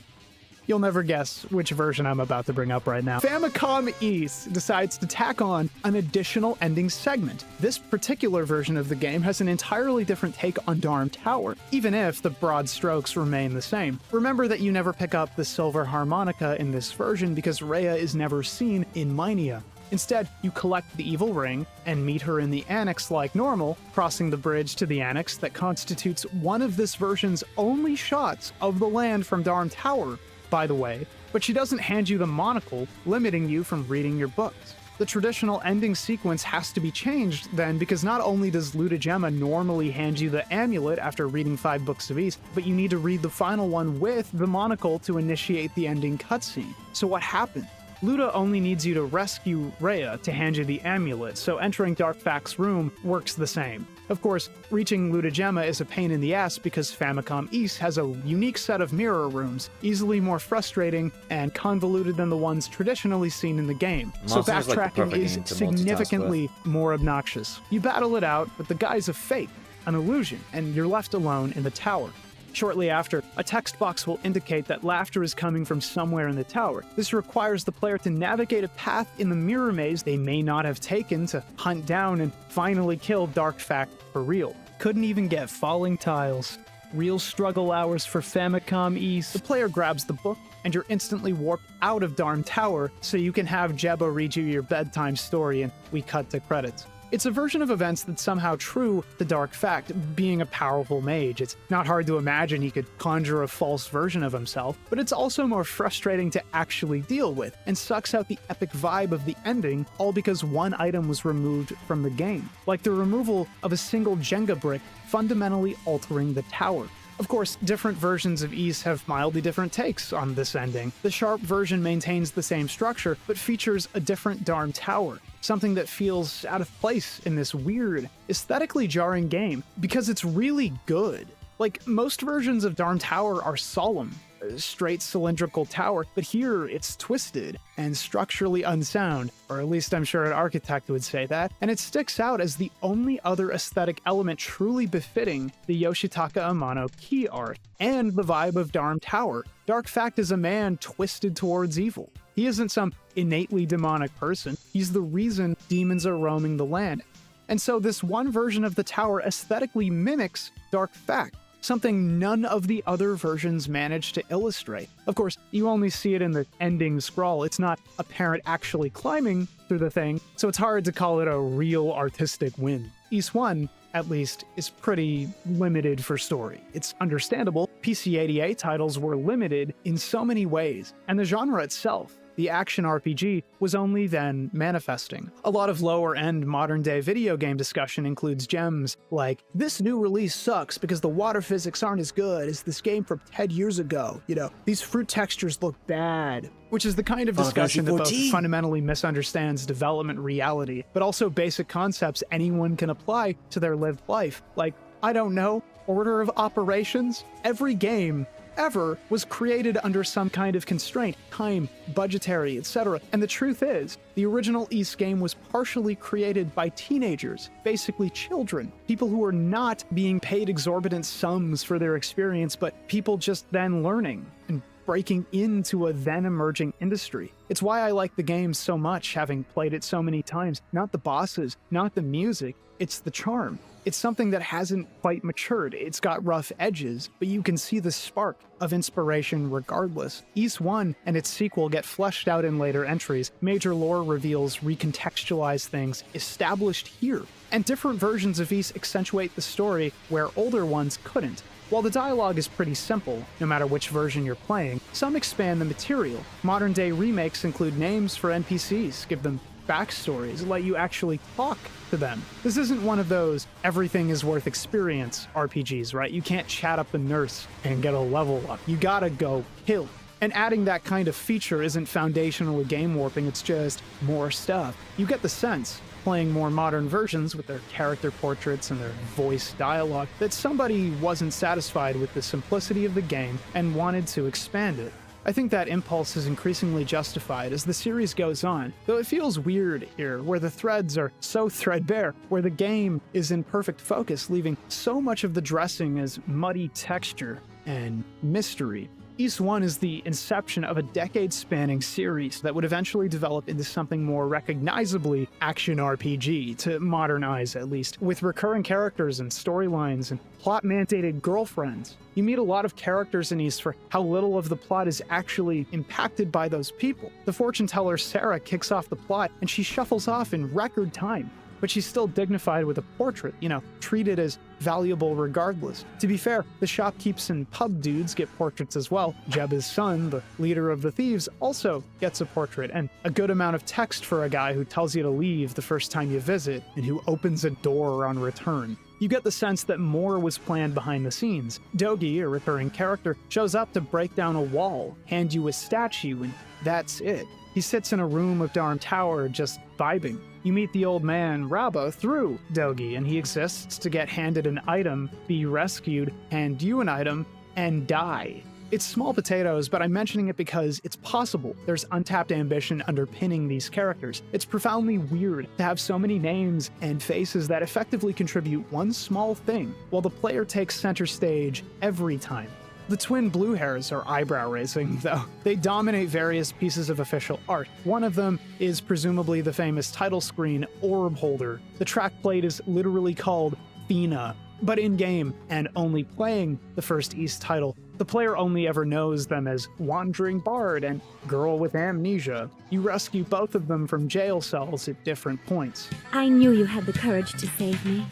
You'll never guess which version I'm about to bring up right now. Famicom East decides to tack on an additional ending segment. This particular version of the game has an entirely different take on Darm Tower, even if the broad strokes remain the same. Remember that you never pick up the silver harmonica in this version because Rhea is never seen in Minia. Instead, you collect the evil ring and meet her in the annex like normal, crossing the bridge to the annex that constitutes one of this version's only shots of the land from Darm Tower, by the way, but she doesn't hand you the monocle, limiting you from reading your books. The traditional ending sequence has to be changed then because not only does Ludogema normally hand you the amulet after reading 5 books of East, but you need to read the final one with the monocle to initiate the ending cutscene. So what happened? Luda only needs you to rescue Rhea to hand you the amulet, so entering Darkfact's room works the same. Of course, reaching Ludogema is a pain in the ass because Famicom East has a unique set of mirror rooms, easily more frustrating and convoluted than the ones traditionally seen in the game. So backtracking is significantly more obnoxious. You battle it out, but the guy's a fake, an illusion, and you're left alone in the tower. Shortly after, a text box will indicate that laughter is coming from somewhere in the tower. This requires the player to navigate a path in the mirror maze they may not have taken to hunt down and finally kill Darkfact for real. Couldn't even get falling tiles. Real struggle hours for Famicom East. The player grabs the book, and you're instantly warped out of Darm Tower so you can have Jebba read you your bedtime story and we cut to credits. It's a version of events that's somehow true to Darkfact, being a powerful mage. It's not hard to imagine he could conjure a false version of himself, but it's also more frustrating to actually deal with, and sucks out the epic vibe of the ending, all because one item was removed from the game. Like the removal of a single Jenga brick, fundamentally altering the tower. Of course, different versions of East have mildly different takes on this ending. The Sharp version maintains the same structure, but features a different Darm Tower, something that feels out of place in this weird, aesthetically jarring game, because it's really good. Like, most versions of Darm Tower are solemn, a straight cylindrical tower, but here it's twisted and structurally unsound, or at least I'm sure an architect would say that, and it sticks out as the only other aesthetic element truly befitting the Yoshitaka Amano key art, and the vibe of Darm Tower. Darkfact is a man twisted towards evil. He isn't some innately demonic person, he's the reason demons are roaming the land. And so this one version of the tower aesthetically mimics Darkfact, something none of the other versions managed to illustrate. Of course, you only see it in the ending scroll. It's not apparent actually climbing through the thing, so it's hard to call it a real artistic win. East 1, at least, is pretty limited for story. It's understandable. PC-88 titles were limited in so many ways, and the genre itself, the action RPG, was only then manifesting. A lot of lower-end modern-day video game discussion includes gems like, this new release sucks because the water physics aren't as good as this game from 10 years ago. You know, these fruit textures look bad. Which is the kind of discussion that both fundamentally misunderstands development reality, but also basic concepts anyone can apply to their lived life. Like, I don't know, order of operations? Every game ever was created under some kind of constraint, time, budgetary, etc. And the truth is, the original East game was partially created by teenagers, basically children, people who were not being paid exorbitant sums for their experience, but people just then learning and breaking into a then emerging industry. It's why I like the game so much, having played it so many times. Not the bosses, not the music, it's the charm. It's something that hasn't quite matured. It's got rough edges, but you can see the spark of inspiration regardless. East 1 and its sequel get fleshed out in later entries. Major lore reveals recontextualize things established here. And different versions of East accentuate the story where older ones couldn't. While the dialogue is pretty simple, no matter which version you're playing, some expand the material. Modern-day remakes include names for NPCs, give them backstories, let you actually talk to them. This isn't one of those everything is worth experience RPGs, right? You can't chat up the nurse and get a level up. You gotta go kill. And adding that kind of feature isn't foundationally game warping, it's just more stuff. You get the sense, playing more modern versions with their character portraits and their voice dialogue, that somebody wasn't satisfied with the simplicity of the game and wanted to expand it. I think that impulse is increasingly justified as the series goes on, though it feels weird here, where the threads are so threadbare, where the game is in perfect focus, leaving so much of the dressing as muddy texture and mystery. Ys 1 is the inception of a decade-spanning series that would eventually develop into something more recognizably action RPG, to modern eyes at least, with recurring characters and storylines and plot-mandated girlfriends. You meet a lot of characters in Ys for how little of the plot is actually impacted by those people. The fortune teller Sarah kicks off the plot, and she shuffles off in record time. But she's still dignified with a portrait, treated as valuable regardless. To be fair, the shopkeepers and pub dudes get portraits as well. Jebba's son, the leader of the thieves, also gets a portrait, and a good amount of text for a guy who tells you to leave the first time you visit, and who opens a door on return. You get the sense that more was planned behind the scenes. Dogi, a recurring character, shows up to break down a wall, hand you a statue, and that's it. He sits in a room of Darm Tower just vibing. You meet the old man, Rabba, through Dogi, and he exists to get handed an item, be rescued, hand you an item, and die. It's small potatoes, but I'm mentioning it because it's possible. There's untapped ambition underpinning these characters. It's profoundly weird to have so many names and faces that effectively contribute one small thing, while the player takes center stage every time. The twin blue hairs are eyebrow-raising, though. They dominate various pieces of official art. One of them is presumably the famous title screen orb holder. The track plate is literally called Fina, but in-game, and only playing the first Ys title, the player only ever knows them as Wandering Bard and Girl with Amnesia. You rescue both of them from jail cells at different points. I knew you had the courage to save me,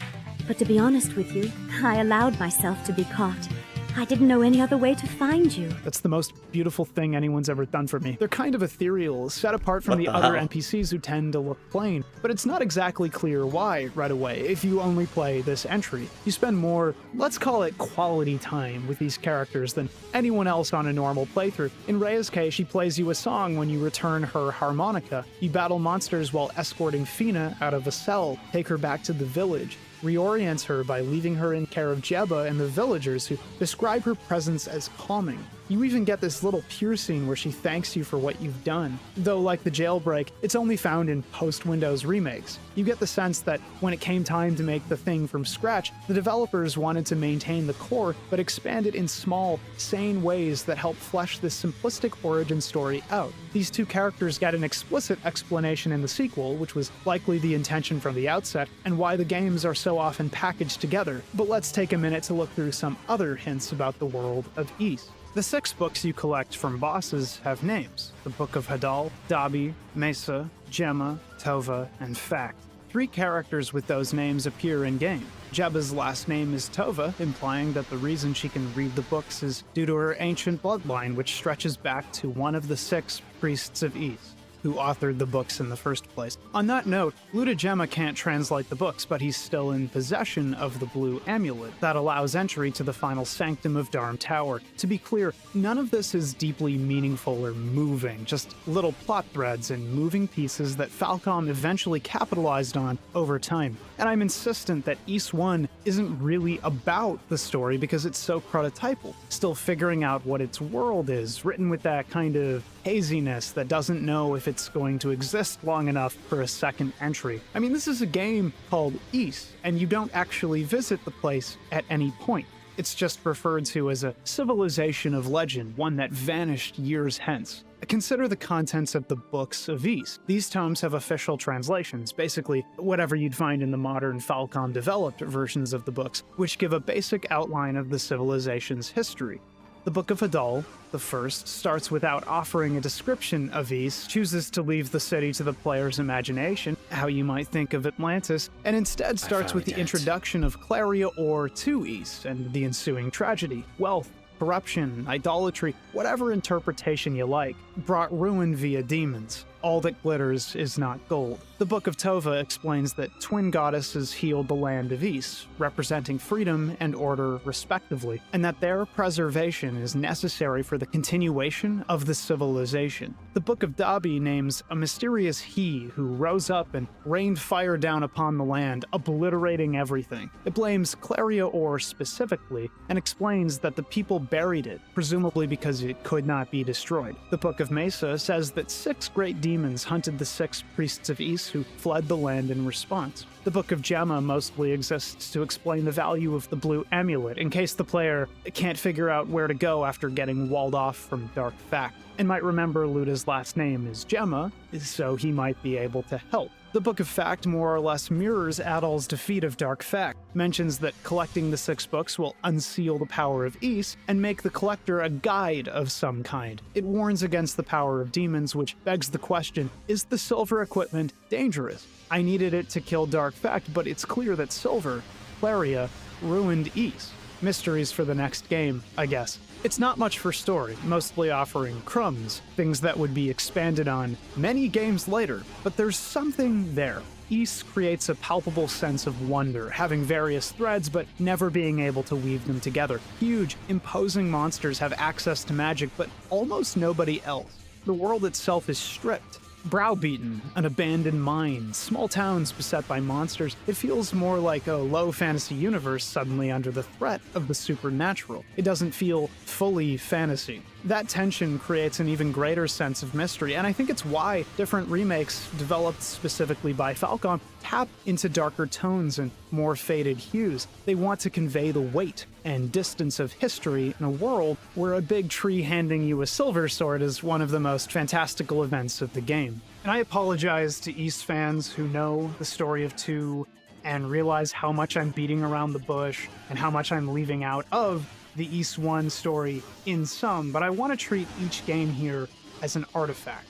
but to be honest with you, I allowed myself to be caught. I didn't know any other way to find you. That's the most beautiful thing anyone's ever done for me. They're kind of ethereal, set apart from the other NPCs who tend to look plain, but it's not exactly clear why right away if you only play this entry. You spend more, let's call it quality time with these characters than anyone else on a normal playthrough. In Rhea's case, she plays you a song when you return her harmonica. You battle monsters while escorting Fina out of a cell, take her back to the village, reorients her by leaving her in care of Jebba and the villagers who describe her presence as calming. You even get this little pure scene where she thanks you for what you've done. Though, like the jailbreak, it's only found in post-Windows remakes. You get the sense that when it came time to make the thing from scratch, the developers wanted to maintain the core, but expand it in small, sane ways that help flesh this simplistic origin story out. These two characters get an explicit explanation in the sequel, which was likely the intention from the outset, and why the games are so often packaged together. But let's take a minute to look through some other hints about the world of Ys. The 6 books you collect from bosses have names: the Book of Hadal, Dabi, Mesa, Gemma, Tova, and Fact. 3 characters with those names appear in-game. Jebba's last name is Tova, implying that the reason she can read the books is due to her ancient bloodline, which stretches back to one of the 6 priests of Ys, who authored the books in the first place. On that note, Luda Gemma can't translate the books, but he's still in possession of the blue amulet that allows entry to the final sanctum of Darm Tower. To be clear, none of this is deeply meaningful or moving, just little plot threads and moving pieces that Falcom eventually capitalized on over time. And I'm insistent that Ys 1 isn't really about the story because it's so prototypal, still figuring out what its world is, written with that kind of haziness that doesn't know if it's going to exist long enough for a second entry. I mean, this is a game called Ys, and you don't actually visit the place at any point. It's just referred to as a civilization of legend, one that vanished years hence. Consider the contents of the Books of Ys. These tomes have official translations, basically whatever you'd find in the modern Falcom-developed versions of the books, which give a basic outline of the civilization's history. The Book of Hadal, the first, starts without offering a description of Ys, chooses to leave the city to the player's imagination, how you might think of Atlantis, and instead starts with the introduction of Claria Or to Ys and the ensuing tragedy. Wealth, corruption, idolatry, whatever interpretation you like, brought ruin via demons. all that glitters is not gold. The Book of Tova explains that twin goddesses healed the land of Ys, representing freedom and order respectively, and that their preservation is necessary for the continuation of the civilization. The Book of Dabi names a mysterious he who rose up and rained fire down upon the land, obliterating everything. It blames Claria Ore specifically, and explains that the people buried it, presumably because it could not be destroyed. The Book of Mesa says that 6 great demons hunted the 6 priests of Ys who fled the land in response. The Book of Gemma mostly exists to explain the value of the blue amulet in case the player can't figure out where to go after getting walled off from Dark Fact, and might remember Luda's last name is Gemma, so he might be able to help. The Book of Fact more or less mirrors Adol's defeat of Dark Fact, mentions that collecting the 6 books will unseal the power of Ys and make the collector a guide of some kind. It warns against the power of demons, which begs the question, is the silver equipment dangerous? I needed it to kill Dark Fact, but it's clear that silver, Claria, ruined Ys. Mysteries for the next game, I guess. It's not much for story, mostly offering crumbs, things that would be expanded on many games later, but there's something there. Ys creates a palpable sense of wonder, having various threads but never being able to weave them together. Huge, imposing monsters have access to magic, but almost nobody else. The world itself is stripped. Browbeaten, an abandoned mine, small towns beset by monsters. It feels more like a low fantasy universe suddenly under the threat of the supernatural. It doesn't feel fully fantasy. That tension creates an even greater sense of mystery, and I think it's why different remakes developed specifically by Falcom tap into darker tones and more faded hues. They want to convey the weight and distance of history in a world where a big tree handing you a silver sword is one of the most fantastical events of the game. And I apologize to Ys fans who know the story of 2 and realize how much I'm beating around the bush and how much I'm leaving out of the Ys 1 story in some, but I want to treat each game here as an artifact.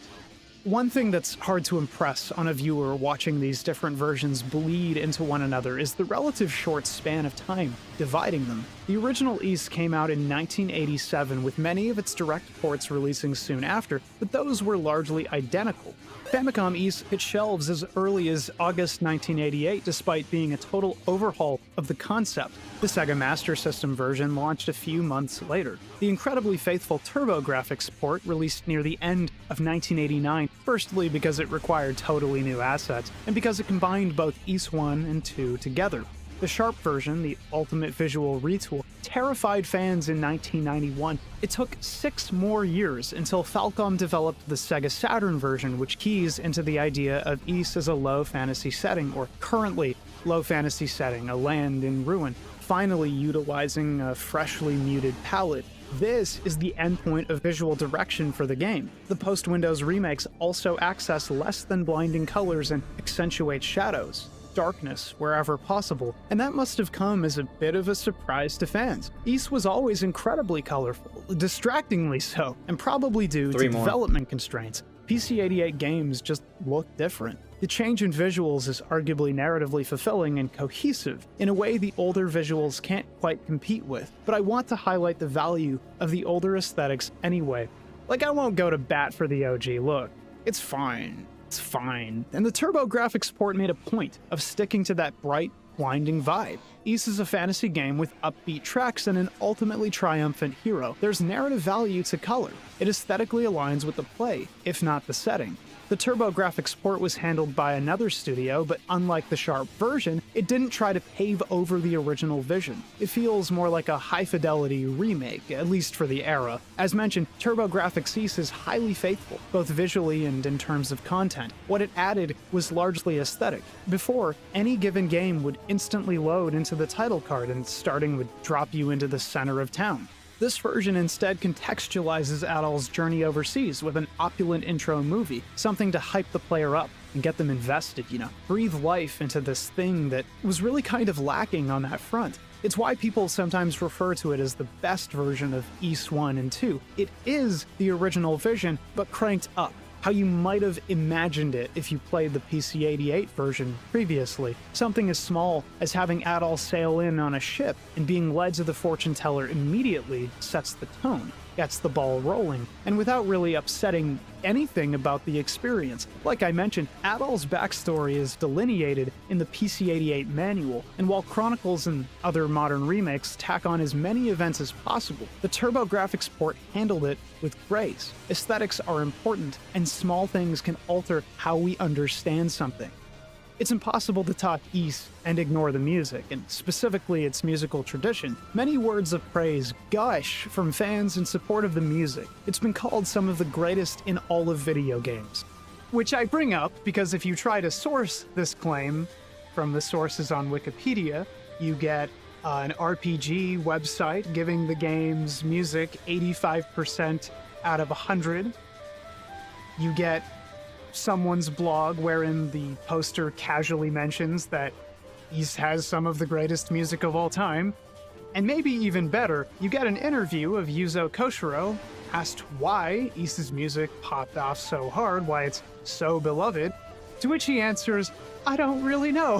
One thing that's hard to impress on a viewer watching these different versions bleed into one another is the relative short span of time dividing them. The original Ys came out in 1987, with many of its direct ports releasing soon after, but those were largely identical. Famicom Ys hit shelves as early as August 1988, despite being a total overhaul of the concept. The Sega Master System version launched a few months later. The incredibly faithful TurboGrafx port released near the end of 1989, firstly because it required totally new assets, and because it combined both Ys 1 and 2 together. The Sharp version, the ultimate visual retool, terrified fans in 1991. It took 6 more years until Falcom developed the Sega Saturn version, which keys into the idea of Ys as a low fantasy setting, or currently low fantasy setting, a land in ruin, finally utilizing a freshly muted palette. This is the endpoint of visual direction for the game. The post-Windows remakes also access less than blinding colors and accentuate shadows, darkness wherever possible, and that must have come as a bit of a surprise to fans. Ys was always incredibly colorful, distractingly so, and probably due to development constraints. PC-88 games just look different. The change in visuals is arguably narratively fulfilling and cohesive in a way the older visuals can't quite compete with, but I want to highlight the value of the older aesthetics anyway. Like, I won't go to bat for the OG look. It's fine. It's fine. And the TurboGrafx port made a point of sticking to that bright, blinding vibe. Ys is a fantasy game with upbeat tracks and an ultimately triumphant hero. There's narrative value to color. It aesthetically aligns with the play, if not the setting. The TurboGrafx port was handled by another studio, but unlike the Sharp version, it didn't try to pave over the original vision. It feels more like a high-fidelity remake, at least for the era. As mentioned, TurboGrafx Ys is highly faithful, both visually and in terms of content. What it added was largely aesthetic. Before, any given game would instantly load into the title card, and starting would drop you into the center of town. This version instead contextualizes Adol's journey overseas with an opulent intro movie, something to hype the player up and get them invested, breathe life into this thing that was really kind of lacking on that front. It's why people sometimes refer to it as the best version of Ys 1 and 2. It is the original vision, but cranked up. how you might have imagined it if you played the PC-88 version previously. Something as small as having Adol sail in on a ship and being led to the fortune teller immediately sets the tone, gets the ball rolling, and without really upsetting anything about the experience. Like I mentioned, Adol's backstory is delineated in the PC-88 manual, and while Chronicles and other modern remakes tack on as many events as possible, the TurboGrafx port handled it with grace. Aesthetics are important, and small things can alter how we understand something. It's impossible to talk Ys and ignore the music, and specifically its musical tradition. Many words of praise gush from fans in support of the music. It's been called some of the greatest in all of video games. Which I bring up because if you try to source this claim from the sources on Wikipedia, you get an RPG website giving the game's music 85% out of 100. You get someone's blog wherein the poster casually mentions that Ys has some of the greatest music of all time. And maybe even better, you get an interview of Yuzo Koshiro asked why Ys's music popped off so hard, why it's so beloved, to which he answers, "I don't really know."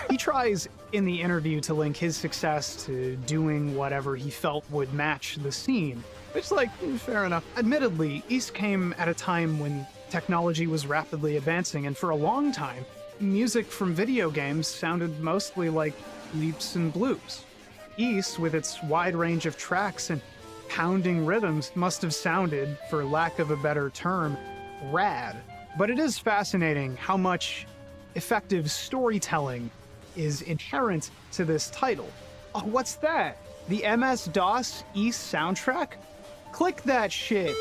He tries in the interview to link his success to doing whatever he felt would match the scene, which, like, fair enough. Admittedly, Ys came at a time when technology was rapidly advancing, and for a long time, music from video games sounded mostly like bleeps and bloops. Ys, with its wide range of tracks and pounding rhythms, must have sounded, for lack of a better term, rad. But it is fascinating how much effective storytelling is inherent to this title. Oh, what's that? The MS-DOS Ys soundtrack? Click that shit.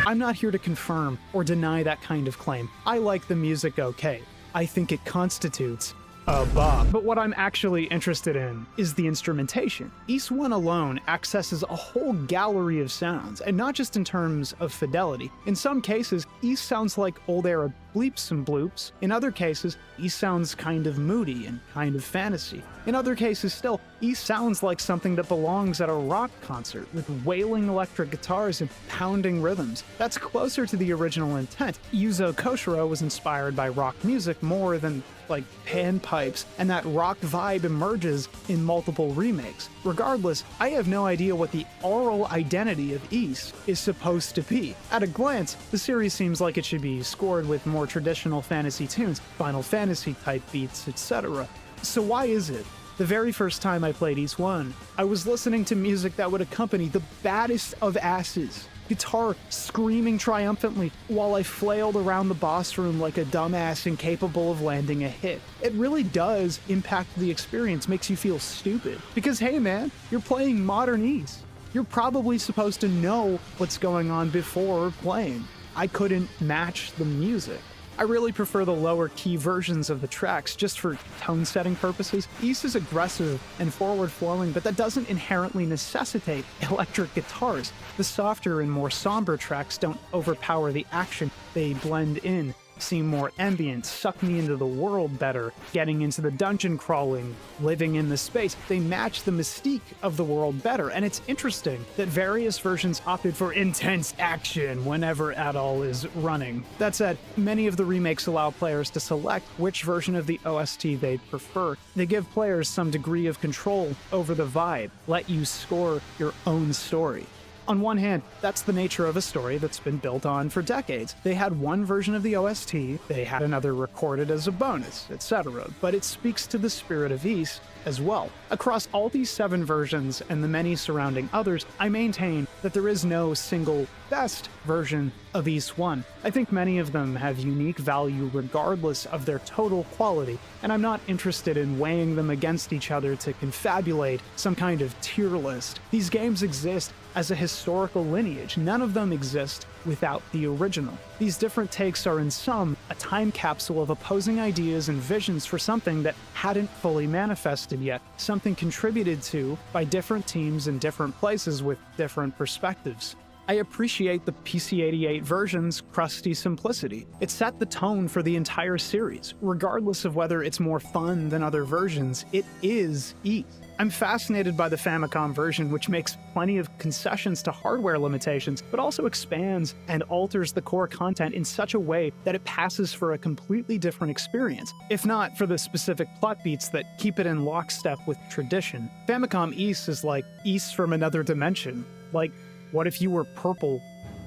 I'm not here to confirm or deny that kind of claim. I like the music okay. I think it constitutes a bop. But what I'm actually interested in is the instrumentation. Ys 1 alone accesses a whole gallery of sounds, and not just in terms of fidelity. In some cases, Ys sounds like old era bleeps and bloops. In other cases, Ys sounds kind of moody and kind of fantasy. In other cases still, Ys sounds like something that belongs at a rock concert with wailing electric guitars and pounding rhythms. That's closer to the original intent. Yuzo Koshiro was inspired by rock music more than like panpipes, and that rock vibe emerges in multiple remakes. Regardless, I have no idea what the aural identity of Ys is supposed to be. At a glance, the series seems like it should be scored with more traditional fantasy tunes, Final Fantasy type beats, etc. So why is it? The very first time I played Ys 1, I was listening to music that would accompany the baddest of asses. Guitar screaming triumphantly while I flailed around the boss room like a dumbass incapable of landing a hit. It really does impact the experience, makes you feel stupid. Because hey man, you're playing modern Ys. You're probably supposed to know what's going on before playing. I couldn't match the music. I really prefer the lower key versions of the tracks just for tone setting purposes. Ys is aggressive and forward flowing, but that doesn't inherently necessitate electric guitars. The softer and more somber tracks don't overpower the action, they blend in, seem more ambient, suck me into the world better, getting into the dungeon crawling, living in the space. They match the mystique of the world better, and it's interesting that various versions opted for intense action whenever Adol is running. That said, many of the remakes allow players to select which version of the OST they prefer. They give players some degree of control over the vibe, let you score your own story. On one hand, that's the nature of a story that's been built on for decades. They had one version of the OST, they had another recorded as a bonus, etc. But it speaks to the spirit of Ys as well. Across all these 7 versions and the many surrounding others, I maintain that there is no single best version of Ys 1. I think many of them have unique value regardless of their total quality, and I'm not interested in weighing them against each other to confabulate some kind of tier list. These games exist as a historical lineage. None of them exist without the original. These different takes are in sum a time capsule of opposing ideas and visions for something that hadn't fully manifested yet, something contributed to by different teams in different places with different perspectives. I appreciate the PC-88 version's crusty simplicity. It set the tone for the entire series. Regardless of whether it's more fun than other versions, it is Ys. I'm fascinated by the Famicom version, which makes plenty of concessions to hardware limitations, but also expands and alters the core content in such a way that it passes for a completely different experience, if not for the specific plot beats that keep it in lockstep with tradition. Famicom Ys is like Ys from another dimension. Like, what if you were purple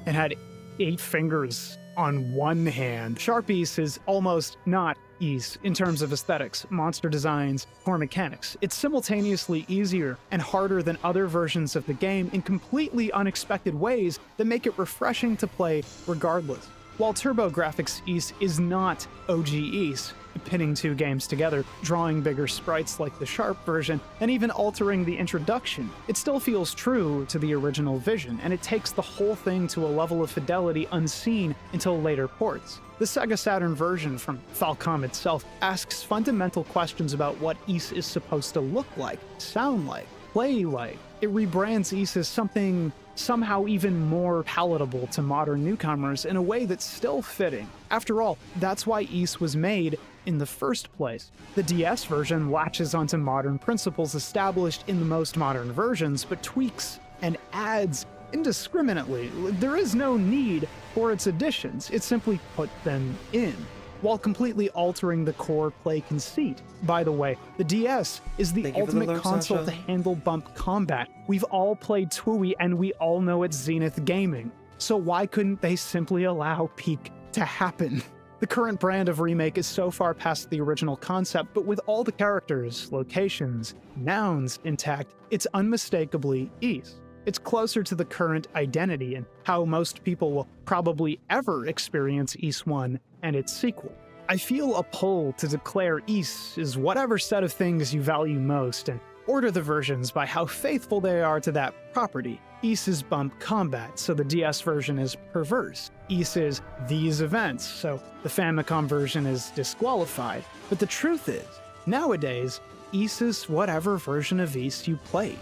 and had 8 fingers on one hand? Sharp Ys is almost not Ys in terms of aesthetics, monster designs, or mechanics. It's simultaneously easier and harder than other versions of the game in completely unexpected ways that make it refreshing to play regardless. While TurboGrafx Ys is not OG Ys, pinning 2 games together, drawing bigger sprites like the Sharp version, and even altering the introduction, it still feels true to the original vision, and it takes the whole thing to a level of fidelity unseen until later ports. The Sega Saturn version from Falcom itself asks fundamental questions about what Ys is supposed to look like, sound like, play like. It rebrands Ys as something somehow even more palatable to modern newcomers in a way that's still fitting. After all, that's why Ys was made in the first place. The DS version latches onto modern principles established in the most modern versions, but tweaks and adds indiscriminately. There is no need for its additions, it simply put them in, while completely altering the core play conceit. By the way, the DS is the ultimate console to handle bump combat. We've all played TWUI and we all know it's Zenith Gaming. So why couldn't they simply allow peak to happen? The current brand of remake is so far past the original concept, but with all the characters, locations, nouns intact, it's unmistakably Ys. It's closer to the current identity and how most people will probably ever experience Ys 1 and its sequel. I feel a pull to declare Ys is whatever set of things you value most and order the versions by how faithful they are to that property. Ys is bump combat, so the DS version is perverse. Ys is these events, so the Famicom version is disqualified. But the truth is, nowadays, Ys is whatever version of Ys you play.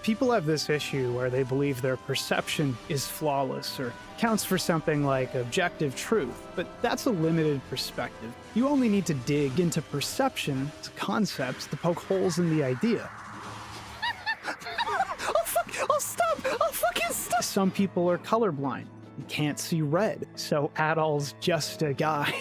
People have this issue where they believe their perception is flawless or counts for something like objective truth, but that's a limited perspective. You only need to dig into perception to concepts to poke holes in the idea. Oh, stop! Oh, fucking stop! Some people are colorblind and can't see red, so Adol's just a guy.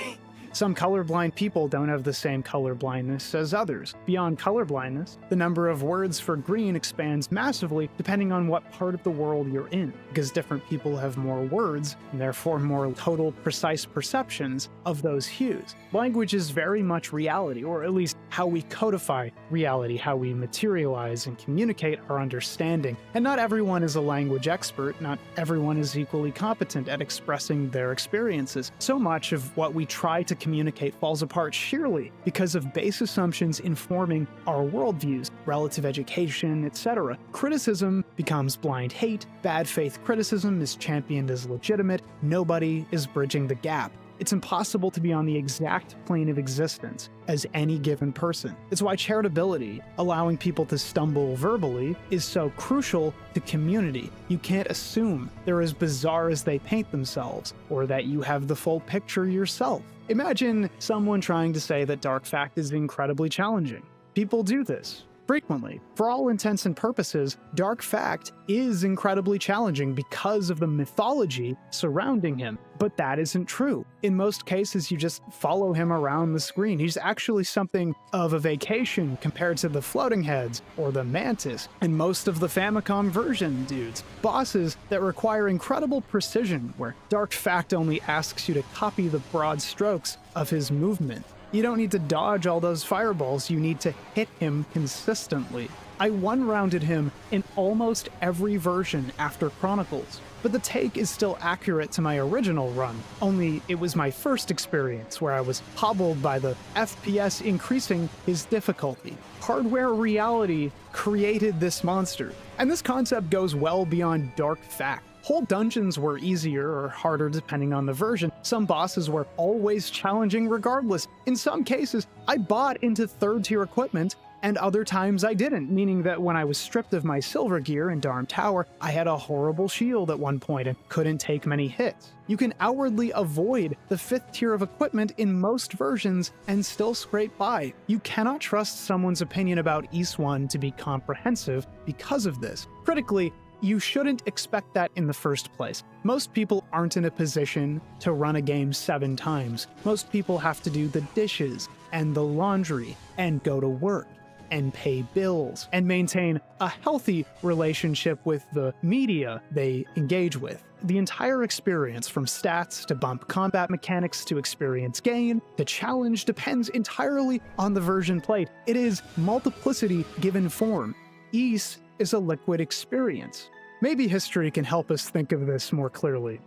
Some colorblind people don't have the same color blindness as others. Beyond colorblindness, the number of words for green expands massively depending on what part of the world you're in, because different people have more words, and therefore more total precise perceptions of those hues. Language is very much reality, or at least how we codify reality, how we materialize and communicate our understanding. And not everyone is a language expert, not everyone is equally competent at expressing their experiences. So much of what we try to communicate falls apart sheerly because of base assumptions informing our worldviews, relative education, etc. Criticism becomes blind hate, bad faith criticism is championed as legitimate, nobody is bridging the gap. It's impossible to be on the exact plane of existence as any given person. It's why charitability, allowing people to stumble verbally, is so crucial to community. You can't assume they're as bizarre as they paint themselves, or that you have the full picture yourself. Imagine someone trying to say that Dark Fact is incredibly challenging. People do this frequently. For all intents and purposes, Dark Fact is incredibly challenging because of the mythology surrounding him. But that isn't true. In most cases, you just follow him around the screen. He's actually something of a vacation compared to the Floating Heads or the Mantis and most of the Famicom version dudes. Bosses that require incredible precision, where Dark Fact only asks you to copy the broad strokes of his movement. You don't need to dodge all those fireballs, you need to hit him consistently. I one-rounded him in almost every version after Chronicles, but the take is still accurate to my original run, only it was my first experience where I was hobbled by the FPS increasing his difficulty. Hardware reality created this monster, and this concept goes well beyond Dark Fact. Whole dungeons were easier or harder depending on the version. Some bosses were always challenging regardless. In some cases, I bought into third-tier equipment and other times I didn't, meaning that when I was stripped of my silver gear in Darm Tower, I had a horrible shield at one point and couldn't take many hits. You can outwardly avoid the 5th tier of equipment in most versions and still scrape by. You cannot trust someone's opinion about Ys 1 to be comprehensive because of this. Critically, you shouldn't expect that in the first place. Most people aren't in a position to run a game 7 times. Most people have to do the dishes and the laundry and go to work and pay bills and maintain a healthy relationship with the media they engage with. The entire experience, from stats to bump combat mechanics to experience gain, the challenge depends entirely on the version played. It is multiplicity given form. Ys is a liquid experience. Maybe history can help us think of this more clearly.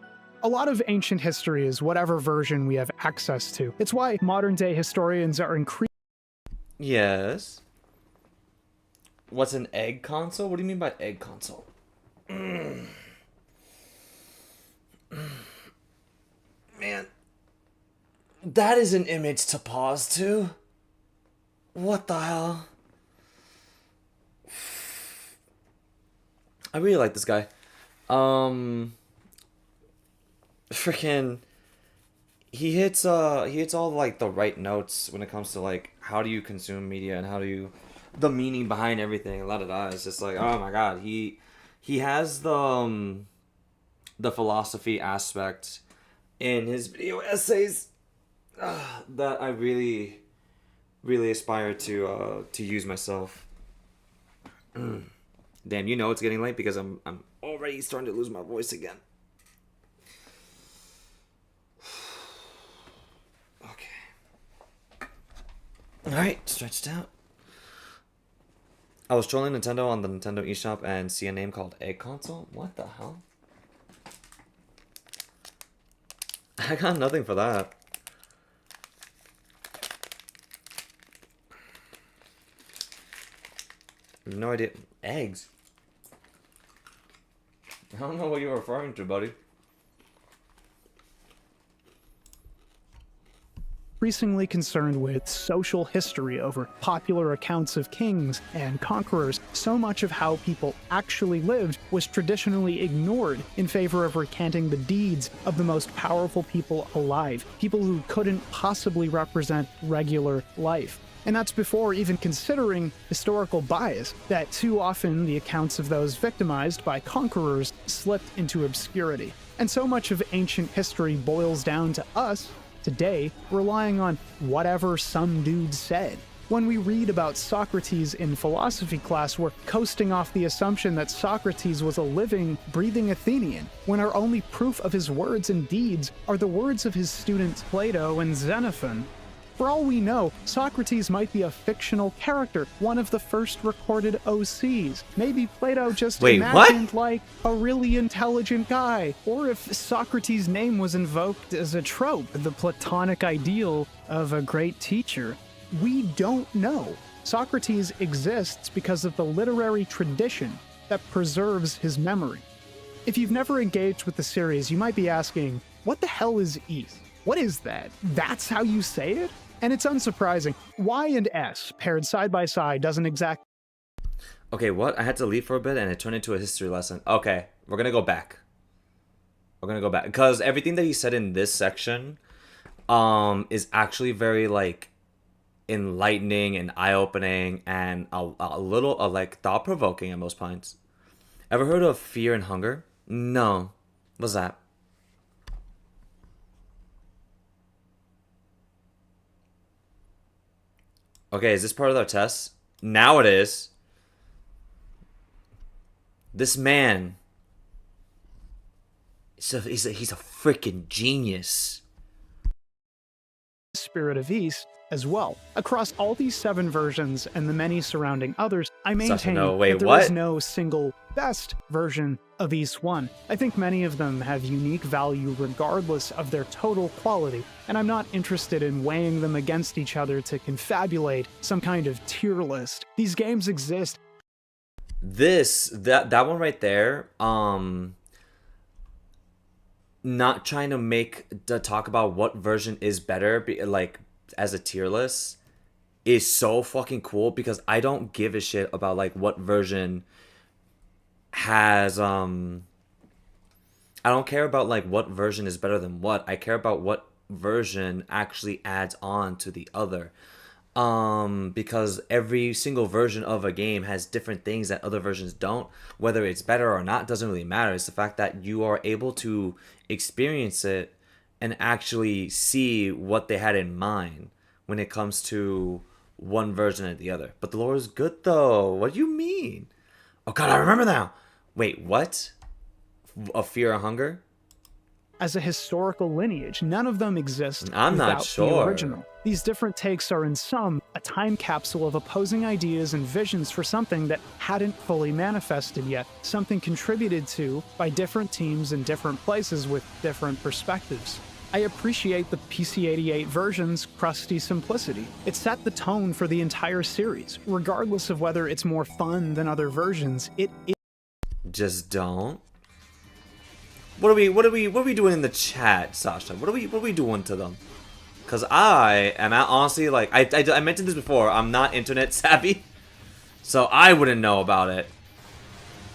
A lot of ancient history is whatever version we have access to. It's why modern-day historians are increasingly... Yes? What's an egg console? What do you mean by egg console? Man. That is an image to pause to. What the hell? I really like this guy. Freaking, he hits all like the right notes when it comes to like how do you consume media and how do you, the meaning behind everything. La da da. It's just like, oh my god, he has the philosophy aspect in his video essays that I really aspire to use myself. Damn, you know it's getting late because I'm already starting to lose my voice again. Okay. Alright, stretched out. I was trolling Nintendo on the Nintendo eShop and see a name called Egg Console? What the hell? I got nothing for that. No idea. Eggs? I don't know what you're referring to, buddy. Increasingly concerned with social history over popular accounts of kings and conquerors, so much of how people actually lived was traditionally ignored in favor of recanting the deeds of the most powerful people alive, people who couldn't possibly represent regular life. And that's before even considering historical bias, that too often the accounts of those victimized by conquerors slipped into obscurity. And so much of ancient history boils down to us, today, relying on whatever some dude said. When we read about Socrates in philosophy class, we're coasting off the assumption that Socrates was a living, breathing Athenian, when our only proof of his words and deeds are the words of his students Plato and Xenophon. For all we know, Socrates might be a fictional character, one of the first recorded OCs. Maybe Plato just imagined like a really intelligent guy. Or if Socrates' name was invoked as a trope, the Platonic ideal of a great teacher. We don't know. Socrates exists because of the literary tradition that preserves his memory. If you've never engaged with the series, you might be asking, what the hell is Ys? What is that? That's how you say it? And it's unsurprising. Y and S paired side by side doesn't exactly... Okay, what? I had to leave for a bit and it turned into a history lesson. Okay, we're gonna go back. We're gonna go back. Because everything that he said in this section is actually very, like, enlightening and eye-opening and a little, like, thought-provoking at most points. Ever heard of Fear and Hunger? No. What's that? Okay, is this part of our test? Now it is. This man, he's a freaking genius. Spirit of Ys as well. Across all these 7 versions and the many surrounding others, I maintain that there is no single best version of Ys 1. I think many of them have unique value regardless of their total quality, and I'm not interested in weighing them against each other to confabulate some kind of tier list. These games exist. That one right there, not trying to talk about what version is better, like as a tier list, is so fucking cool because I don't give a shit about like what version has I don't care about like what version is better than what. I care about what version actually adds on to the other. Because every single version of a game has different things that other versions don't. Whether it's better or not doesn't really matter. It's the fact that you are able to experience it and actually see what they had in mind when it comes to one version or the other. But the lore is good though. What do you mean? Oh god, I remember now. Wait, what? A Fear and Hunger? As a historical lineage, none of them exist I'm not without sure. the original. These different takes are in some a time capsule of opposing ideas and visions for something that hadn't fully manifested yet, something contributed to by different teams in different places with different perspectives. I appreciate the PC-88 version's crusty simplicity. It set the tone for the entire series. Regardless of whether it's more fun than other versions, it is. Just don't. What are we doing in the chat, Sasha? What are we doing to them? Cause I am honestly like I mentioned this before. I'm not internet savvy, so I wouldn't know about it.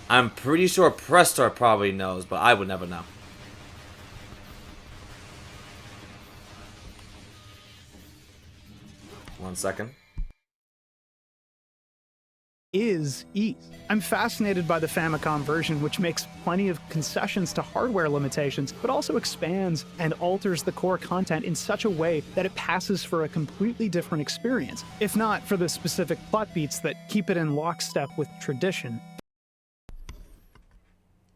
I'm pretty sure Prestar probably knows, but I would never know. One second. Is Ys. I'm fascinated by the Famicom version, which makes plenty of concessions to hardware limitations, but also expands and alters the core content in such a way that it passes for a completely different experience, if not for the specific plot beats that keep it in lockstep with tradition.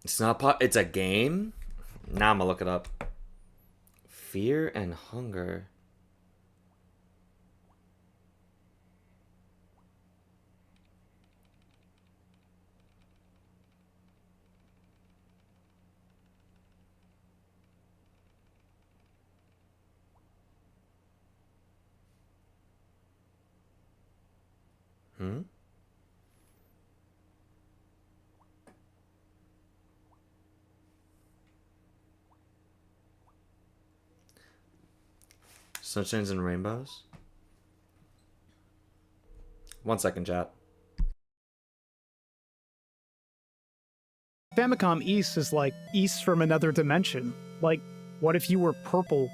It's not it's a game? Now I'm gonna look it up. Fear and Hunger. Sunshines and Rainbows? One second, chat. Famicom Ys is like Ys from another dimension. Like, what if you were purple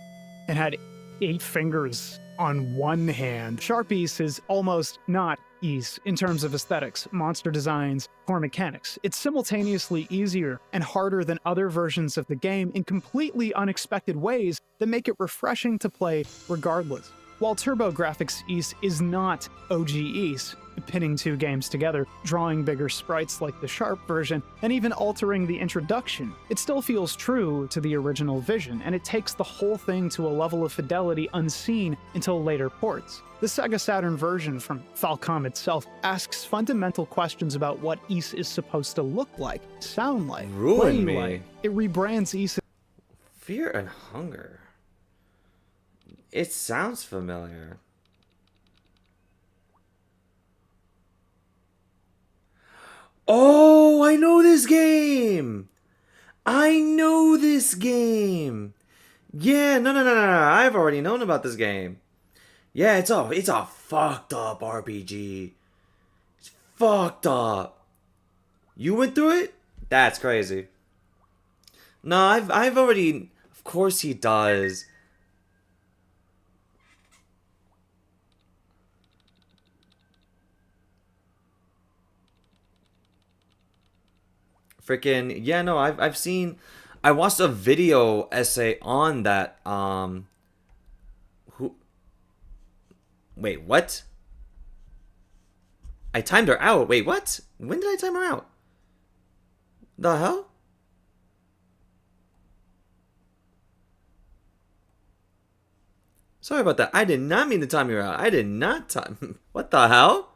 and had 8 fingers on one hand? Sharp Ys is almost not Ys in terms of aesthetics, monster designs, or mechanics. It's simultaneously easier and harder than other versions of the game in completely unexpected ways that make it refreshing to play regardless. While TurboGrafx Ys is not OG Ys, pinning 2 games together, drawing bigger sprites like the Sharp version, and even altering the introduction, it still feels true to the original vision, and it takes the whole thing to a level of fidelity unseen until later ports. The Sega Saturn version from Falcom itself asks fundamental questions about what Ys is supposed to look like, sound like, Ruin play me. like. It rebrands Ys. Fear and Hunger. It sounds familiar. Oh, I know this game. I know this game. Yeah, no. I've already known about this game. Yeah, it's a fucked up RPG. It's fucked up. You went through it? That's crazy. No, I've already. Of course he does. Freaking yeah, no, I've seen. I watched a video essay on that. Who? Wait, what? I timed her out. Wait, what? When did I time her out? The hell? Sorry about that. I did not mean to time her out. I did not time. What the hell?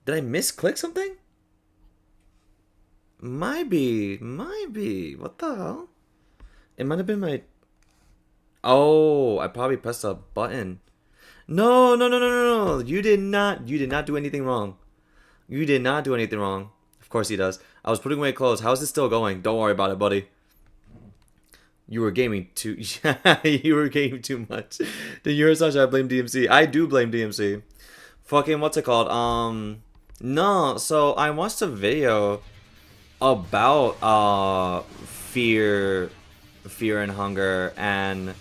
Did I misclick something? Might be. What the hell? It might have been my... Oh, I probably pressed a button. No. You did not do anything wrong. You did not do anything wrong. Of course he does. I was putting away clothes. How is it still going? Don't worry about it, buddy. You were gaming too. You were gaming too much. The Eurosage, I blame DMC. I do blame DMC. Fucking what's it called? No. So I watched a video about fear and hunger, and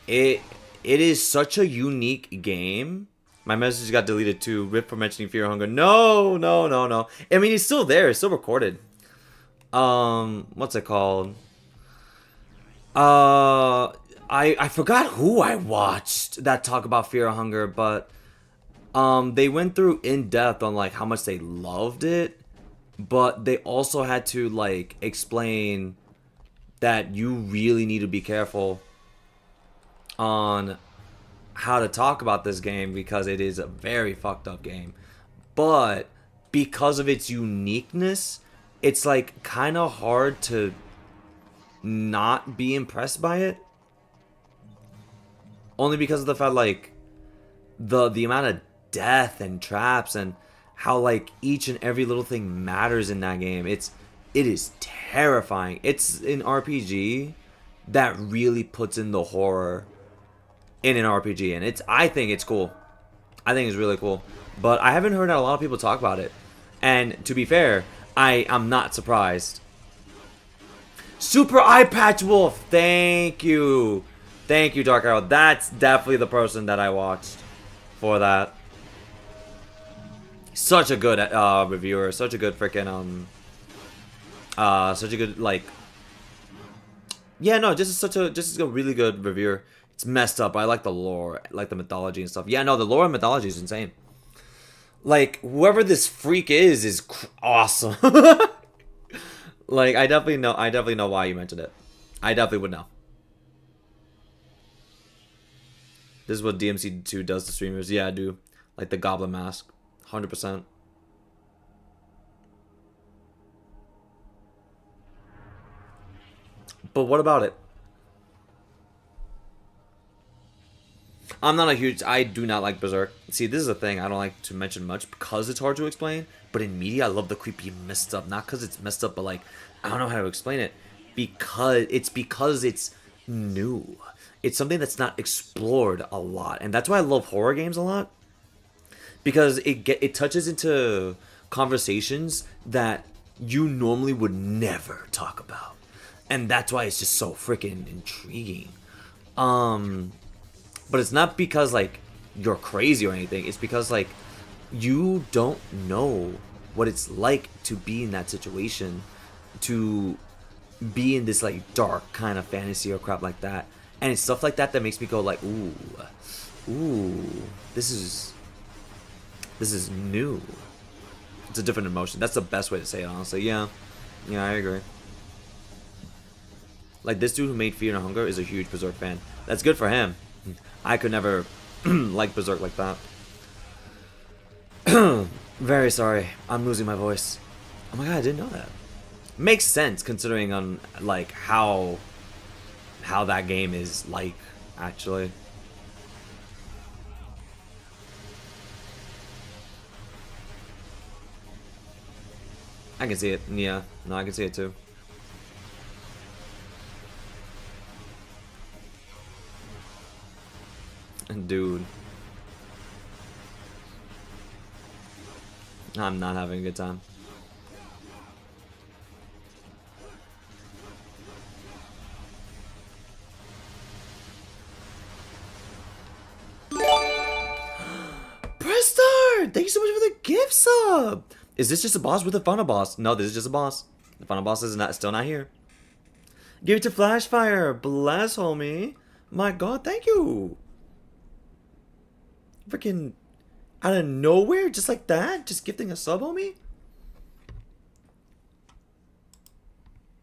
it is such a unique game. My message got deleted too. Rip for mentioning fear and hunger. No. I mean, it's still there. It's still recorded. What's it called? I forgot who I watched that talk about fear and hunger, but they went through in depth on like how much they loved it, but they also had to like explain that you really need to be careful on how to talk about this game because it is a very fucked up game. But because of its uniqueness, it's like kind of hard to not be impressed by it. Only because of the fact like the amount of death and traps and how like each and every little thing matters in that game. It is terrifying. It's an RPG that really puts in the horror in an RPG, and I think it's cool. I think it's really cool. But I haven't heard a lot of people talk about it. And to be fair, I'm not surprised. Super Eye Patch Wolf, thank you. Thank you, Dark Arrow. That's definitely the person that I watched for that. Such a good reviewer, such a good freaking such a good like, yeah, no, just a really good reviewer. It's messed up. I like the lore, I like the mythology and stuff. Yeah, no, the lore and mythology is insane. Like whoever this freak is awesome. Like I definitely know why you mentioned it. I definitely would know. This is what DMC2 does to streamers. Yeah, I do. Like the Goblin Mask. 100%. But what about it? I'm not a huge... I do not like Berserk. See, this is a thing I don't like to mention much because it's hard to explain. But in media, I love the creepy messed up. Not because it's messed up, but like, I don't know how to explain it. Because it's new. It's something that's not explored a lot. And that's why I love horror games a lot. Because it touches into conversations that you normally would never talk about. And that's why it's just so freaking intriguing. But it's not because like you're crazy or anything. It's because like you don't know what it's like to be in that situation, to be in this like dark kind of fantasy or crap like that. And it's stuff like that that makes me go like, ooh, this is new. It's a different emotion. That's the best way to say it, honestly. Yeah, I agree. Like this dude who made Fear and Hunger is a huge Berserk fan. That's good for him. I could never like Berserk like that. Very sorry. I'm losing my voice. Oh my god, I didn't know that. Makes sense considering on like how that game is like actually. I can see it. Yeah. No, I can see it too. Dude. I'm not having a good time. Prestard! Thank you so much for the gift sub! Is this just a boss with a final boss? No, this is just a boss. The final boss is still not here. Give it to Flashfire. Bless, homie. My god, thank you. Freaking out of nowhere, just like that? Just gifting a sub, homie?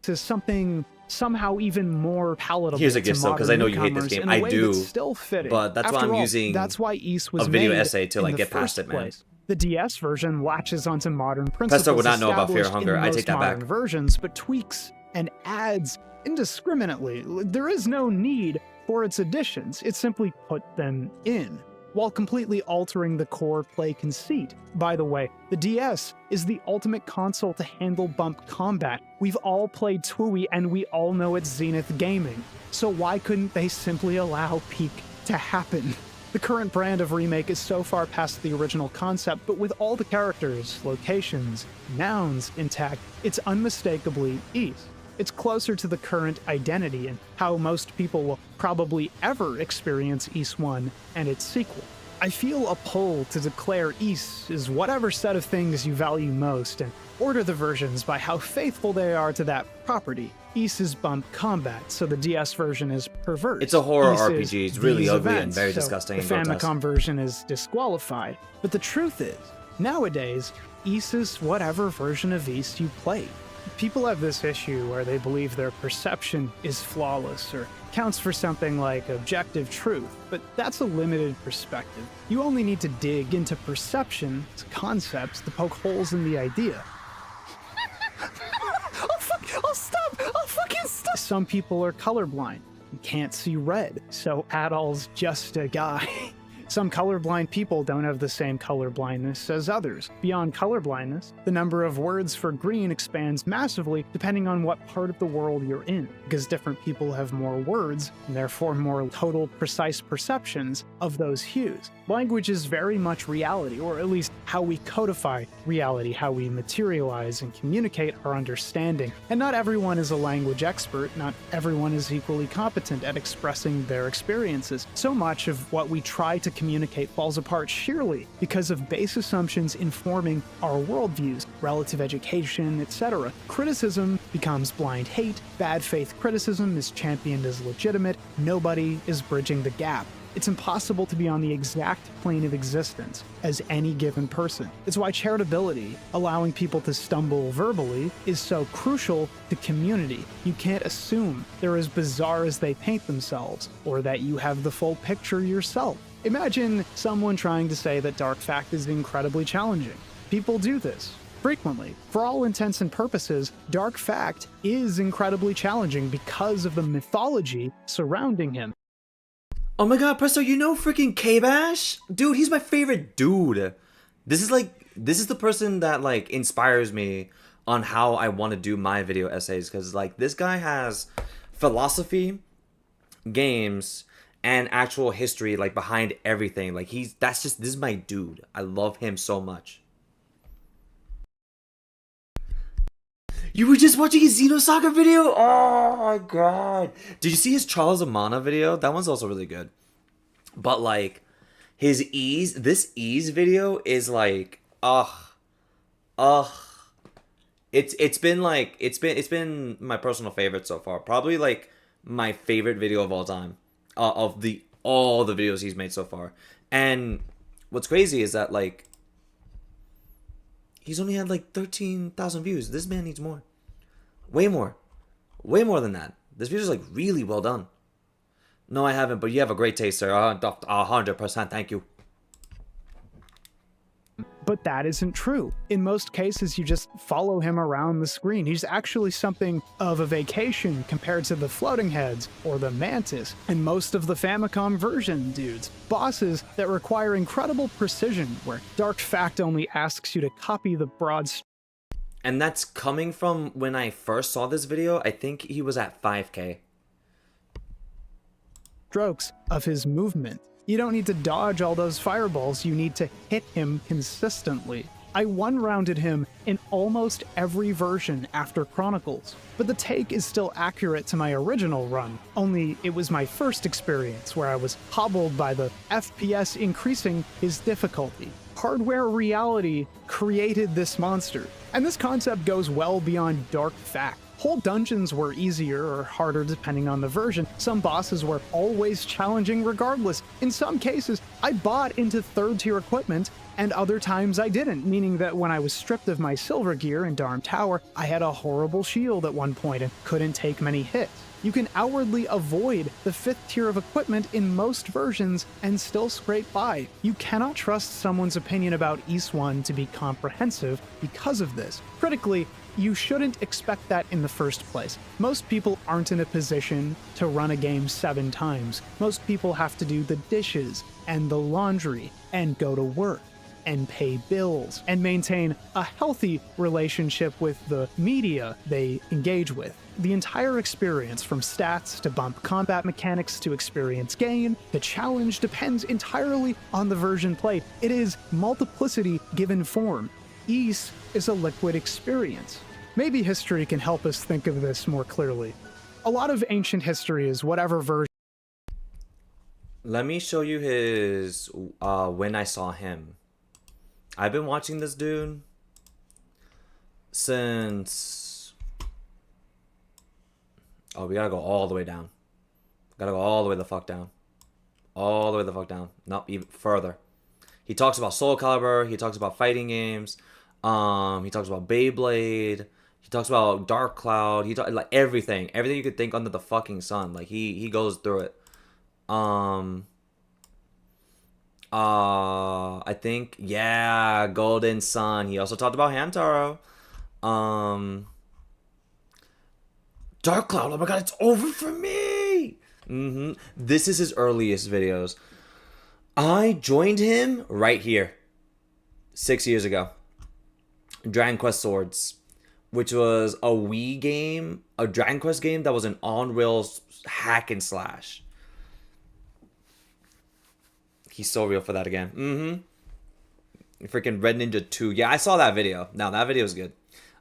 To something somehow even more palatable. Here's a gift sub, because I know you hate this game. I do. Still fitting. But that's why I'm using that's why Ys was a video made essay to like get past it, man. The DS version latches onto modern principles. Pesto would not know about Fear and Hunger. I take that back. Versions, but tweaks and adds indiscriminately. There is no need for its additions. It simply put them in. while completely altering the core play conceit. By the way, the DS is the ultimate console to handle bump combat. We've all played TWUI and we all know it's Zenith Gaming. So why couldn't they simply allow peak to happen? The current brand of remake is so far past the original concept, but with all the characters, locations, nouns intact, it's unmistakably Ys. It's closer to the current identity and how most people will probably ever experience Ys 1 and its sequel. I feel a pull to declare Ys is whatever set of things you value most and order the versions by how faithful they are to that property. Ys is bump combat, so the DS version is perverse. It's a horror Ys RPG. It's really these ugly events, and very so disgusting the and grotesque. Famicom version is disqualified. But the truth is, nowadays, Ys is whatever version of Ys you play. People have this issue where they believe their perception is flawless or counts for something like objective truth, but that's a limited perspective. You only need to dig into perception to concepts to poke holes in the idea. I'll stop! I'll fucking stop! Some people are colorblind and can't see red, so Adol's just a guy. Some colorblind people don't have the same colorblindness as others. Beyond colorblindness, the number of words for green expands massively depending on what part of the world you're in, because different people have more words, and therefore more total precise perceptions of those hues. Language is very much reality, or at least how we codify reality, how we materialize and communicate our understanding. And not everyone is a language expert, not everyone is equally competent at expressing their experiences. So much of what we try to communicate falls apart sheerly because of base assumptions informing our worldviews, relative education, etc. Criticism becomes blind hate, bad faith criticism is championed as legitimate, nobody is bridging the gap. It's impossible to be on the exact plane of existence as any given person. It's why charitability, allowing people to stumble verbally, is so crucial to community. You can't assume they're as bizarre as they paint themselves, or that you have the full picture yourself. Imagine someone trying to say that Dark Fact is incredibly challenging. People do this frequently. For all intents and purposes, Dark Fact is incredibly challenging because of the mythology surrounding him. Oh my god, Presto, you know freaking K-Bash? Dude, he's my favorite dude. This is the person that like inspires me on how I want to do my video essays, because like this guy has philosophy, games, and actual history like behind everything. Like this is my dude. I love him so much. You were just watching his Xenosaga video? Oh my god. Did you see his Charles of Mana video? That one's also really good. But like this Ys video is like it's been my personal favorite so far. Probably like my favorite video of all time. Of all the videos he's made so far. And what's crazy is that like he's only had like 13,000 views. This man needs more. Way more than that. This video's like really well done. No, I haven't, but you have a great taste, sir. 100%, thank you. But that isn't true. In most cases, you just follow him around the screen. He's actually something of a vacation compared to the Floating Heads or the Mantis and most of the Famicom version dudes. Bosses that require incredible precision, where Dark Fact only asks you to copy the broad And that's coming from when I first saw this video. I think he was at 5K. strokes of his movement. You don't need to dodge all those fireballs, you need to hit him consistently. I one-rounded him in almost every version after Chronicles, but the take is still accurate to my original run, only it was my first experience where I was hobbled by the FPS increasing his difficulty. Hardware reality created this monster, and this concept goes well beyond Dark Fact. Whole dungeons were easier or harder depending on the version. Some bosses were always challenging regardless. In some cases, I bought into third-tier equipment, and other times I didn't, meaning that when I was stripped of my silver gear in Darm Tower, I had a horrible shield at one point and couldn't take many hits. You can outwardly avoid the 5th tier of equipment in most versions and still scrape by. You cannot trust someone's opinion about Ys 1 to be comprehensive because of this. Critically, you shouldn't expect that in the first place. Most people aren't in a position to run a game 7 times. Most people have to do the dishes and the laundry and go to work and pay bills and maintain a healthy relationship with the media they engage with. The entire experience, from stats to bump combat mechanics to experience gain, the challenge depends entirely on the version played. It is multiplicity given form. Ys is a liquid experience. Maybe history can help us think of this more clearly. A lot of ancient history is whatever version. Let me show you his when I saw him. I've been watching this dude since... Oh, we gotta go all the way down. Gotta go all the way the fuck down. All the way the fuck down. Not even further. He talks about Soul Calibur. He talks about fighting games. He talks about Beyblade. He talks about Dark Cloud. He talks like everything. Everything you could think under the fucking sun. Like he goes through it. I think, yeah, Golden Sun. He also talked about Hamtaro. Dark Cloud, oh my god, it's over for me! This is his earliest videos. I joined him right here. 6 years ago. Dragon Quest Swords. Which was a Wii game. A Dragon Quest game that was an on-rails hack and slash. He's so real for that again. Freaking Red Ninja 2. Yeah, I saw that video. Now, that video is good.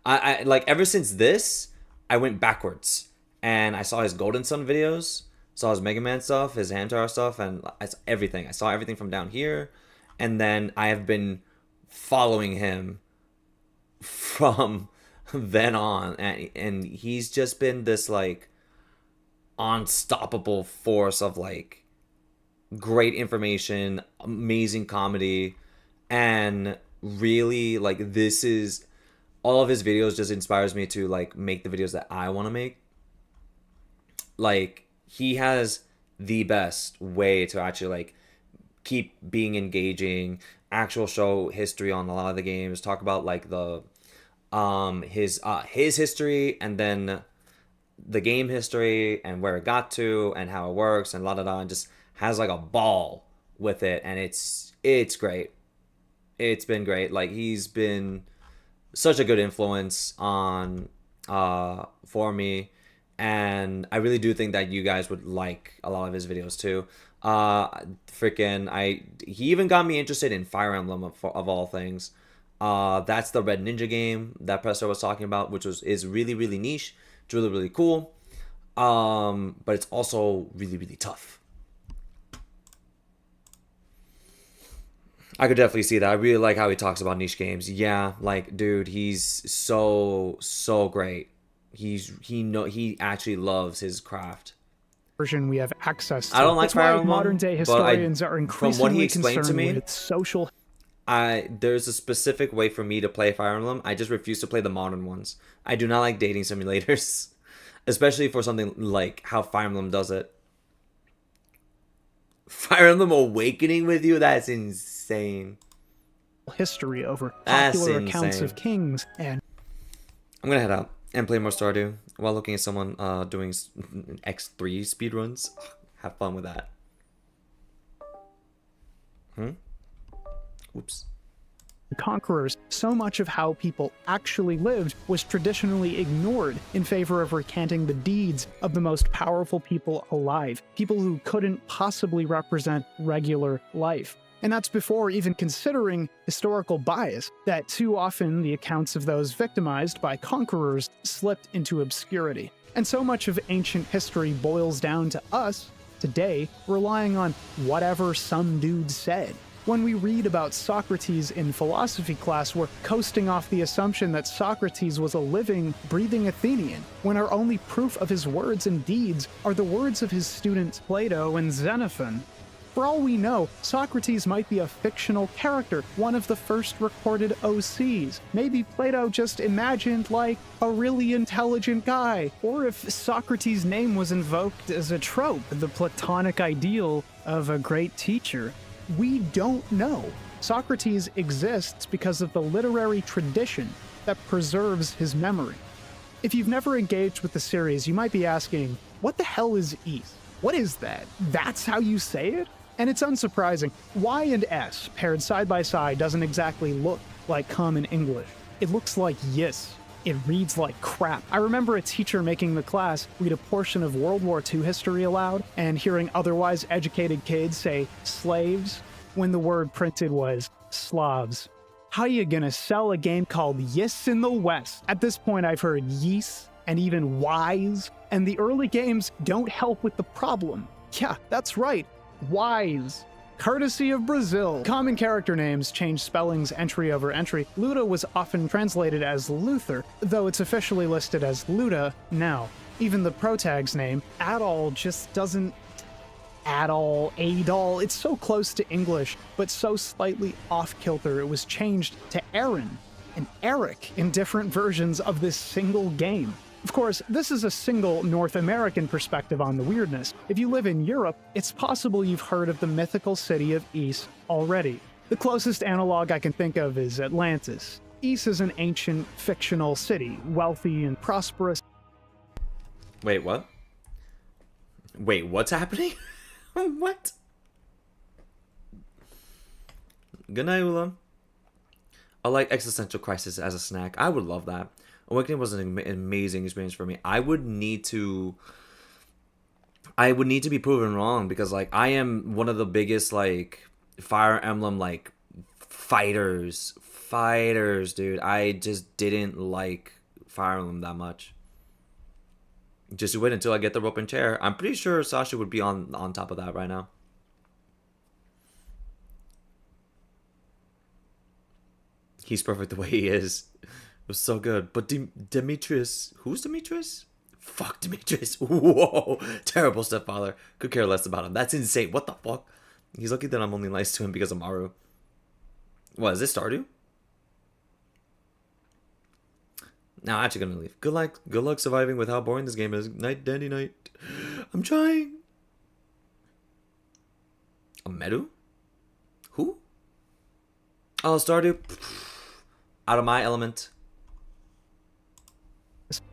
I like, ever since this, I went backwards. And I saw his Golden Sun videos. Saw his Mega Man stuff, his Hamtaro stuff, and everything. I saw everything from down here. And then I have been following him from then on. And he's just been this, like, unstoppable force of, like, great information, amazing comedy, and really, like, this is... all of his videos just inspires me to, like, make the videos that I want to make. Like, he has the best way to actually, like, keep being engaging, actual show history on a lot of the games, talk about, like, the his history, and then the game history, and where it got to, and how it works, and and just has, like, a ball with it, and it's great. It's been great. Like, he's been such a good influence on for me, and I really do think that you guys would like a lot of his videos too. He even got me interested in Fire Emblem of all things. That's the Red Ninja game that Presto was talking about, which is really, really niche. It's really, really cool, but it's also really, really tough. I could definitely see that. I really like how he talks about niche games. Yeah, like, dude, he's so great. He actually loves his craft. Version we have access to. I don't like That's Fire why Emblem, modern day historians are increasingly from what he explained to concerned me, with social. There's a specific way for me to play Fire Emblem. I just refuse to play the modern ones. I do not like dating simulators, especially for something like how Fire Emblem does it. Fire Emblem Awakening with you? That's insane. History over That's popular accounts insane. of kings, and I'm gonna head out and play more Stardew while looking at someone doing X3 speedruns. Have fun with that. Oops. conquerors, so much of how people actually lived was traditionally ignored in favor of recanting the deeds of the most powerful people alive, people who couldn't possibly represent regular life. And that's before even considering historical bias, that too often the accounts of those victimized by conquerors slipped into obscurity. And so much of ancient history boils down to us, today, relying on whatever some dude said. When we read about Socrates in philosophy class, we're coasting off the assumption that Socrates was a living, breathing Athenian, when our only proof of his words and deeds are the words of his students Plato and Xenophon. For all we know, Socrates might be a fictional character, one of the first recorded OCs. Maybe Plato just imagined, like, a really intelligent guy. Or if Socrates' name was invoked as a trope, the Platonic ideal of a great teacher. We don't know. Socrates exists because of the literary tradition that preserves his memory. If you've never engaged with the series, you might be asking, what the hell is East? What is that? That's how you say it? And it's unsurprising. Y and S paired side by side doesn't exactly look like common English. It looks like yis. It reads like crap. I remember a teacher making the class read a portion of World War II history aloud and hearing otherwise educated kids say slaves when the word printed was Slavs. How you gonna sell a game called Yis in the West? At this point, I've heard yeast and even wise, and the early games don't help with the problem. Yeah, that's right. Wise. Courtesy of Brazil. Common character names change spellings entry over entry. Luda was often translated as Luther, though it's officially listed as Luda now. Even the protag's name, Adol, just doesn't... Adol, Adol, it's so close to English, but so slightly off-kilter it was changed to Aaron and Eric in different versions of this single game. Of course, this is a single North American perspective on the weirdness. If you live in Europe, it's possible you've heard of the mythical city of Ys already. The closest analog I can think of is Atlantis. Ys is an ancient, fictional city, wealthy and prosperous. Wait, what? Wait, what's happening? What? Good night, Ula. I like Existential Crisis as a snack. I would love that. Awakening was an amazing experience for me. I would need to be proven wrong because, like, I am one of the biggest, like, Fire Emblem, like, fighters, dude. I just didn't like Fire Emblem that much. Just wait until I get the rope and chair. I'm pretty sure Sasha would be on top of that right now. He's perfect the way he is. It was so good. But Demetrius... Who's Demetrius? Fuck Demetrius. Whoa. Terrible stepfather. Could care less about him. That's insane. What the fuck? He's lucky that I'm only nice to him because of Maru. What, is this Stardew? No, I'm actually gonna leave. Good luck surviving with how boring this game is. Night, dandy night. I'm trying. A Meru? Who? Oh, Stardew. Out of my element.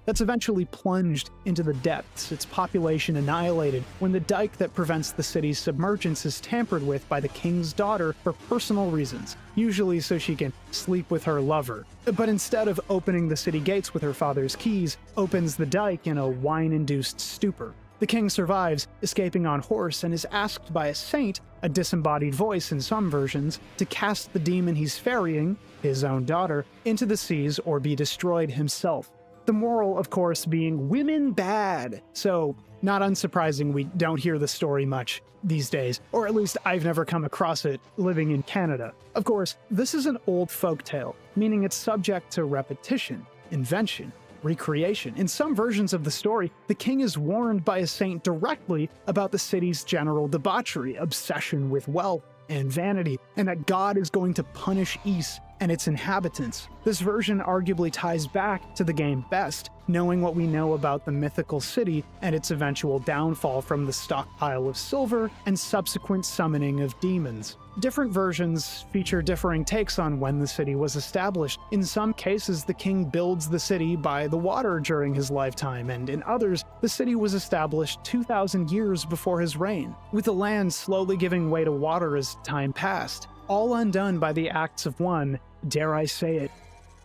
That's eventually plunged into the depths, its population annihilated, when the dike that prevents the city's submergence is tampered with by the king's daughter for personal reasons, usually so she can sleep with her lover. But instead of opening the city gates with her father's keys, opens the dike in a wine-induced stupor. The king survives, escaping on horse, and is asked by a saint, a disembodied voice in some versions, to cast the demon he's ferrying, his own daughter, into the seas or be destroyed himself. The moral, of course, being women bad. So, not unsurprising we don't hear the story much these days, or at least I've never come across it living in Canada. Of course, this is an old folktale, meaning it's subject to repetition, invention, recreation. In some versions of the story, the king is warned by a saint directly about the city's general debauchery, obsession with wealth, and vanity, and that God is going to punish Ys and its inhabitants. This version arguably ties back to the game best, knowing what we know about the mythical city and its eventual downfall from the stockpile of silver and subsequent summoning of demons. Different versions feature differing takes on when the city was established. In some cases, the king builds the city by the water during his lifetime, and in others, the city was established 2,000 years before his reign, with the land slowly giving way to water as time passed, all undone by the acts of one, dare I say it,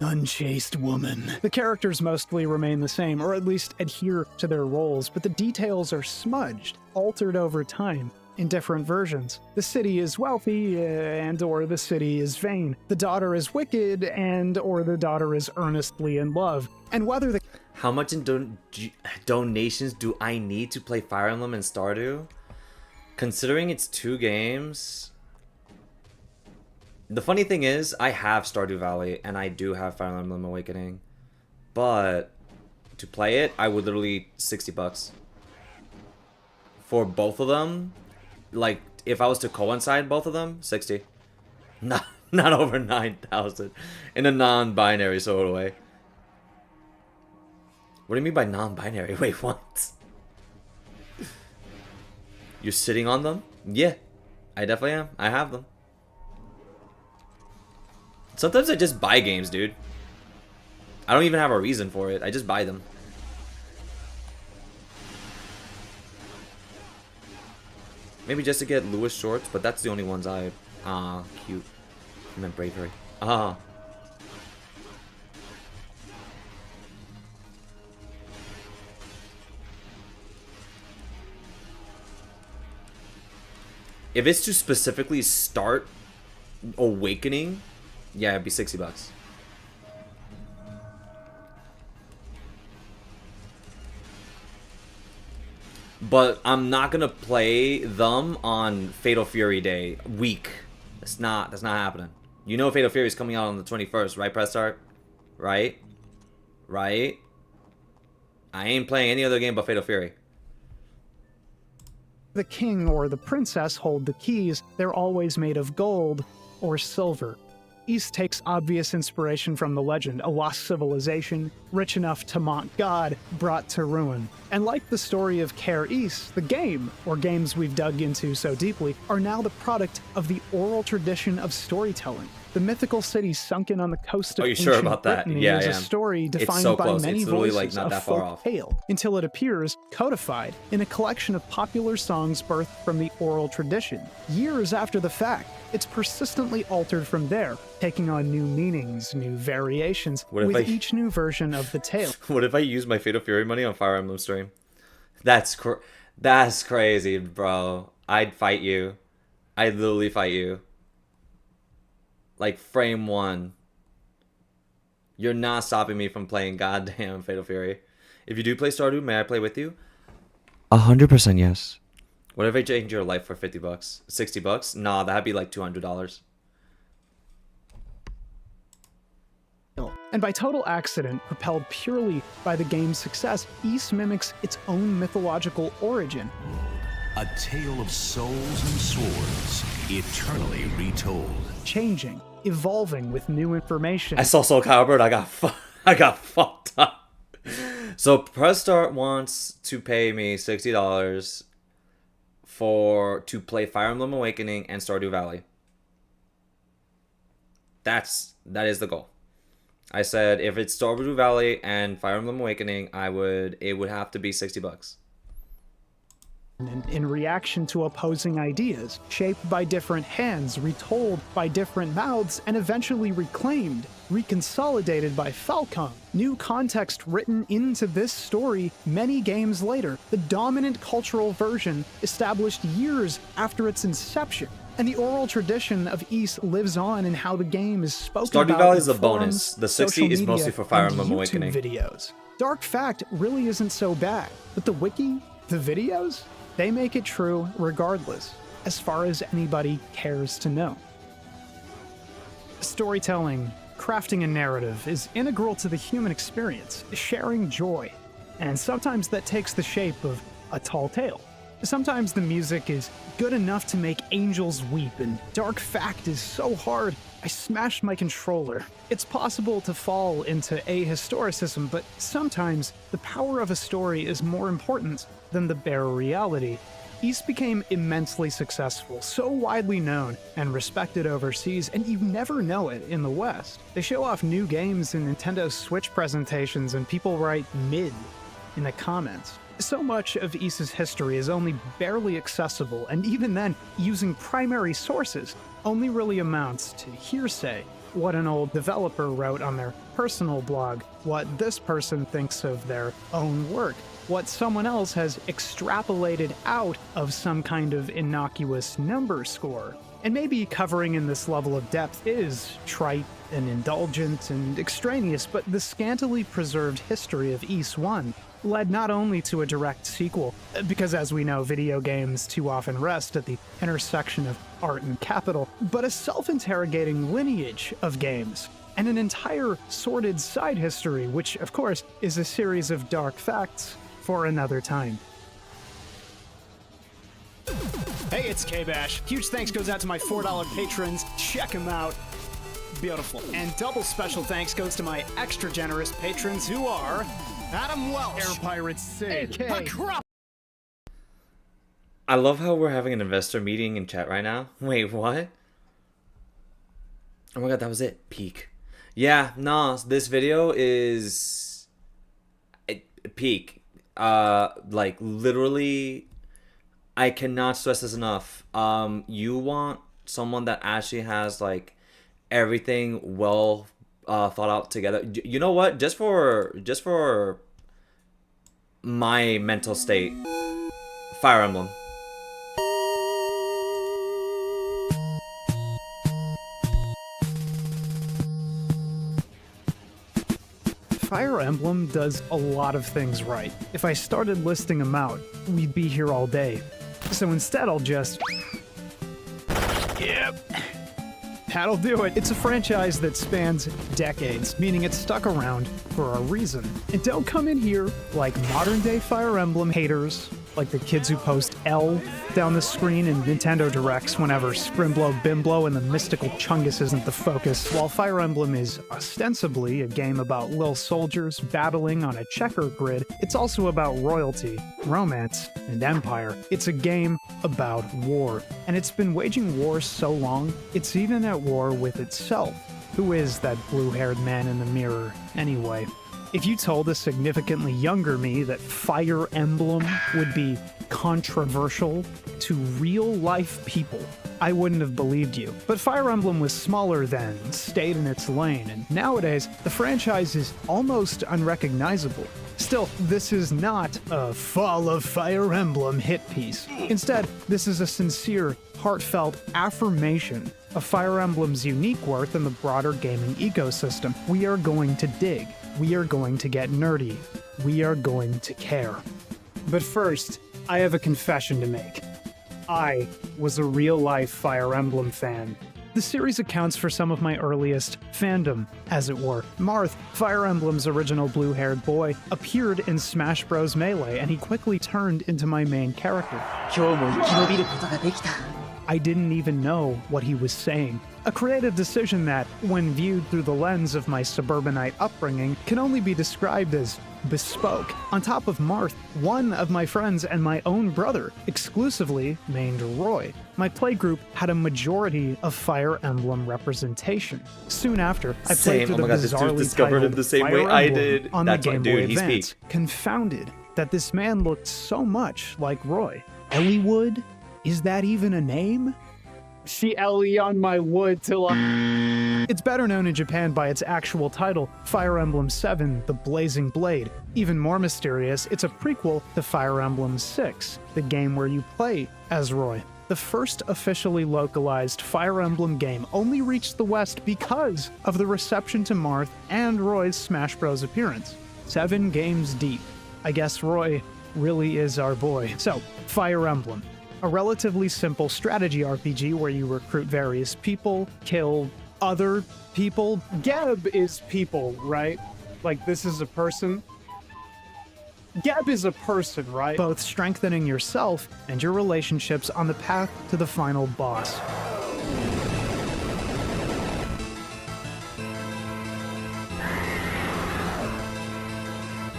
unchaste woman. The characters mostly remain the same, or at least adhere to their roles, but the details are smudged, altered over time, in different versions. The city is wealthy, and/or the city is vain. The daughter is wicked, and/or the daughter is earnestly in love. And whether the... How much in donations do I need to play Fire Emblem and Stardew? Considering it's 2 games... The funny thing is, I have Stardew Valley, and I do have Fire Emblem Awakening. But to play it, I would literally $60. For both of them, like, if I was to coincide both of them, 60. Not over 9,000 in a non-binary sort of way. What do you mean by non-binary? Wait, what? You're sitting on them? Yeah, I definitely am. I have them. Sometimes I just buy games, dude. I don't even have a reason for it. I just buy them. Maybe just to get Lewis shorts, but that's the only ones I... Ah, cute. I meant bravery. Ah. If it's to specifically start Awakening, yeah, it'd be $60. But I'm not gonna play them on Fatal Fury Day week. That's not happening. You know Fatal Fury is coming out on the 21st, right, Press Start? Right? Right? I ain't playing any other game but Fatal Fury. The king or the princess hold the keys. They're always made of gold or silver. Ys takes obvious inspiration from the legend, a lost civilization, rich enough to mock God, brought to ruin. And like the story of Care Ys, the game, or games we've dug into so deeply, are now the product of the oral tradition of storytelling. The mythical city sunken on the coast of ancient Brittany Yeah, is I a am. story defined so by close. many It's literally, voices like, not of that far folk off. tale, until it appears codified in a collection of popular songs birthed from the oral tradition. Years after the fact, it's persistently altered from there, taking on new meanings, new variations, with each new version of the tale. What if I use my Fatal Fury money on Fire Emblem stream? That's crazy, bro. I'd fight you. I'd literally fight you. Like frame one. You're not stopping me from playing goddamn Fatal Fury. If you do play Stardew, may I play with you? 100% yes. What if I change your life for $50? $60? Nah, that'd be like $200. And by total accident, propelled purely by the game's success, Ys mimics its own mythological origin. A tale of souls and swords, eternally retold. Changing, evolving with new information. I saw Soul Calibur and I got fucked up. So Press Start wants to pay me $60 to play Fire Emblem Awakening and Stardew Valley. That is the goal. I said if it's Stardew Valley and Fire Emblem Awakening, it would have to be $60. And in reaction to opposing ideas, shaped by different hands, retold by different mouths, and eventually reclaimed, reconsolidated by Falcom. New context written into this story many games later, the dominant cultural version established years after its inception. And the oral tradition of Ys lives on in how the game is spoken about. Stardew Valley is in a bonus. forums, The 60 is mostly for Fire Emblem Awakening. Videos. Dark fact really isn't so bad, but the wiki, the videos, they make it true regardless, as far as anybody cares to know. Storytelling, crafting a narrative, is integral to the human experience, sharing joy. And sometimes that takes the shape of a tall tale. Sometimes the music is good enough to make angels weep, and Dark fact is so hard, I smashed my controller. It's possible to fall into ahistoricism, but sometimes the power of a story is more important than the bare reality. Ys became immensely successful, so widely known and respected overseas, and you never know it in the West. They show off new games in Nintendo Switch presentations, and people write mid in the comments. So much of Ys's history is only barely accessible, and even then, using primary sources only really amounts to hearsay. What an old developer wrote on their personal blog, what this person thinks of their own work, what someone else has extrapolated out of some kind of innocuous number score. And maybe covering in this level of depth is trite and indulgent and extraneous, but the scantily preserved history of Ys 1 led not only to a direct sequel, because as we know, video games too often rest at the intersection of art and capital, but a self-interrogating lineage of games, and an entire sordid side history, which, of course, is a series of dark facts for another time. Hey, Hey, it's K-Bash. Huge thanks goes out to my $4 patrons. Check them out. Beautiful. And double special thanks goes to my extra generous patrons who are Adam Welch, Air Pirates C, AK, I love how we're having an investor meeting in chat right now. Wait, what? Oh my god, that was it. Peak. Yeah, no, this video is peak. Like literally, I cannot stress this enough. You want someone that actually has like everything well thought out together. You know what? Just for my mental state, Fire Emblem. Fire Emblem does a lot of things right. If I started listing them out, we'd be here all day. So instead, I'll just... Yep. That'll do it. It's a franchise that spans decades, meaning it's stuck around for a reason. And don't come in here like modern-day Fire Emblem haters, like the kids who post L down the screen in Nintendo Directs whenever Scrimblow, Bimblow, and the mystical Chungus isn't the focus. While Fire Emblem is ostensibly a game about little soldiers battling on a checker grid, it's also about royalty, romance, and empire. It's a game about war. And it's been waging war so long, it's even at war with itself. Who is that blue-haired man in the mirror, anyway? If you told a significantly younger me that Fire Emblem would be controversial to real-life people, I wouldn't have believed you. But Fire Emblem was smaller then, stayed in its lane, and nowadays, the franchise is almost unrecognizable. Still, this is not a Fall of Fire Emblem hit piece. Instead, this is a sincere, heartfelt affirmation of Fire Emblem's unique worth in the broader gaming ecosystem. We are going to dig. We are going to get nerdy. We are going to care. But first, I have a confession to make. I was a real-life Fire Emblem fan. The series accounts for some of my earliest fandom, as it were. Marth, Fire Emblem's original blue-haired boy, appeared in Smash Bros. Melee, and he quickly turned into my main character. I didn't even know what he was saying. A creative decision that, when viewed through the lens of my suburbanite upbringing, can only be described as bespoke. On top of Marth, one of my friends and my own brother exclusively mained Roy. My playgroup had a majority of Fire Emblem representation. Soon after, I played through the bizarrely titled the same Fire way I Emblem did. on That's the Game why, dude, Boy he's Advance, peak. confounded that this man looked so much like Roy. Elliewood? Is that even a name? She Ellie on my wood till I... It's better known in Japan by its actual title, Fire Emblem 7, The Blazing Blade. Even more mysterious, it's a prequel to Fire Emblem 6, the game where you play as Roy. The first officially localized Fire Emblem game only reached the West because of the reception to Marth and Roy's Smash Bros. Appearance. 7 games deep. I guess Roy really is our boy. So, Fire Emblem. A relatively simple strategy RPG where you recruit various people, kill other people. Geb is people, right? Like, this is a person. Geb is a person, right? Both strengthening yourself and your relationships on the path to the final boss.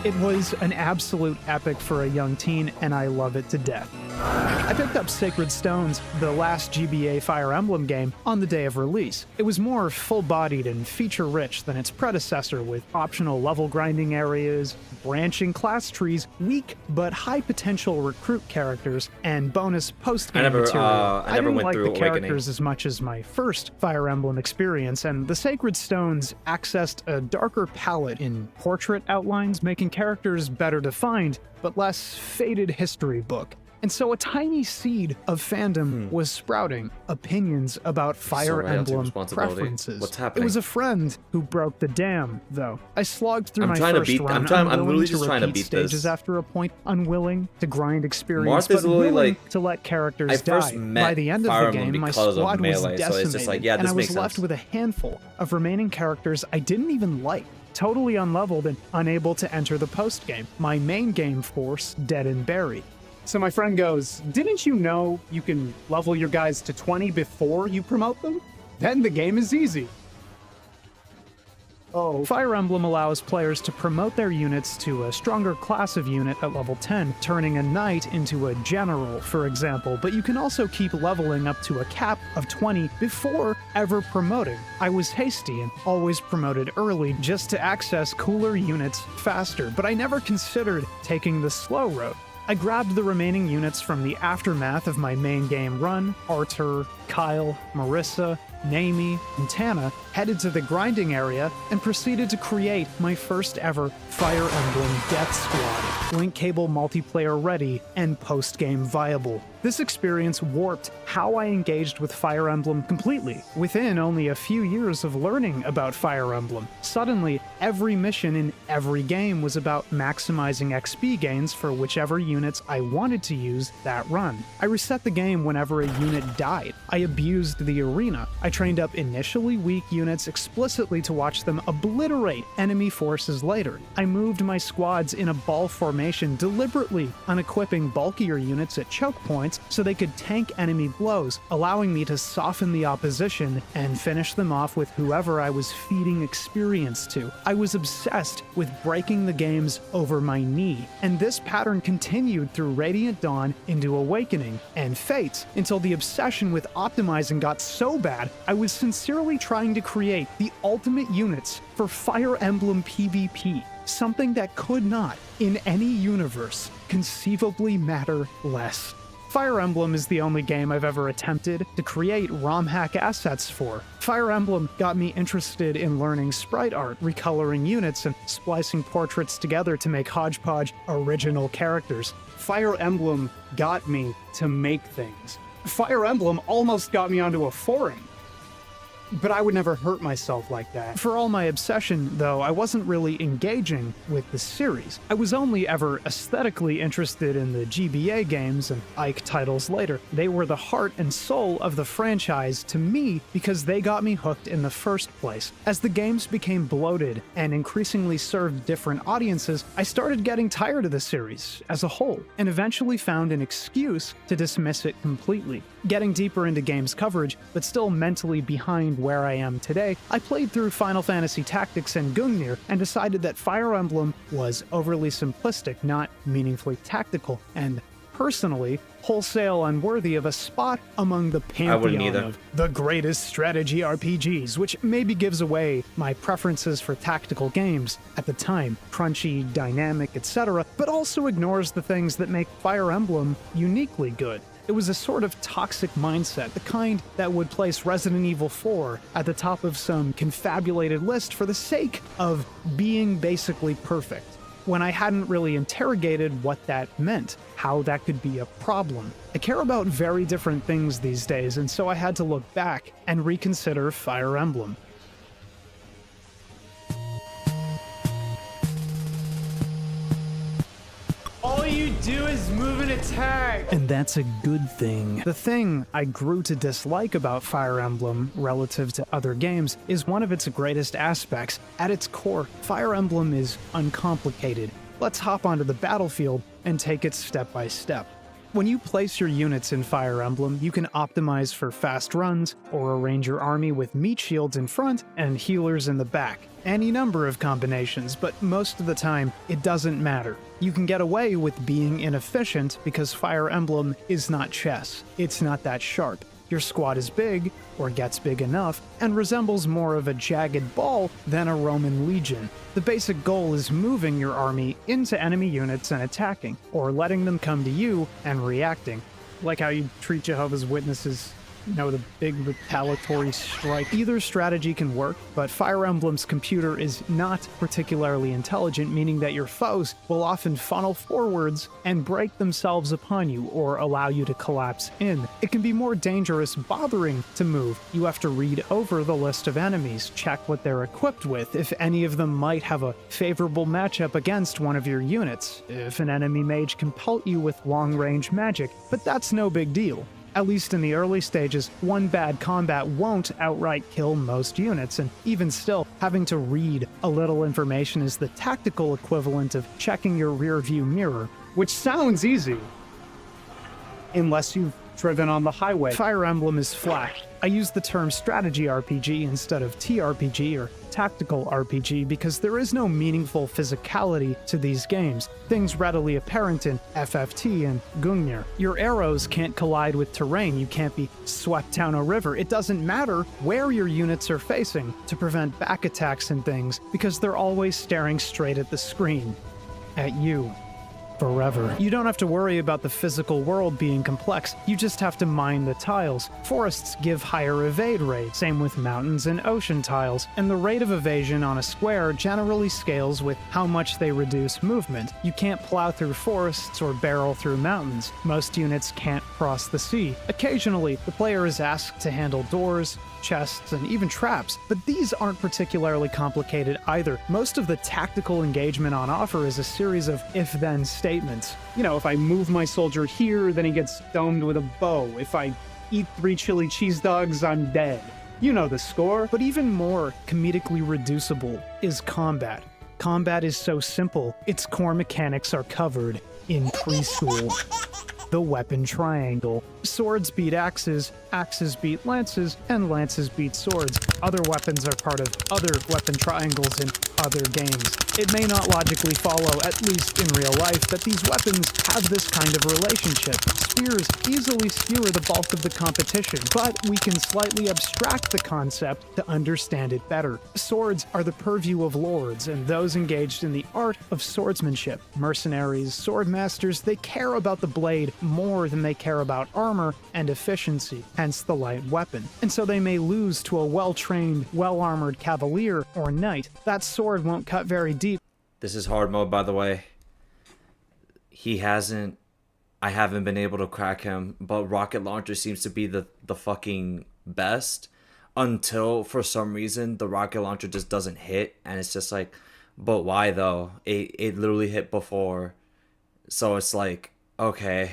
It was an absolute epic for a young teen, and I love it to death. I picked up Sacred Stones, the last GBA Fire Emblem game, on the day of release. It was more full-bodied and feature-rich than its predecessor, with optional level grinding areas, branching class trees, weak but high-potential recruit characters, and bonus post-game material. I didn't like the characters as much as my first Fire Emblem experience, and the Sacred Stones accessed a darker palette in portrait outlines, making characters better defined, but less faded history book. And so a tiny seed of fandom was sprouting, opinions about Fire Emblem preferences. What's happening? It was a friend who broke the dam, though. I slogged through my trying to first beat- run, I'm literally just trying to beat stages this. after a point, unwilling to grind experience, Marth is but literally willing like- to let characters I first die. met By the end Fire of the Emblem game, my because of squad was Melee, so it's decimated, just like, yeah, and this I was makes left sense. with a handful of remaining characters I didn't even like. Totally unleveled and unable to enter the post-game. My main game force dead and buried. So my friend goes, "Didn't you know you can level your guys to 20 before you promote them? Then the game is easy." Oh. Fire Emblem allows players to promote their units to a stronger class of unit at level 10, turning a knight into a general, for example, but you can also keep leveling up to a cap of 20 before ever promoting. I was hasty and always promoted early just to access cooler units faster, but I never considered taking the slow road. I grabbed the remaining units from the aftermath of my main game run, Arthur, Kyle, Marissa, Naomi, and Tana, headed to the grinding area, and proceeded to create my first ever Fire Emblem Death Squad, link cable multiplayer ready, and post-game viable. This experience warped how I engaged with Fire Emblem completely. Within only a few years of learning about Fire Emblem, suddenly every mission in every game was about maximizing XP gains for whichever units I wanted to use that run. I reset the game whenever a unit died. I abused the arena. I trained up initially weak units explicitly to watch them obliterate enemy forces later. I moved my squads in a ball formation deliberately, unequipping bulkier units at choke points so they could tank enemy blows, allowing me to soften the opposition and finish them off with whoever I was feeding experience to. I was obsessed with breaking the games over my knee, and this pattern continued through Radiant Dawn into Awakening and Fates until the obsession with optimizing got so bad I was sincerely trying to create the ultimate units for Fire Emblem PvP, something that could not, in any universe, conceivably matter less. Fire Emblem is the only game I've ever attempted to create ROM hack assets for. Fire Emblem got me interested in learning sprite art, recoloring units, and splicing portraits together to make hodgepodge original characters. Fire Emblem got me to make things. Fire Emblem almost got me onto a forum. But I would never hurt myself like that. For all my obsession, though, I wasn't really engaging with the series. I was only ever aesthetically interested in the GBA games and Ike titles later. They were the heart and soul of the franchise to me because they got me hooked in the first place. As the games became bloated and increasingly served different audiences, I started getting tired of the series as a whole and eventually found an excuse to dismiss it completely. Getting deeper into games coverage, but still mentally behind where I am today, I played through Final Fantasy Tactics and Gungnir and decided that Fire Emblem was overly simplistic, not meaningfully tactical, and personally, wholesale unworthy of a spot among the pantheon of the greatest strategy RPGs, which maybe gives away my preferences for tactical games at the time, crunchy, dynamic, etc., but also ignores the things that make Fire Emblem uniquely good. It was a sort of toxic mindset, the kind that would place Resident Evil 4 at the top of some confabulated list for the sake of being basically perfect, when I hadn't really interrogated what that meant, how that could be a problem. I care about very different things these days, and so I had to look back and reconsider Fire Emblem. All you do is move and attack! And that's a good thing. The thing I grew to dislike about Fire Emblem relative to other games is one of its greatest aspects. At its core, Fire Emblem is uncomplicated. Let's hop onto the battlefield and take it step by step. When you place your units in Fire Emblem, you can optimize for fast runs, or arrange your army with meat shields in front and healers in the back. Any number of combinations, but most of the time, it doesn't matter. You can get away with being inefficient because Fire Emblem is not chess. It's not that sharp. Your squad is big, or gets big enough, and resembles more of a jagged ball than a Roman legion. The basic goal is moving your army into enemy units and attacking, or letting them come to you and reacting. Like how you treat Jehovah's Witnesses, the big retaliatory strike. Either strategy can work, but Fire Emblem's computer is not particularly intelligent, meaning that your foes will often funnel forwards and break themselves upon you or allow you to collapse in. It can be more dangerous bothering to move. You have to read over the list of enemies, check what they're equipped with, if any of them might have a favorable matchup against one of your units, if an enemy mage can pelt you with long-range magic, but that's no big deal. At least in the early stages, one bad combat won't outright kill most units, and even still, having to read a little information is the tactical equivalent of checking your rear-view mirror, which sounds easy, unless you've driven on the highway. Fire Emblem is flat. I use the term strategy RPG instead of TRPG or tactical RPG because there is no meaningful physicality to these games, things readily apparent in FFT and Gungnir. Your arrows can't collide with terrain, you can't be swept down a river. It doesn't matter where your units are facing to prevent back attacks and things because they're always staring straight at the screen. At you. Forever. You don't have to worry about the physical world being complex, you just have to mine the tiles. Forests give higher evade rate, same with mountains and ocean tiles, and the rate of evasion on a square generally scales with how much they reduce movement. You can't plow through forests or barrel through mountains. Most units can't cross the sea. Occasionally, the player is asked to handle doors, chests, and even traps, but these aren't particularly complicated either. Most of the tactical engagement on offer is a series of if-then statements. You know, if I move my soldier here, then he gets domed with a bow. If I eat 3 chili cheese dogs, I'm dead. You know the score. But even more comedically reducible is combat. Combat is so simple, its core mechanics are covered in preschool. The weapon triangle. Swords beat axes, axes beat lances, and lances beat swords. Other weapons are part of other weapon triangles in other games. It may not logically follow, at least in real life, that these weapons have this kind of relationship. Spears easily skewer the bulk of the competition, but we can slightly abstract the concept to understand it better. Swords are the purview of lords and those engaged in the art of swordsmanship. Mercenaries, sword masters, they care about the blade more than they care about armor and efficiency, hence the light weapon. And so they may lose to a well-trained, well-armored cavalier or knight. That sword won't cut very deep. This is hard mode, by the way. I haven't been able to crack him, but rocket launcher seems to be the fucking best until for some reason the rocket launcher just doesn't hit, and it's just like, but why though? It literally hit before, so it's like, okay.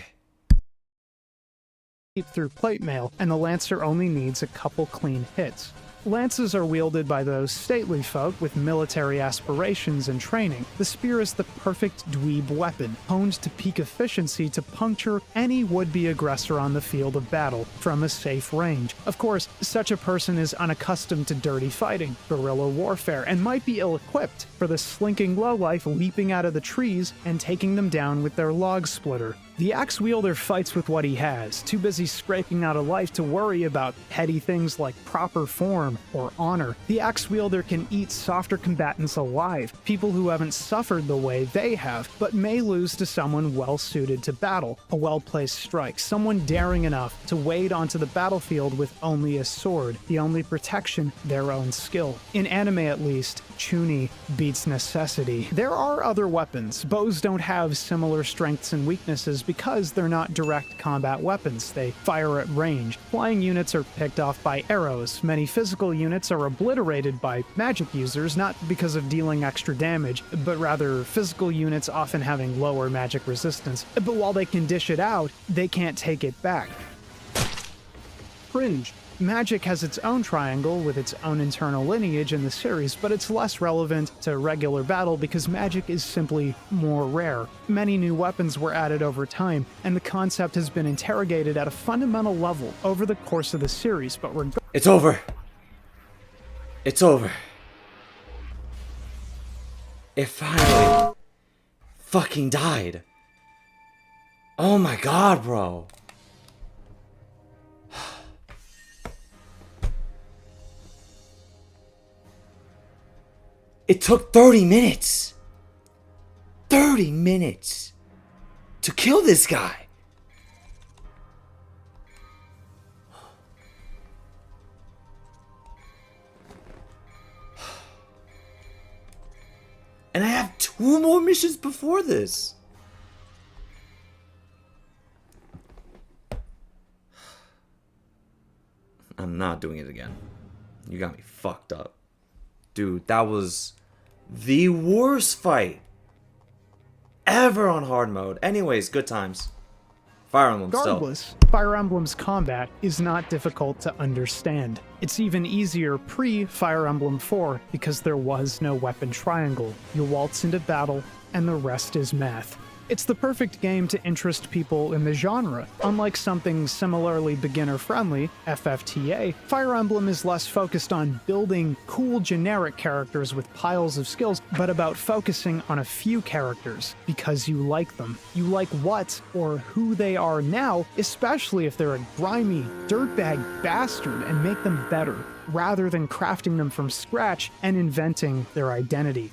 Through plate mail, and the lancer only needs a couple clean hits. Lances are wielded by those stately folk with military aspirations and training. The spear is the perfect dweeb weapon, honed to peak efficiency to puncture any would-be aggressor on the field of battle from a safe range. Of course, such a person is unaccustomed to dirty fighting, guerrilla warfare, and might be ill-equipped for the slinking lowlife leaping out of the trees and taking them down with their log splitter. The axe wielder fights with what he has, too busy scraping out a life to worry about petty things like proper form or honor. The axe wielder can eat softer combatants alive, people who haven't suffered the way they have, but may lose to someone well-suited to battle, a well-placed strike, someone daring enough to wade onto the battlefield with only a sword, the only protection, their own skill. In anime at least, Chuni beats necessity. There are other weapons. Bows don't have similar strengths and weaknesses because they're not direct combat weapons. They fire at range. Flying units are picked off by arrows. Many physical units are obliterated by magic users, not because of dealing extra damage, but rather physical units often having lower magic resistance. But while they can dish it out, they can't take it back. Fringe. Magic has its own triangle with its own internal lineage in the series, but it's less relevant to regular battle because magic is simply more rare. Many new weapons were added over time, and the concept has been interrogated at a fundamental level over the course of the series, but It's over. It's over. It finally fucking died. Oh my god, bro. It took 30 minutes. 30 minutes to kill this guy. And I have 2 more missions before this. I'm not doing it again. You got me fucked up. Dude, that was the worst fight ever on hard mode. Anyways, good times. Fire Emblem still. Regardless, Fire Emblem's combat is not difficult to understand. It's even easier pre-Fire Emblem 4 because there was no weapon triangle. You waltz into battle, and the rest is math. It's the perfect game to interest people in the genre. Unlike something similarly beginner-friendly, FFTA, Fire Emblem is less focused on building cool generic characters with piles of skills, but about focusing on a few characters because you like them. You like what or who they are now, especially if they're a grimy, dirtbag bastard, and make them better, rather than crafting them from scratch and inventing their identity.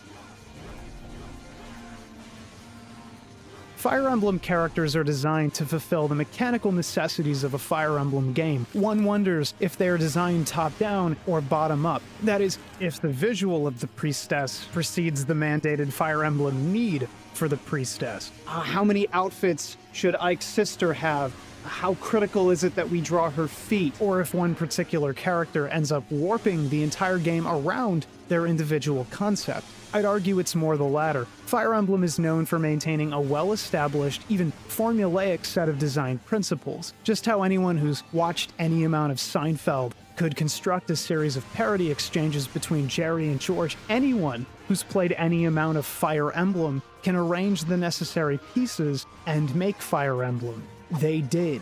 Fire Emblem characters are designed to fulfill the mechanical necessities of a Fire Emblem game. One wonders if they are designed top-down or bottom-up. That is, if the visual of the priestess precedes the mandated Fire Emblem need for the priestess. How many outfits should Ike's sister have? How critical is it that we draw her feet? Or if one particular character ends up warping the entire game around their individual concept. I'd argue it's more the latter. Fire Emblem is known for maintaining a well-established, even formulaic set of design principles. Just how anyone who's watched any amount of Seinfeld could construct a series of parody exchanges between Jerry and George, anyone who's played any amount of Fire Emblem can arrange the necessary pieces and make Fire Emblem. They did.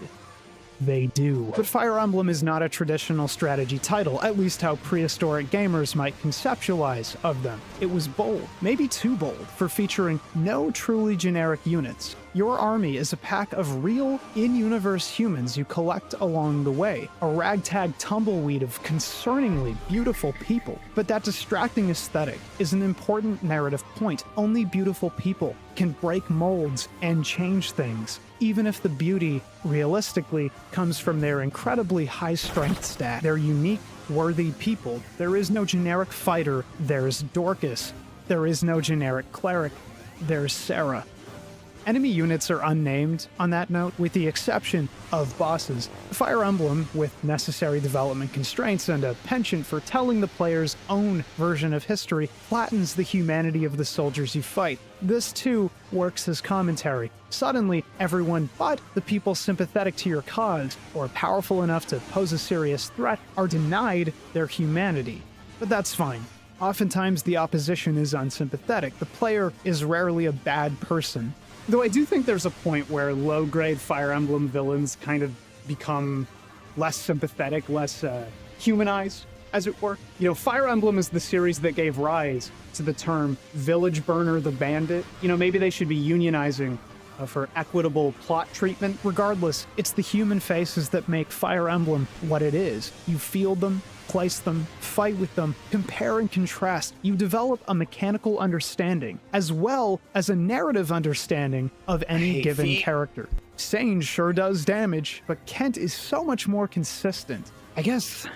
They do. But Fire Emblem is not a traditional strategy title, at least how prehistoric gamers might conceptualize of them. It was bold, maybe too bold, for featuring no truly generic units. Your army is a pack of real, in-universe humans you collect along the way, a ragtag tumbleweed of concerningly beautiful people. But that distracting aesthetic is an important narrative point. Only beautiful people can break molds and change things, even if the beauty, realistically, comes from their incredibly high-strength stat. They're unique, worthy people. There is no generic fighter, there's Dorcas. There is no generic cleric, there's Sarah. Enemy units are unnamed on that note, with the exception of bosses. Fire Emblem, with necessary development constraints and a penchant for telling the player's own version of history, flattens the humanity of the soldiers you fight. This, too, works as commentary. Suddenly, everyone but the people sympathetic to your cause, or powerful enough to pose a serious threat, are denied their humanity. But that's fine. Oftentimes, the opposition is unsympathetic. The player is rarely a bad person. Though I do think there's a point where low-grade Fire Emblem villains kind of become less sympathetic, less humanized, as it were. You know, Fire Emblem is the series that gave rise to the term Village Burner the Bandit. You know, maybe they should be unionizing for equitable plot treatment. Regardless, it's the human faces that make Fire Emblem what it is. You feel them, place them, fight with them, compare and contrast. You develop a mechanical understanding, as well as a narrative understanding of any given character. Sane sure does damage, but Kent is so much more consistent. I guess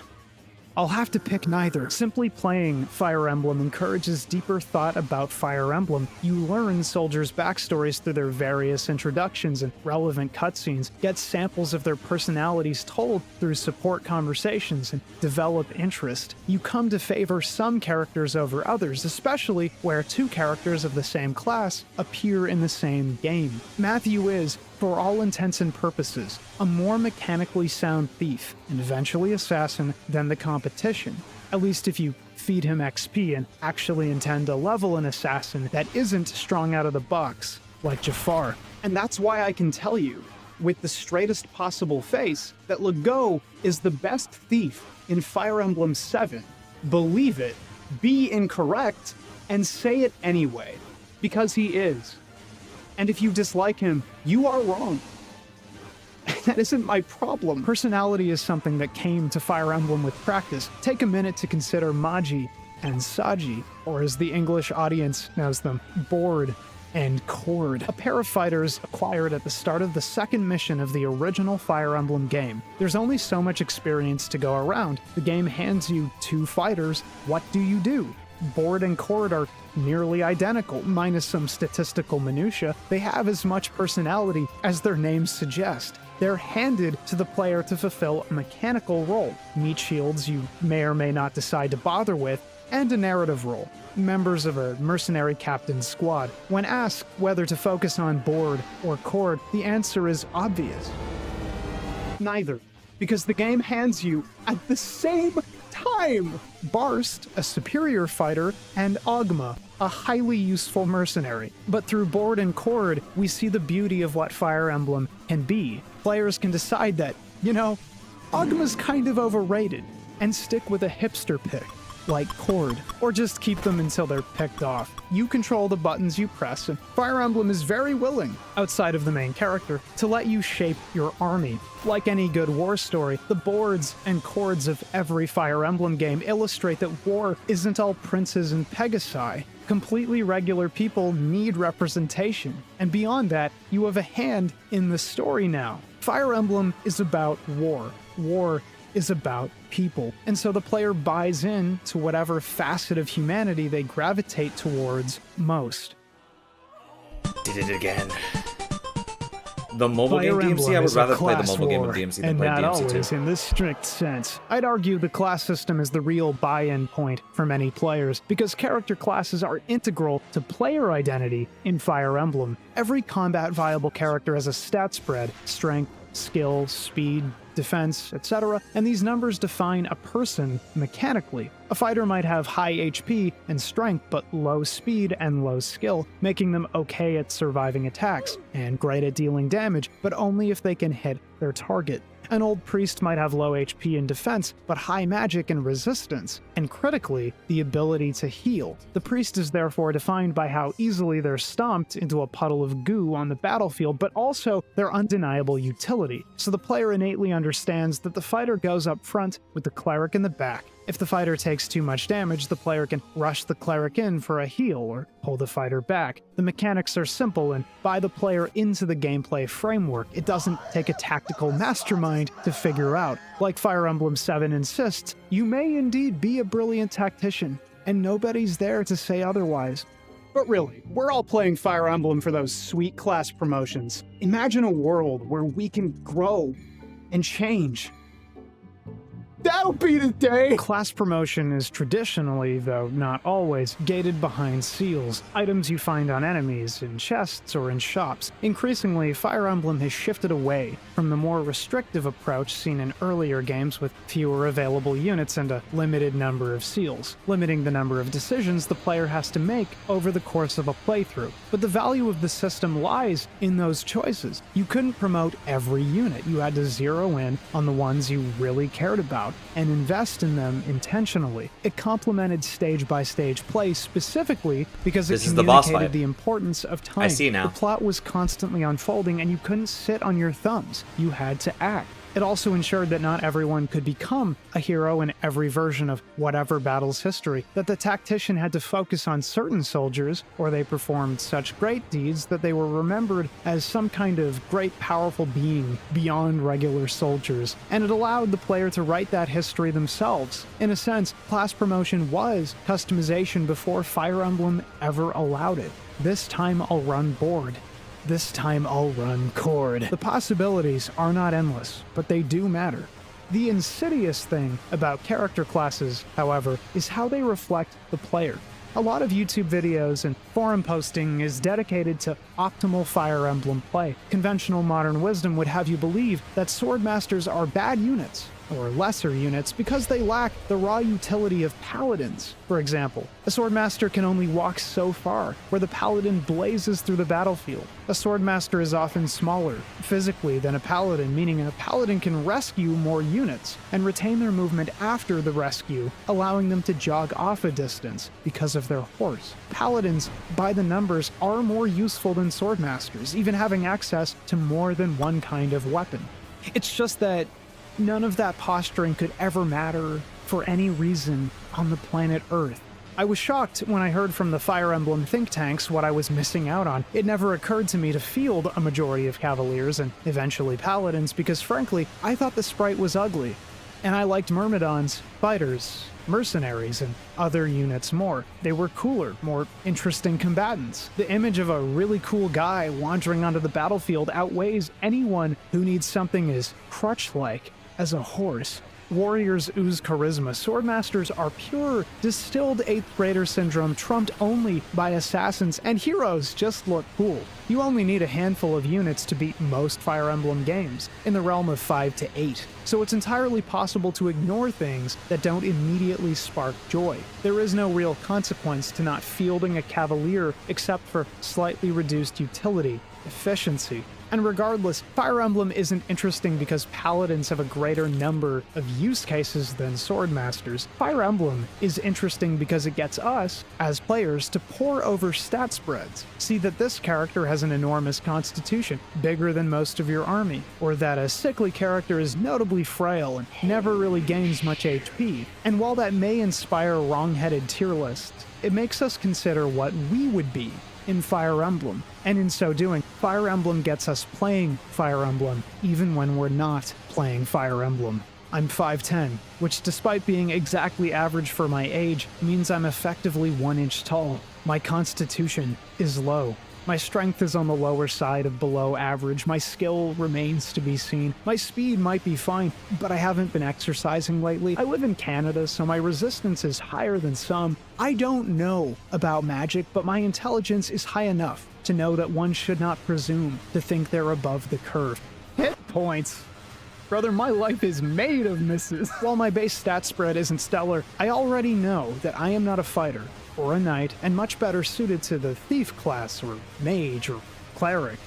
I'll have to pick neither. Simply playing Fire Emblem encourages deeper thought about Fire Emblem. You learn soldiers' backstories through their various introductions and relevant cutscenes, get samples of their personalities told through support conversations, and develop interest. You come to favor some characters over others, especially where two characters of the same class appear in the same game. Matthew is, for all intents and purposes, a more mechanically sound thief, and eventually assassin, than the competition. At least if you feed him XP and actually intend to level an assassin that isn't strong out of the box, like Jafar. And that's why I can tell you, with the straightest possible face, that Legault is the best thief in Fire Emblem 7. Believe it, be incorrect, and say it anyway. Because he is. And if you dislike him, you are wrong. That isn't my problem. Personality is something that came to Fire Emblem with practice. Take a minute to consider Maji and Saji, or as the English audience knows them, Board and Cord, a pair of fighters acquired at the start of the second mission of the original Fire Emblem game. There's only so much experience to go around. The game hands you two fighters. What do you do? Board and Cord are nearly identical, minus some statistical minutia. They have as much personality as their names suggest. They're handed to the player to fulfill a mechanical role, meat shields you may or may not decide to bother with, and a narrative role, members of a mercenary captain's squad. When asked whether to focus on Board or Cord, the answer is obvious. Neither, because the game hands you, at the same time! Barst, a superior fighter, and Ogma, a highly useful mercenary. But through Board and Chord, we see the beauty of what Fire Emblem can be. Players can decide that, Ogma's kind of overrated, and stick with a hipster pick, like Chord, or just keep them until they're picked off. You control the buttons you press, and Fire Emblem is very willing, outside of the main character, to let you shape your army. Like any good war story, the boards and chords of every Fire Emblem game illustrate that war isn't all princes and pegasi. Completely regular people need representation, and beyond that, you have a hand in the story now. Fire Emblem is about war. War is about people. And so the player buys in to whatever facet of humanity they gravitate towards most. Did it again. The mobile Fire game DMC, Emblem I would is a rather play the class mobile game war, of DMC than and play not DMC2. always in the strict sense. I'd argue the class system is the real buy-in point for many players, because character classes are integral to player identity in Fire Emblem. Every combat-viable character has a stat spread: strength, skill, speed, defense, etc., and these numbers define a person mechanically. A fighter might have high HP and strength but low speed and low skill, making them okay at surviving attacks, and great at dealing damage, but only if they can hit their target. An old priest might have low HP and defense, but high magic and resistance, and critically, the ability to heal. The priest is therefore defined by how easily they're stomped into a puddle of goo on the battlefield, but also their undeniable utility. So the player innately understands that the fighter goes up front with the cleric in the back. If the fighter takes too much damage, the player can rush the cleric in for a heal or pull the fighter back. The mechanics are simple and buy the player into the gameplay framework. It doesn't take a tactical mastermind to figure out. Like Fire Emblem 7 insists, you may indeed be a brilliant tactician, and nobody's there to say otherwise. But really, we're all playing Fire Emblem for those sweet class promotions. Imagine a world where we can grow and change. That'll be the day! Class promotion is traditionally, though not always, gated behind seals, items you find on enemies, in chests, or in shops. Increasingly, Fire Emblem has shifted away from the more restrictive approach seen in earlier games with fewer available units and a limited number of seals, limiting the number of decisions the player has to make over the course of a playthrough. But the value of the system lies in those choices. You couldn't promote every unit. You had to zero in on the ones you really cared about and invest in them intentionally. It complemented stage-by-stage play specifically because it communicated the importance of time. I see now. The plot was constantly unfolding and you couldn't sit on your thumbs. You had to act. It also ensured that not everyone could become a hero in every version of whatever battle's history, that the tactician had to focus on certain soldiers, or they performed such great deeds that they were remembered as some kind of great powerful being beyond regular soldiers, and it allowed the player to write that history themselves. In a sense, class promotion was customization before Fire Emblem ever allowed it. This time I'll run Board. This time I'll run Chord. The possibilities are not endless, but they do matter. The insidious thing about character classes, however, is how they reflect the player. A lot of YouTube videos and forum posting is dedicated to optimal Fire Emblem play. Conventional modern wisdom would have you believe that Swordmasters are bad units, or lesser units, because they lack the raw utility of paladins. For example, a swordmaster can only walk so far, where the paladin blazes through the battlefield. A swordmaster is often smaller, physically, than a paladin, meaning a paladin can rescue more units, and retain their movement after the rescue, allowing them to jog off a distance because of their horse. Paladins, by the numbers, are more useful than swordmasters, even having access to more than one kind of weapon. It's just that none of that posturing could ever matter for any reason on the planet Earth. I was shocked when I heard from the Fire Emblem think tanks what I was missing out on. It never occurred to me to field a majority of Cavaliers and eventually Paladins because, frankly, I thought the sprite was ugly. And I liked Myrmidons, fighters, mercenaries, and other units more. They were cooler, more interesting combatants. The image of a really cool guy wandering onto the battlefield outweighs anyone who needs something as crutch-like as a horse. Warriors ooze charisma. Swordmasters are pure, distilled 8th grader syndrome trumped only by assassins, and heroes just look cool. You only need a handful of units to beat most Fire Emblem games, in the realm of 5 to 8, so it's entirely possible to ignore things that don't immediately spark joy. There is no real consequence to not fielding a cavalier except for slightly reduced utility, efficiency. And regardless, Fire Emblem isn't interesting because paladins have a greater number of use cases than swordmasters. Fire Emblem is interesting because it gets us, as players, to pore over stat spreads, see that this character has an enormous constitution, bigger than most of your army, or that a sickly character is notably frail and never really gains much HP. And while that may inspire wrong-headed tier lists, it makes us consider what we would be in Fire Emblem, and in so doing, Fire Emblem gets us playing Fire Emblem, even when we're not playing Fire Emblem. I'm 5'10", which despite being exactly average for my age, means I'm effectively 1 inch tall. My constitution is low. My strength is on the lower side of below average. My skill remains to be seen. My speed might be fine, but I haven't been exercising lately. I live in Canada, so my resistance is higher than some. I don't know about magic, but my intelligence is high enough to know that one should not presume to think they're above the curve. Hit points. Brother, my life is made of misses. While my base stat spread isn't stellar, I already know that I am not a fighter or a knight, and much better suited to the thief class or mage or cleric.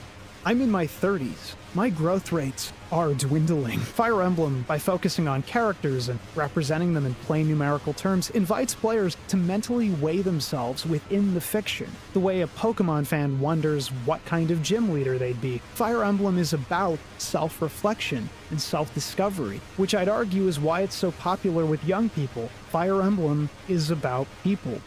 I'm in my 30s. My growth rates are dwindling. Fire Emblem, by focusing on characters and representing them in plain numerical terms, invites players to mentally weigh themselves within the fiction, the way a Pokemon fan wonders what kind of gym leader they'd be. Fire Emblem is about self-reflection and self-discovery, which I'd argue is why it's so popular with young people. Fire Emblem is about people.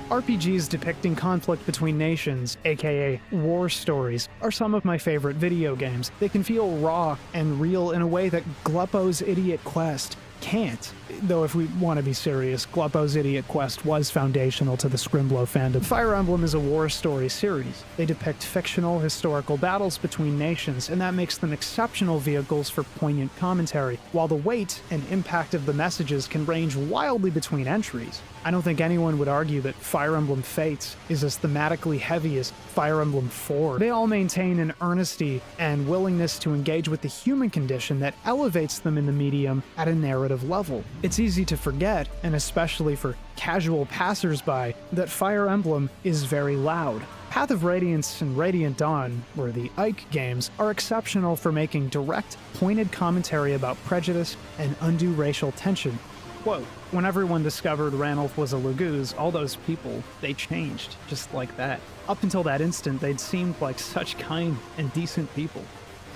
RPGs depicting conflict between nations, aka war stories, are some of my favorite video games. They can feel raw and real in a way that Glupo's Idiot Quest can't. Though if we want to be serious, Glupo's Idiot Quest was foundational to the Scrimblow fandom. Fire Emblem is a war story series. They depict fictional, historical battles between nations, and that makes them exceptional vehicles for poignant commentary, while the weight and impact of the messages can range wildly between entries. I don't think anyone would argue that Fire Emblem Fates is as thematically heavy as Fire Emblem 4. They all maintain an earnesty and willingness to engage with the human condition that elevates them in the medium at a narrative level. It's easy to forget, and especially for casual passersby, that Fire Emblem is very loud. Path of Radiance and Radiant Dawn, or the Ike games, are exceptional for making direct, pointed commentary about prejudice and undue racial tension. Quote, when everyone discovered Ranulf was a Laguz, all those people, they changed, just like that. Up until that instant, they'd seemed like such kind and decent people.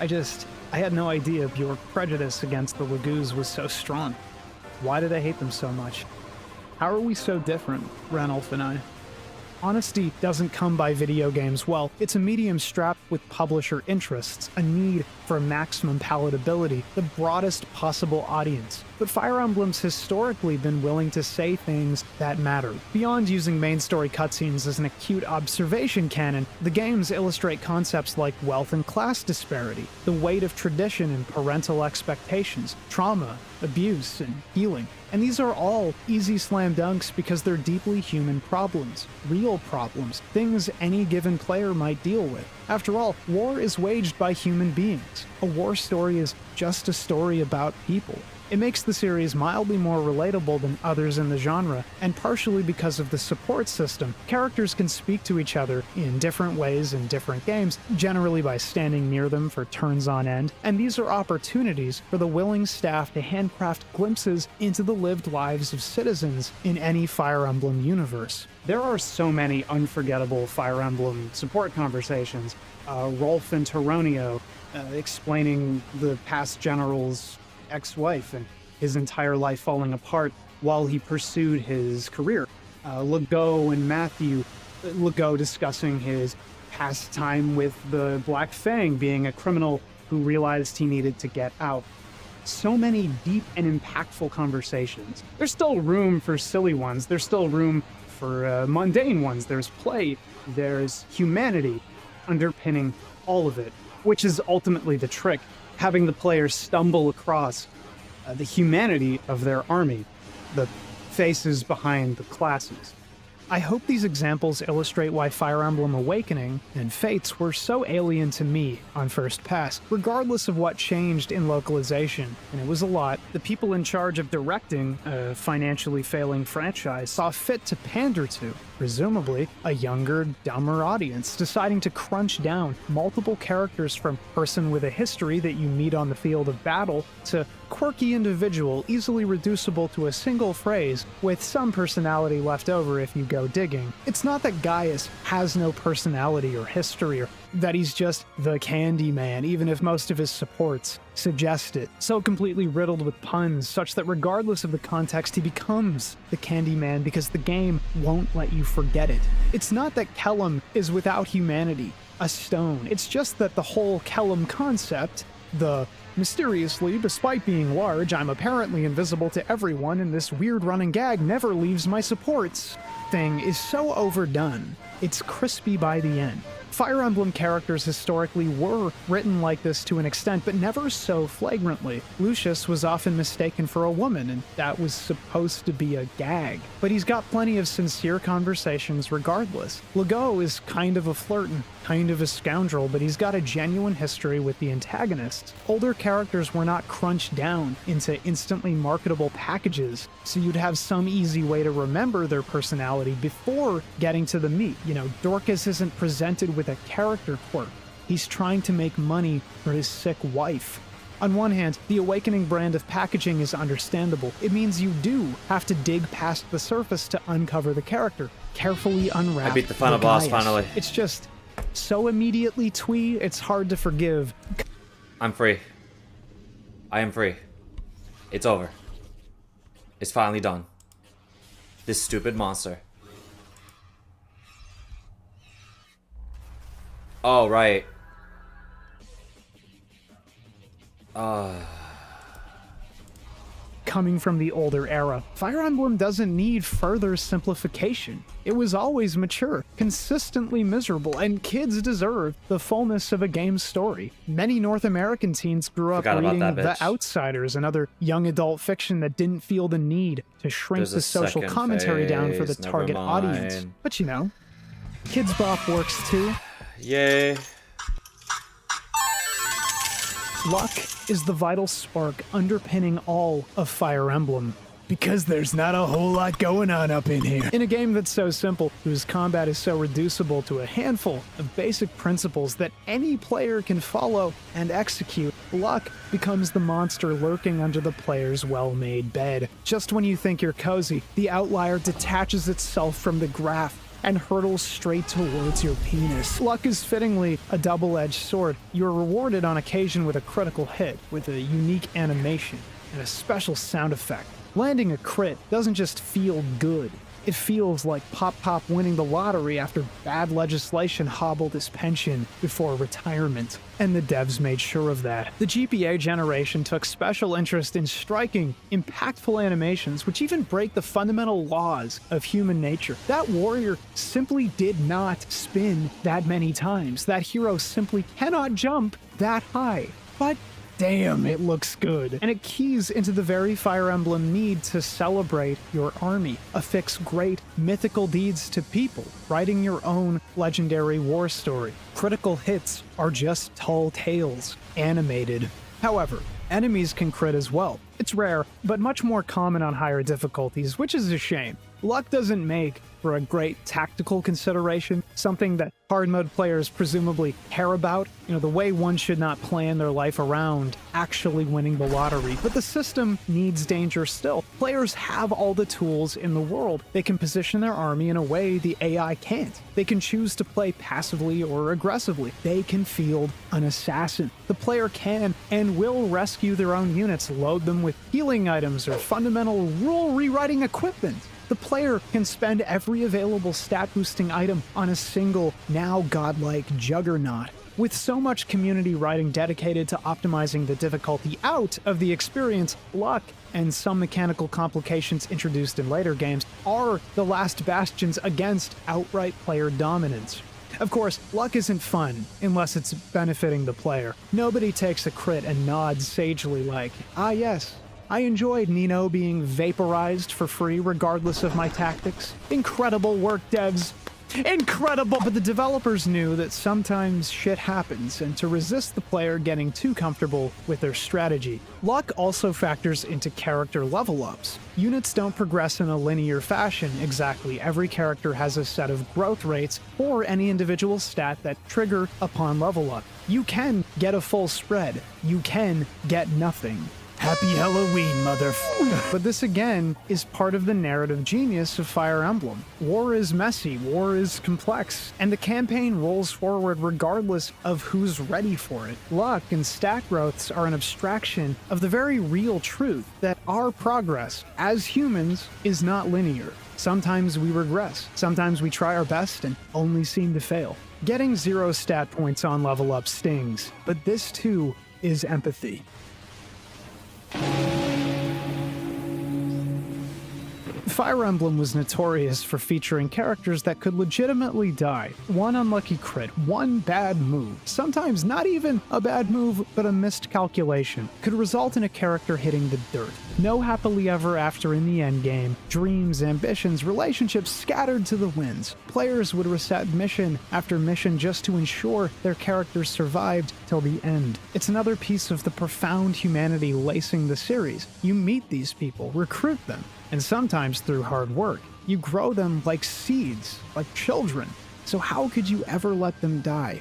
I had no idea pure prejudice against the Laguz was so strong. Why did I hate them so much? How are we so different, Ranulf and I? Honesty doesn't come by video games. Well, it's a medium strapped with publisher interests, a need for maximum palatability, the broadest possible audience. But Fire Emblem's historically been willing to say things that matter. Beyond using main story cutscenes as an acute observation cannon, the games illustrate concepts like wealth and class disparity, the weight of tradition and parental expectations, trauma, abuse, and healing. And these are all easy slam dunks because they're deeply human problems, real problems, things any given player might deal with. After all, war is waged by human beings. A war story is just a story about people. It makes the series mildly more relatable than others in the genre, and partially because of the support system, characters can speak to each other in different ways in different games, generally by standing near them for turns on end, and these are opportunities for the willing staff to handcraft glimpses into the lived lives of citizens in any Fire Emblem universe. There are so many unforgettable Fire Emblem support conversations. Rolf and Toronio explaining the past general's ex-wife and his entire life falling apart while he pursued his career. Legault and Matthew, Legault discussing his past time with the Black Fang, being a criminal who realized he needed to get out. So many deep and impactful conversations. There's still room for silly ones. There's still room for mundane ones. There's play. There's humanity. underpinning all of it, which is ultimately the trick, having the players stumble across the humanity of their army, the faces behind the classes. I hope these examples illustrate why Fire Emblem Awakening and Fates were so alien to me on first pass, regardless of what changed in localization, and it was a lot. The people in charge of directing a financially failing franchise saw fit to pander to, presumably, a younger, dumber audience, deciding to crunch down multiple characters from person with a history that you meet on the field of battle to quirky individual, easily reducible to a single phrase, with some personality left over if you go digging. It's not that Gaius has no personality or history, or that he's just the Candyman, even if most of his supports suggest it. So completely riddled with puns, such that regardless of the context, he becomes the Candyman because the game won't let you forget it. It's not that Kellum is without humanity, a stone. It's just that the whole Kellum concept, the mysteriously, despite being large, I'm apparently invisible to everyone and this weird running gag never leaves my supports thing, is so overdone. It's crispy by the end. Fire Emblem characters historically were written like this to an extent, but never so flagrantly. Lucius was often mistaken for a woman, and that was supposed to be a gag. But he's got plenty of sincere conversations regardless. Legault is kind of a flirt and kind of a scoundrel, but he's got a genuine history with the antagonists. Older characters were not crunched down into instantly marketable packages, so you'd have some easy way to remember their personality before getting to the meat. You know, Dorcas isn't presented with a character quirk. He's trying to make money for his sick wife. On one hand, the Awakening brand of packaging is understandable. It means you do have to dig past the surface to uncover the character, carefully unwrap. I beat the final boss finally. It's just so immediately twee, it's hard to forgive. I'm free. I am free. It's over. It's finally done. This stupid monster. Oh, right. Coming from the older era, Fire Emblem doesn't need further simplification. It was always mature, consistently miserable, and kids deserve the fullness of a game's story. Many North American teens grew up reading The Outsiders and other young adult fiction that didn't feel the need to shrink the social commentary down for the target audience. But you know, Kids Bop works too. Yay. Luck is the vital spark underpinning all of Fire Emblem. Because there's not a whole lot going on up in here. In a game that's so simple, whose combat is so reducible to a handful of basic principles that any player can follow and execute, luck becomes the monster lurking under the player's well-made bed. Just when you think you're cozy, the outlier detaches itself from the graph and hurtles straight towards your penis. Luck is fittingly a double-edged sword. You're rewarded on occasion with a critical hit, with a unique animation and a special sound effect. Landing a crit doesn't just feel good. It feels like Pop Pop winning the lottery after bad legislation hobbled his pension before retirement. And the devs made sure of that. The GPA generation took special interest in striking, impactful animations which even break the fundamental laws of human nature. That warrior simply did not spin that many times. That hero simply cannot jump that high. But damn, it looks good. And it keys into the very Fire Emblem need to celebrate your army, affix great mythical deeds to people, writing your own legendary war story. Critical hits are just tall tales, animated. However, enemies can crit as well. It's rare, but much more common on higher difficulties, which is a shame. Luck doesn't make for a great tactical consideration, something that hard mode players presumably care about, the way one should not plan their life around actually winning the lottery. But the system needs danger still. Players have all the tools in the world. They can position their army in a way the AI can't. They can choose to play passively or aggressively. They can field an assassin. The player can and will rescue their own units, load them with healing items or fundamental rule rewriting equipment. The player can spend every available stat-boosting item on a single, now godlike juggernaut. With so much community writing dedicated to optimizing the difficulty out of the experience, luck and some mechanical complications introduced in later games are the last bastions against outright player dominance. Of course, luck isn't fun unless it's benefiting the player. Nobody takes a crit and nods sagely like, ah yes, I enjoyed Nino being vaporized for free regardless of my tactics. Incredible work, devs. Incredible! But the developers knew that sometimes shit happens, and to resist the player getting too comfortable with their strategy. Luck also factors into character level ups. Units don't progress in a linear fashion exactly. Every character has a set of growth rates for any individual stat that trigger upon level up. You can get a full spread. You can get nothing. Happy Halloween, motherfucker. But this again is part of the narrative genius of Fire Emblem. War is messy, war is complex, and the campaign rolls forward regardless of who's ready for it. Luck and stat growths are an abstraction of the very real truth that our progress as humans is not linear. Sometimes we regress, sometimes we try our best and only seem to fail. Getting 0 stat points on level up stings, but this too is empathy. Fire Emblem was notorious for featuring characters that could legitimately die. One unlucky crit, one bad move, sometimes not even a bad move, but a missed calculation, could result in a character hitting the dirt. No happily ever after in the endgame, dreams, ambitions, relationships scattered to the winds. Players would reset mission after mission just to ensure their characters survived till the end. It's another piece of the profound humanity lacing the series. You meet these people, recruit them, and sometimes through hard work, you grow them like seeds, like children. So how could you ever let them die?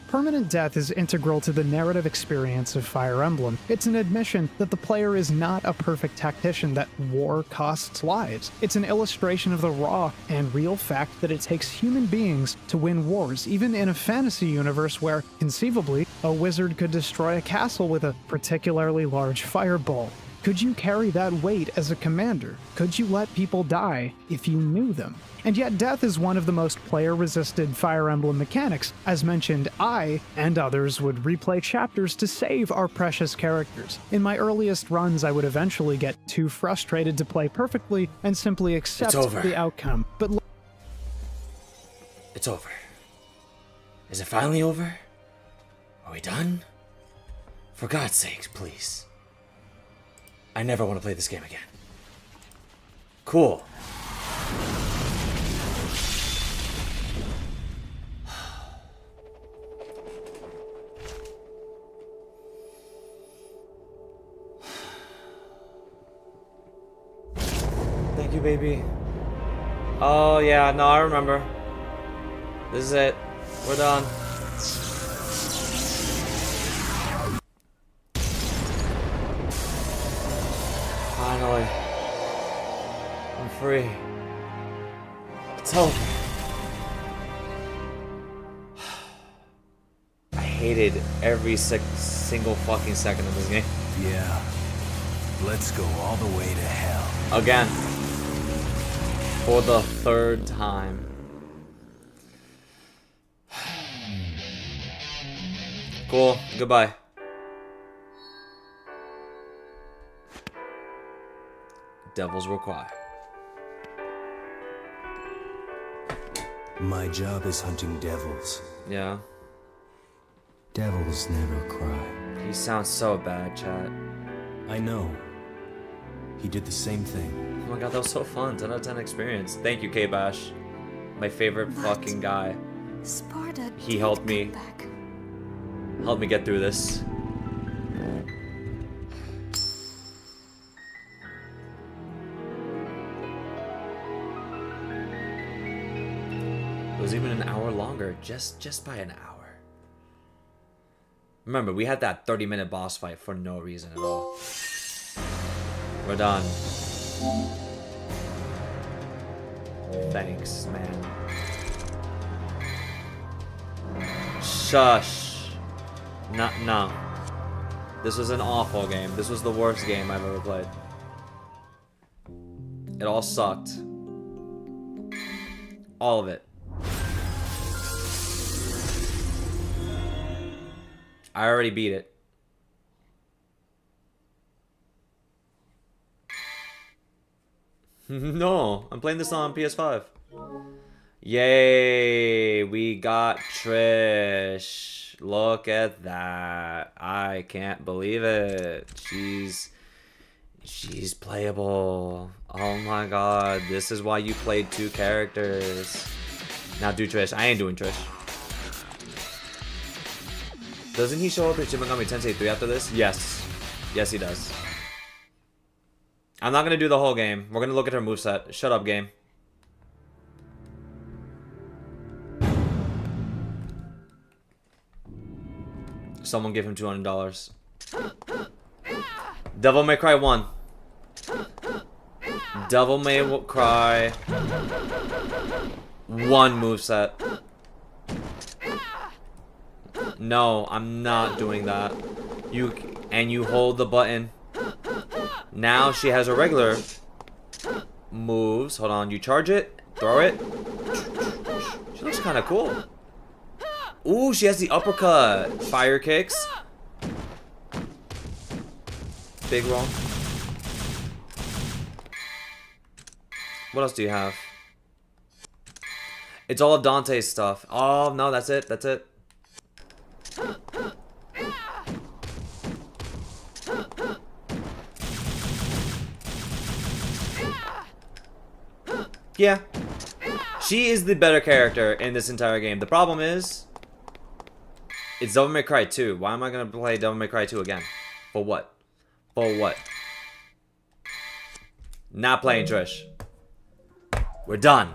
Permanent death is integral to the narrative experience of Fire Emblem. It's an admission that the player is not a perfect tactician, that war costs lives. It's an illustration of the raw and real fact that it takes human beings to win wars, even in a fantasy universe where, conceivably, a wizard could destroy a castle with a particularly large fireball. Could you carry that weight as a commander? Could you let people die if you knew them? And yet death is one of the most player-resisted Fire Emblem mechanics. As mentioned, I, and others, would replay chapters to save our precious characters. In my earliest runs, I would eventually get too frustrated to play perfectly and simply accept the outcome. But it's over. Is it finally over? Are we done? For God's sake, please. I never want to play this game again. Cool. Thank you, baby. Oh, yeah, no, I remember. This is it. We're done. Finally. I'm free. It's over. I hated every single fucking second of this game. Yeah. Let's go all the way to hell. Again. For the third time. Cool. Goodbye. Devils will cry. My job is hunting devils. Yeah. Devils never cry. He sounds so bad, chat. I know. He did the same thing. Oh my god, that was so fun. 10 out of 10 experience. Thank you, K-Bash. My favorite fucking guy. Sparta He helped me. Helped me get through this. It was even an hour longer, just by an hour. Remember, we had that 30-minute boss fight for no reason at all. We're done. Thanks, man. Shush. No. This was an awful game. This was the worst game I've ever played. It all sucked. All of it. I already beat it. No, I'm playing this on PS5. Yay! We got Trish. Look at that. I can't believe it. She's playable. Oh my god. This is why you played 2 characters. Now do Trish. I ain't doing Trish. Doesn't he show up in Shin Megami Tensei 3 after this? Yes. Yes, he does. I'm not gonna do the whole game. We're gonna look at her moveset. Shut up, game. Someone give him $200. Devil May Cry 1. Devil May Cry 1 moveset. No, I'm not doing that. You hold the button. Now she has her regular moves. Hold on, you charge it, throw it. She looks kind of cool. Ooh, she has the uppercut. Fire kicks. Big roll. What else do you have? It's all of Dante's stuff. Oh, no, that's it. That's it. Yeah. She is the better character in this entire game. The problem is, it's Devil May Cry 2. Why am I going to play Devil May Cry 2 again? For what? For what? Not playing Trish. We're done.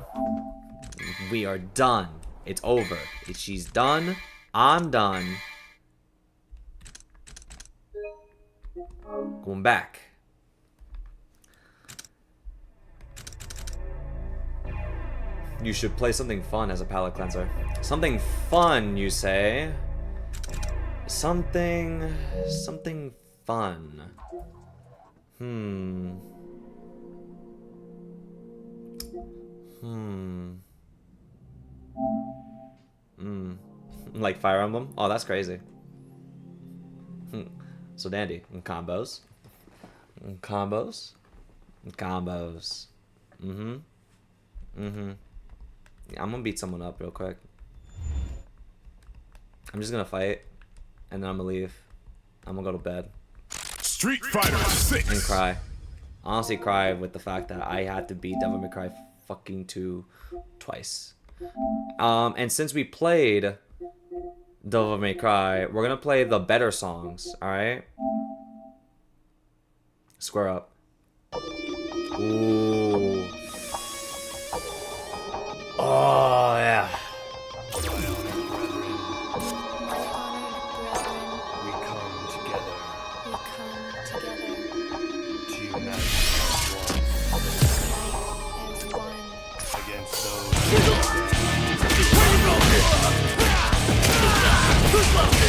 We are done. It's over. She's done. I'm done. Going back. You should play something fun as a palate cleanser. Something fun, you say? Something fun. Like Fire Emblem? Oh, that's crazy. So dandy. Combos. Combos. Combos. I'm gonna beat someone up real quick. I'm just gonna fight, and then I'm gonna leave. I'm gonna go to bed. Street Fighter 6 and cry. Honestly, cry with the fact that I had to beat Devil May Cry fucking 2 twice. And since we played Devil May Cry, we're gonna play the better songs. All right. Square up. Ooh. Oh, yeah. We come together. To unite as one. Against those. Too slow.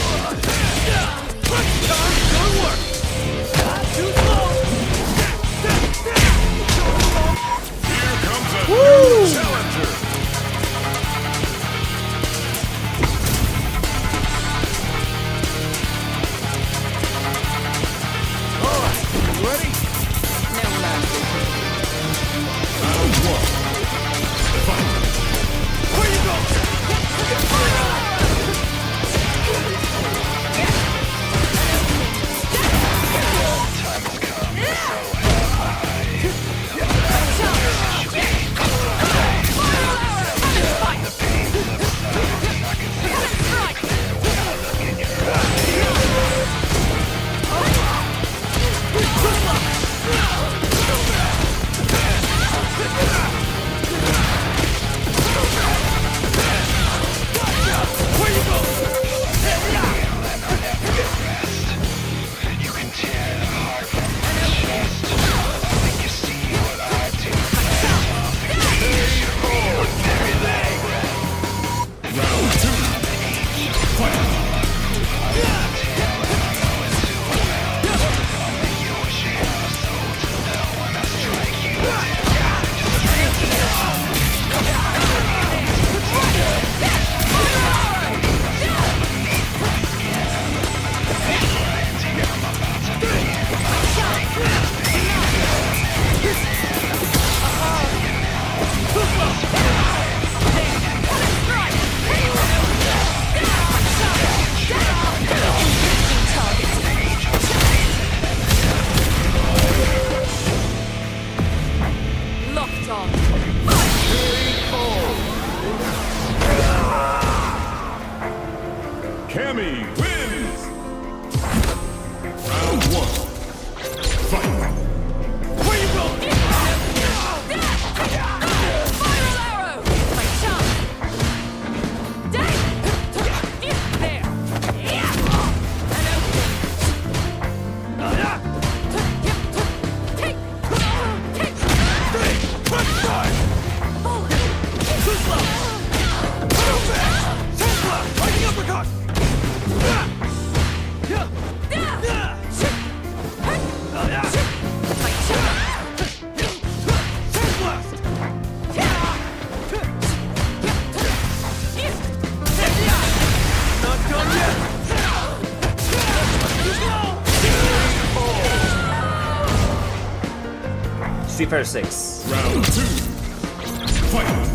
Street Fighter 6. Round 2. Fight!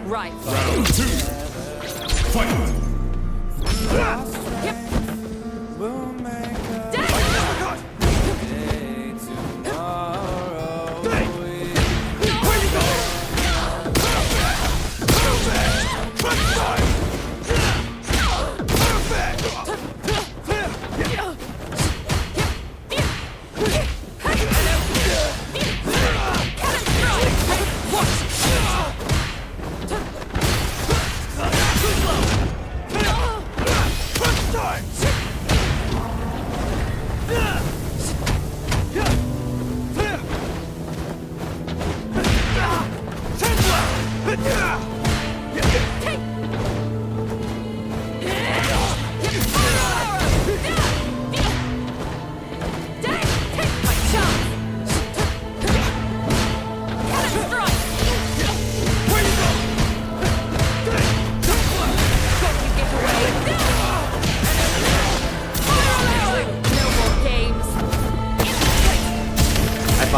Right. Round 2. Fight!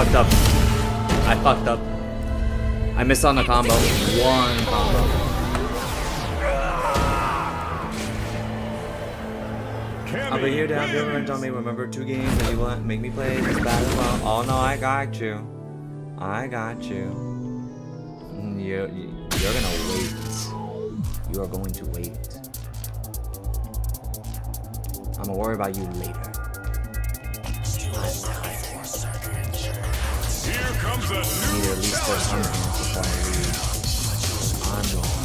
I fucked up. I missed on the combo. One combo. I'll be here to have your revenge on me. Remember 2 games that you want make me play this battle well. Oh no, I got you. I got you. You're gonna wait. You are going to wait. I'm gonna worry about you later. Here comes a I need at least for something before I leave. I'm going.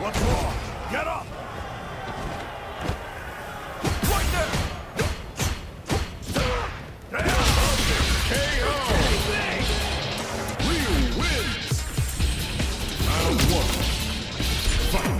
What's wrong? Get up! Right there! KO! Ryu wins! Round 1. Fight!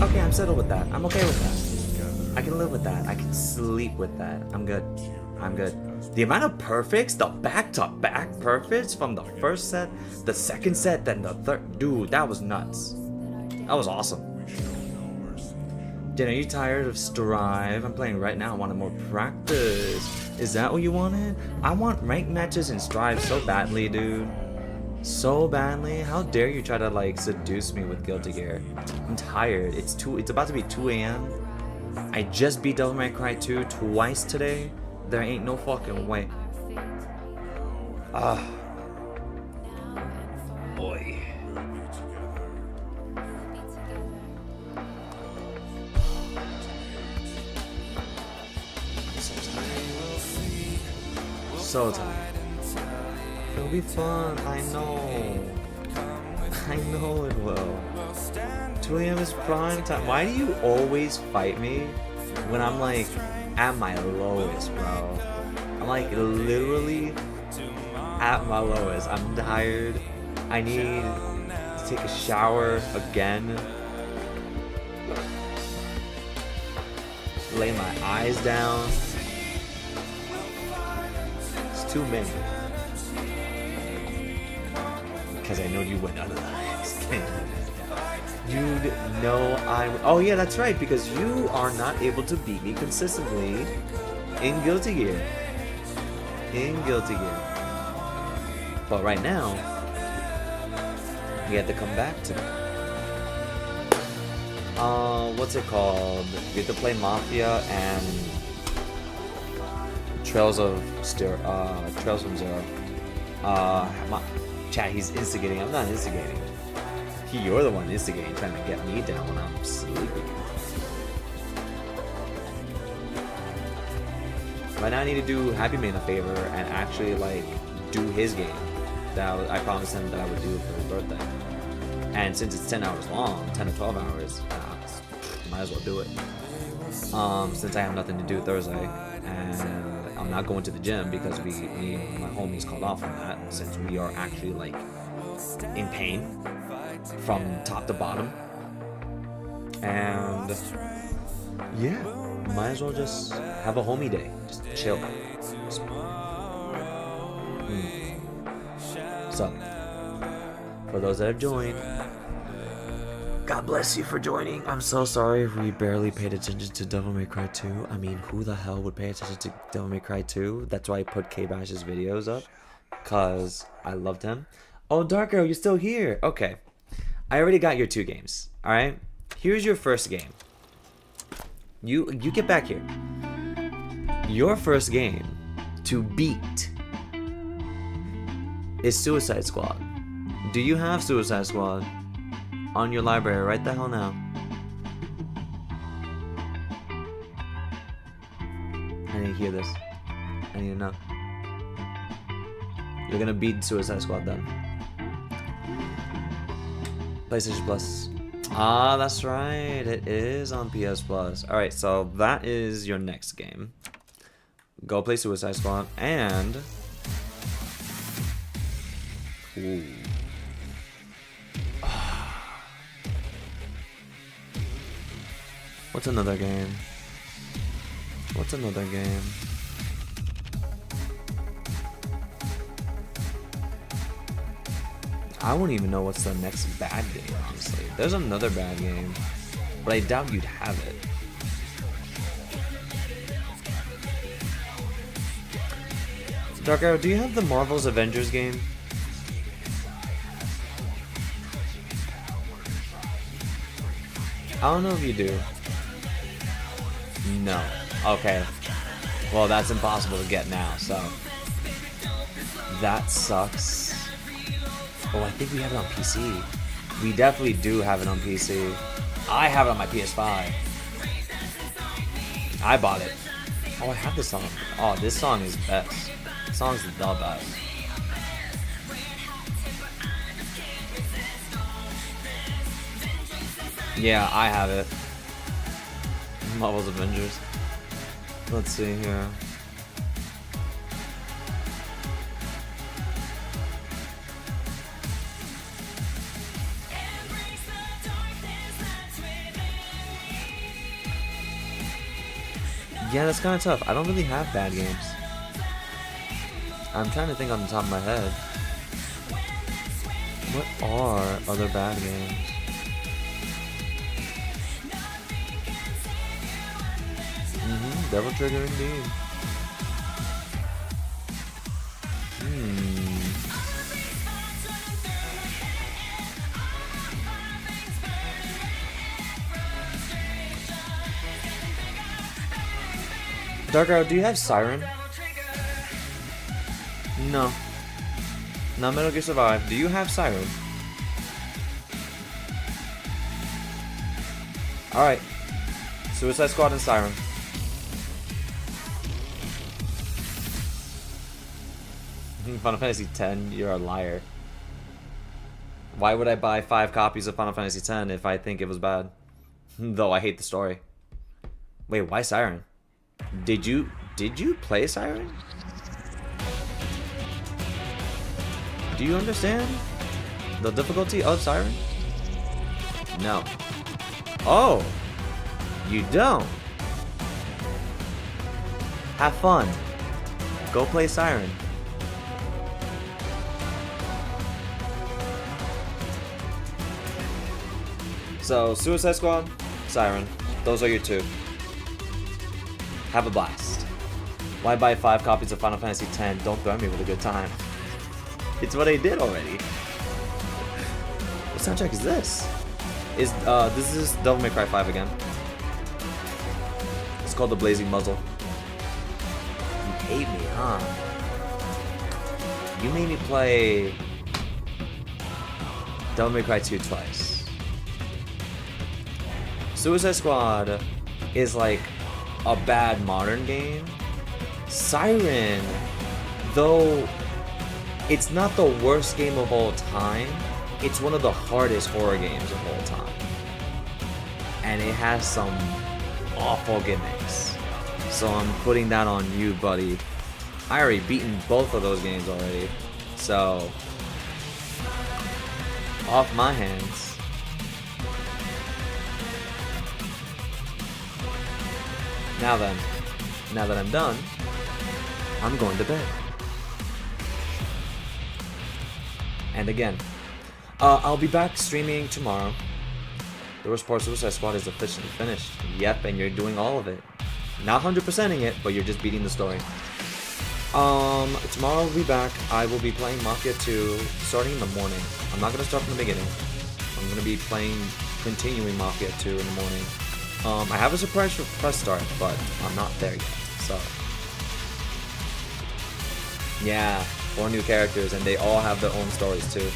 Okay, I'm settled with that. I'm okay with that. I can live with that. I can sleep with that. I'm good. I'm good. The amount of perfects, the back-to-back perfects from the first set, the second set, then the third. Dude, that was nuts. That was awesome. Jen, are you tired of Strive? I'm playing right now. I wanted more practice. Is that what you wanted? I want ranked matches in Strive so badly, dude. So badly. How dare you try to like seduce me with Guilty Gear? I'm tired. It's about to be 2 a.m. I just beat Devil May Cry 2 twice today. There ain't no fucking way. Ah. Boy. So tired. It'll be fun, I know. I know it will. 2 a.m. is prime time. Why do you always fight me when I'm like at my lowest, bro? I'm like literally at my lowest. I'm tired. I need to take a shower again. Lay my eyes down. It's too many. Because I know you went out of the You'd know I'm... Oh yeah, that's right, because you are not able to beat me consistently in Guilty Gear. But right now, we have to come back to that. What's it called? You have to play Mafia and Trails from Zero. Chat, he's instigating. I'm not instigating. You're the one instigating, trying to get me down when I'm sleeping. Right now I need to do Happy Man a favor and actually like do his game that I promised him that I would do for his birthday. And since it's 10 hours long, 10 to 12 hours, might as well do it. Since I have nothing to do Thursday, and I'm not going to the gym because me and my homies called off on that, since we are actually like in pain from top to bottom. And yeah, might as well just have a homie day, just chill. So, for those that have joined, God bless you for joining. I'm so sorry if we barely paid attention to Devil May Cry 2. I mean, who the hell would pay attention to Devil May Cry 2? That's why I put K-Bash's videos up, because I loved him. Oh, Dark Arrow, you're still here. Okay. I already got your 2 games. Alright? Here's your first game. You get back here. Your first game to beat is Suicide Squad. Do you have Suicide Squad on your library right the hell now? I need to hear this. I need to know. You're gonna beat Suicide Squad then. PlayStation Plus. Ah, that's right. It is on PS Plus. Alright, so that is your next game. Go play Suicide Squad and... Ooh. What's another game? What's another game? I won't even know what's the next bad game, honestly. There's another bad game, but I doubt you'd have it. Dark Arrow, do you have the Marvel's Avengers game? I don't know if you do. No. Okay. Well, that's impossible to get now, so. That sucks. Oh, I think we have it on PC. We definitely do have it on PC. I have it on my PS5. I bought it. Oh, I have this song. Oh, this song is best. This song's the best. Yeah, I have it. Marvel's Avengers. Let's see here. Yeah, that's kind of tough. I don't really have bad games. I'm trying to think on the top of my head. What are other bad games? Devil Trigger indeed. Dark Arrow, do you have Siren? No. Not Metal Gear Survive. Do you have Siren? Alright. Suicide Squad and Siren. Final Fantasy X, you're a liar. Why would I buy 5 copies of Final Fantasy X if I think it was bad? Though I hate the story. Wait, why Siren? Did you play Siren? Do you understand the difficulty of Siren? No. Oh, you don't. Have fun. Go play Siren. So, Suicide Squad, Siren. Those are your two. Have a blast. Why buy 5 copies of Final Fantasy X? Don't threaten me with a good time. It's what I did already. What soundtrack is this? This is Devil May Cry 5 again. It's called The Blazing Muzzle. You hate me, huh? You made me play Devil May Cry 2 twice. Suicide Squad is like a bad modern game. Siren, though it's not the worst game of all time, it's one of the hardest horror games of all time. And it has some awful gimmicks. So I'm putting that on you, buddy. I already beaten both of those games already. So, off my hands. Now then, now that I'm done, I'm going to bed. And again, I'll be back streaming tomorrow. The Worst Part of Suicide Squad is officially finished. Yep, and you're doing all of it. Not 100%ing it, but you're just beating the story. Tomorrow I'll be back. I will be playing Mafia 2 starting in the morning. I'm not going to start from the beginning. I'm going to be continuing Mafia 2 in the morning. I have a surprise for press start, but I'm not there yet, so. Yeah, 4 new characters, and they all have their own stories too.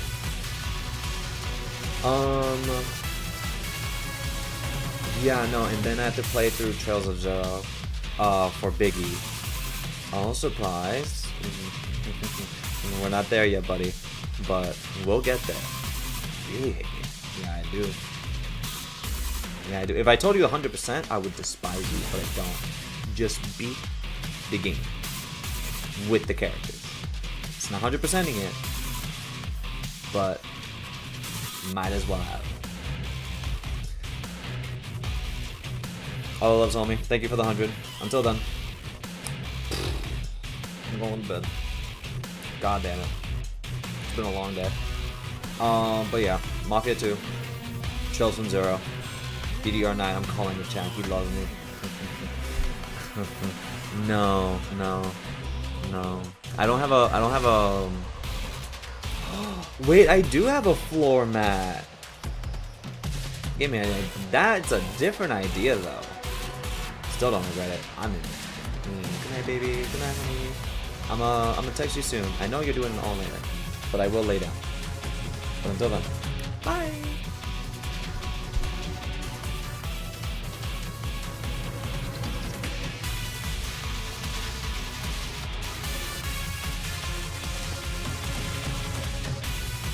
Yeah, no, and then I have to play through Trails of Zero, for Biggie. Oh, surprise. We're not there yet, buddy, but we'll get there. Yeah, I do. Yeah, I do. If I told you 100%, I would despise you, but I don't. Just beat the game with the characters. It's not 100%ing it, but might as well have. All loves, homie. Thank you for the 100. Until then, I'm going to bed. God damn it. It's been a long day. But yeah, Mafia 2, Trails from Zero. DDR9, I'm calling the chat. He loves me. No. I don't have a. Wait, I do have a floor mat. Give me that's a different idea though. Still don't regret it. I'm in. Good night, baby. Good night, honey. I'm gonna text you soon. I know you're doing an all-nighter, but I will lay down. But until then, bye.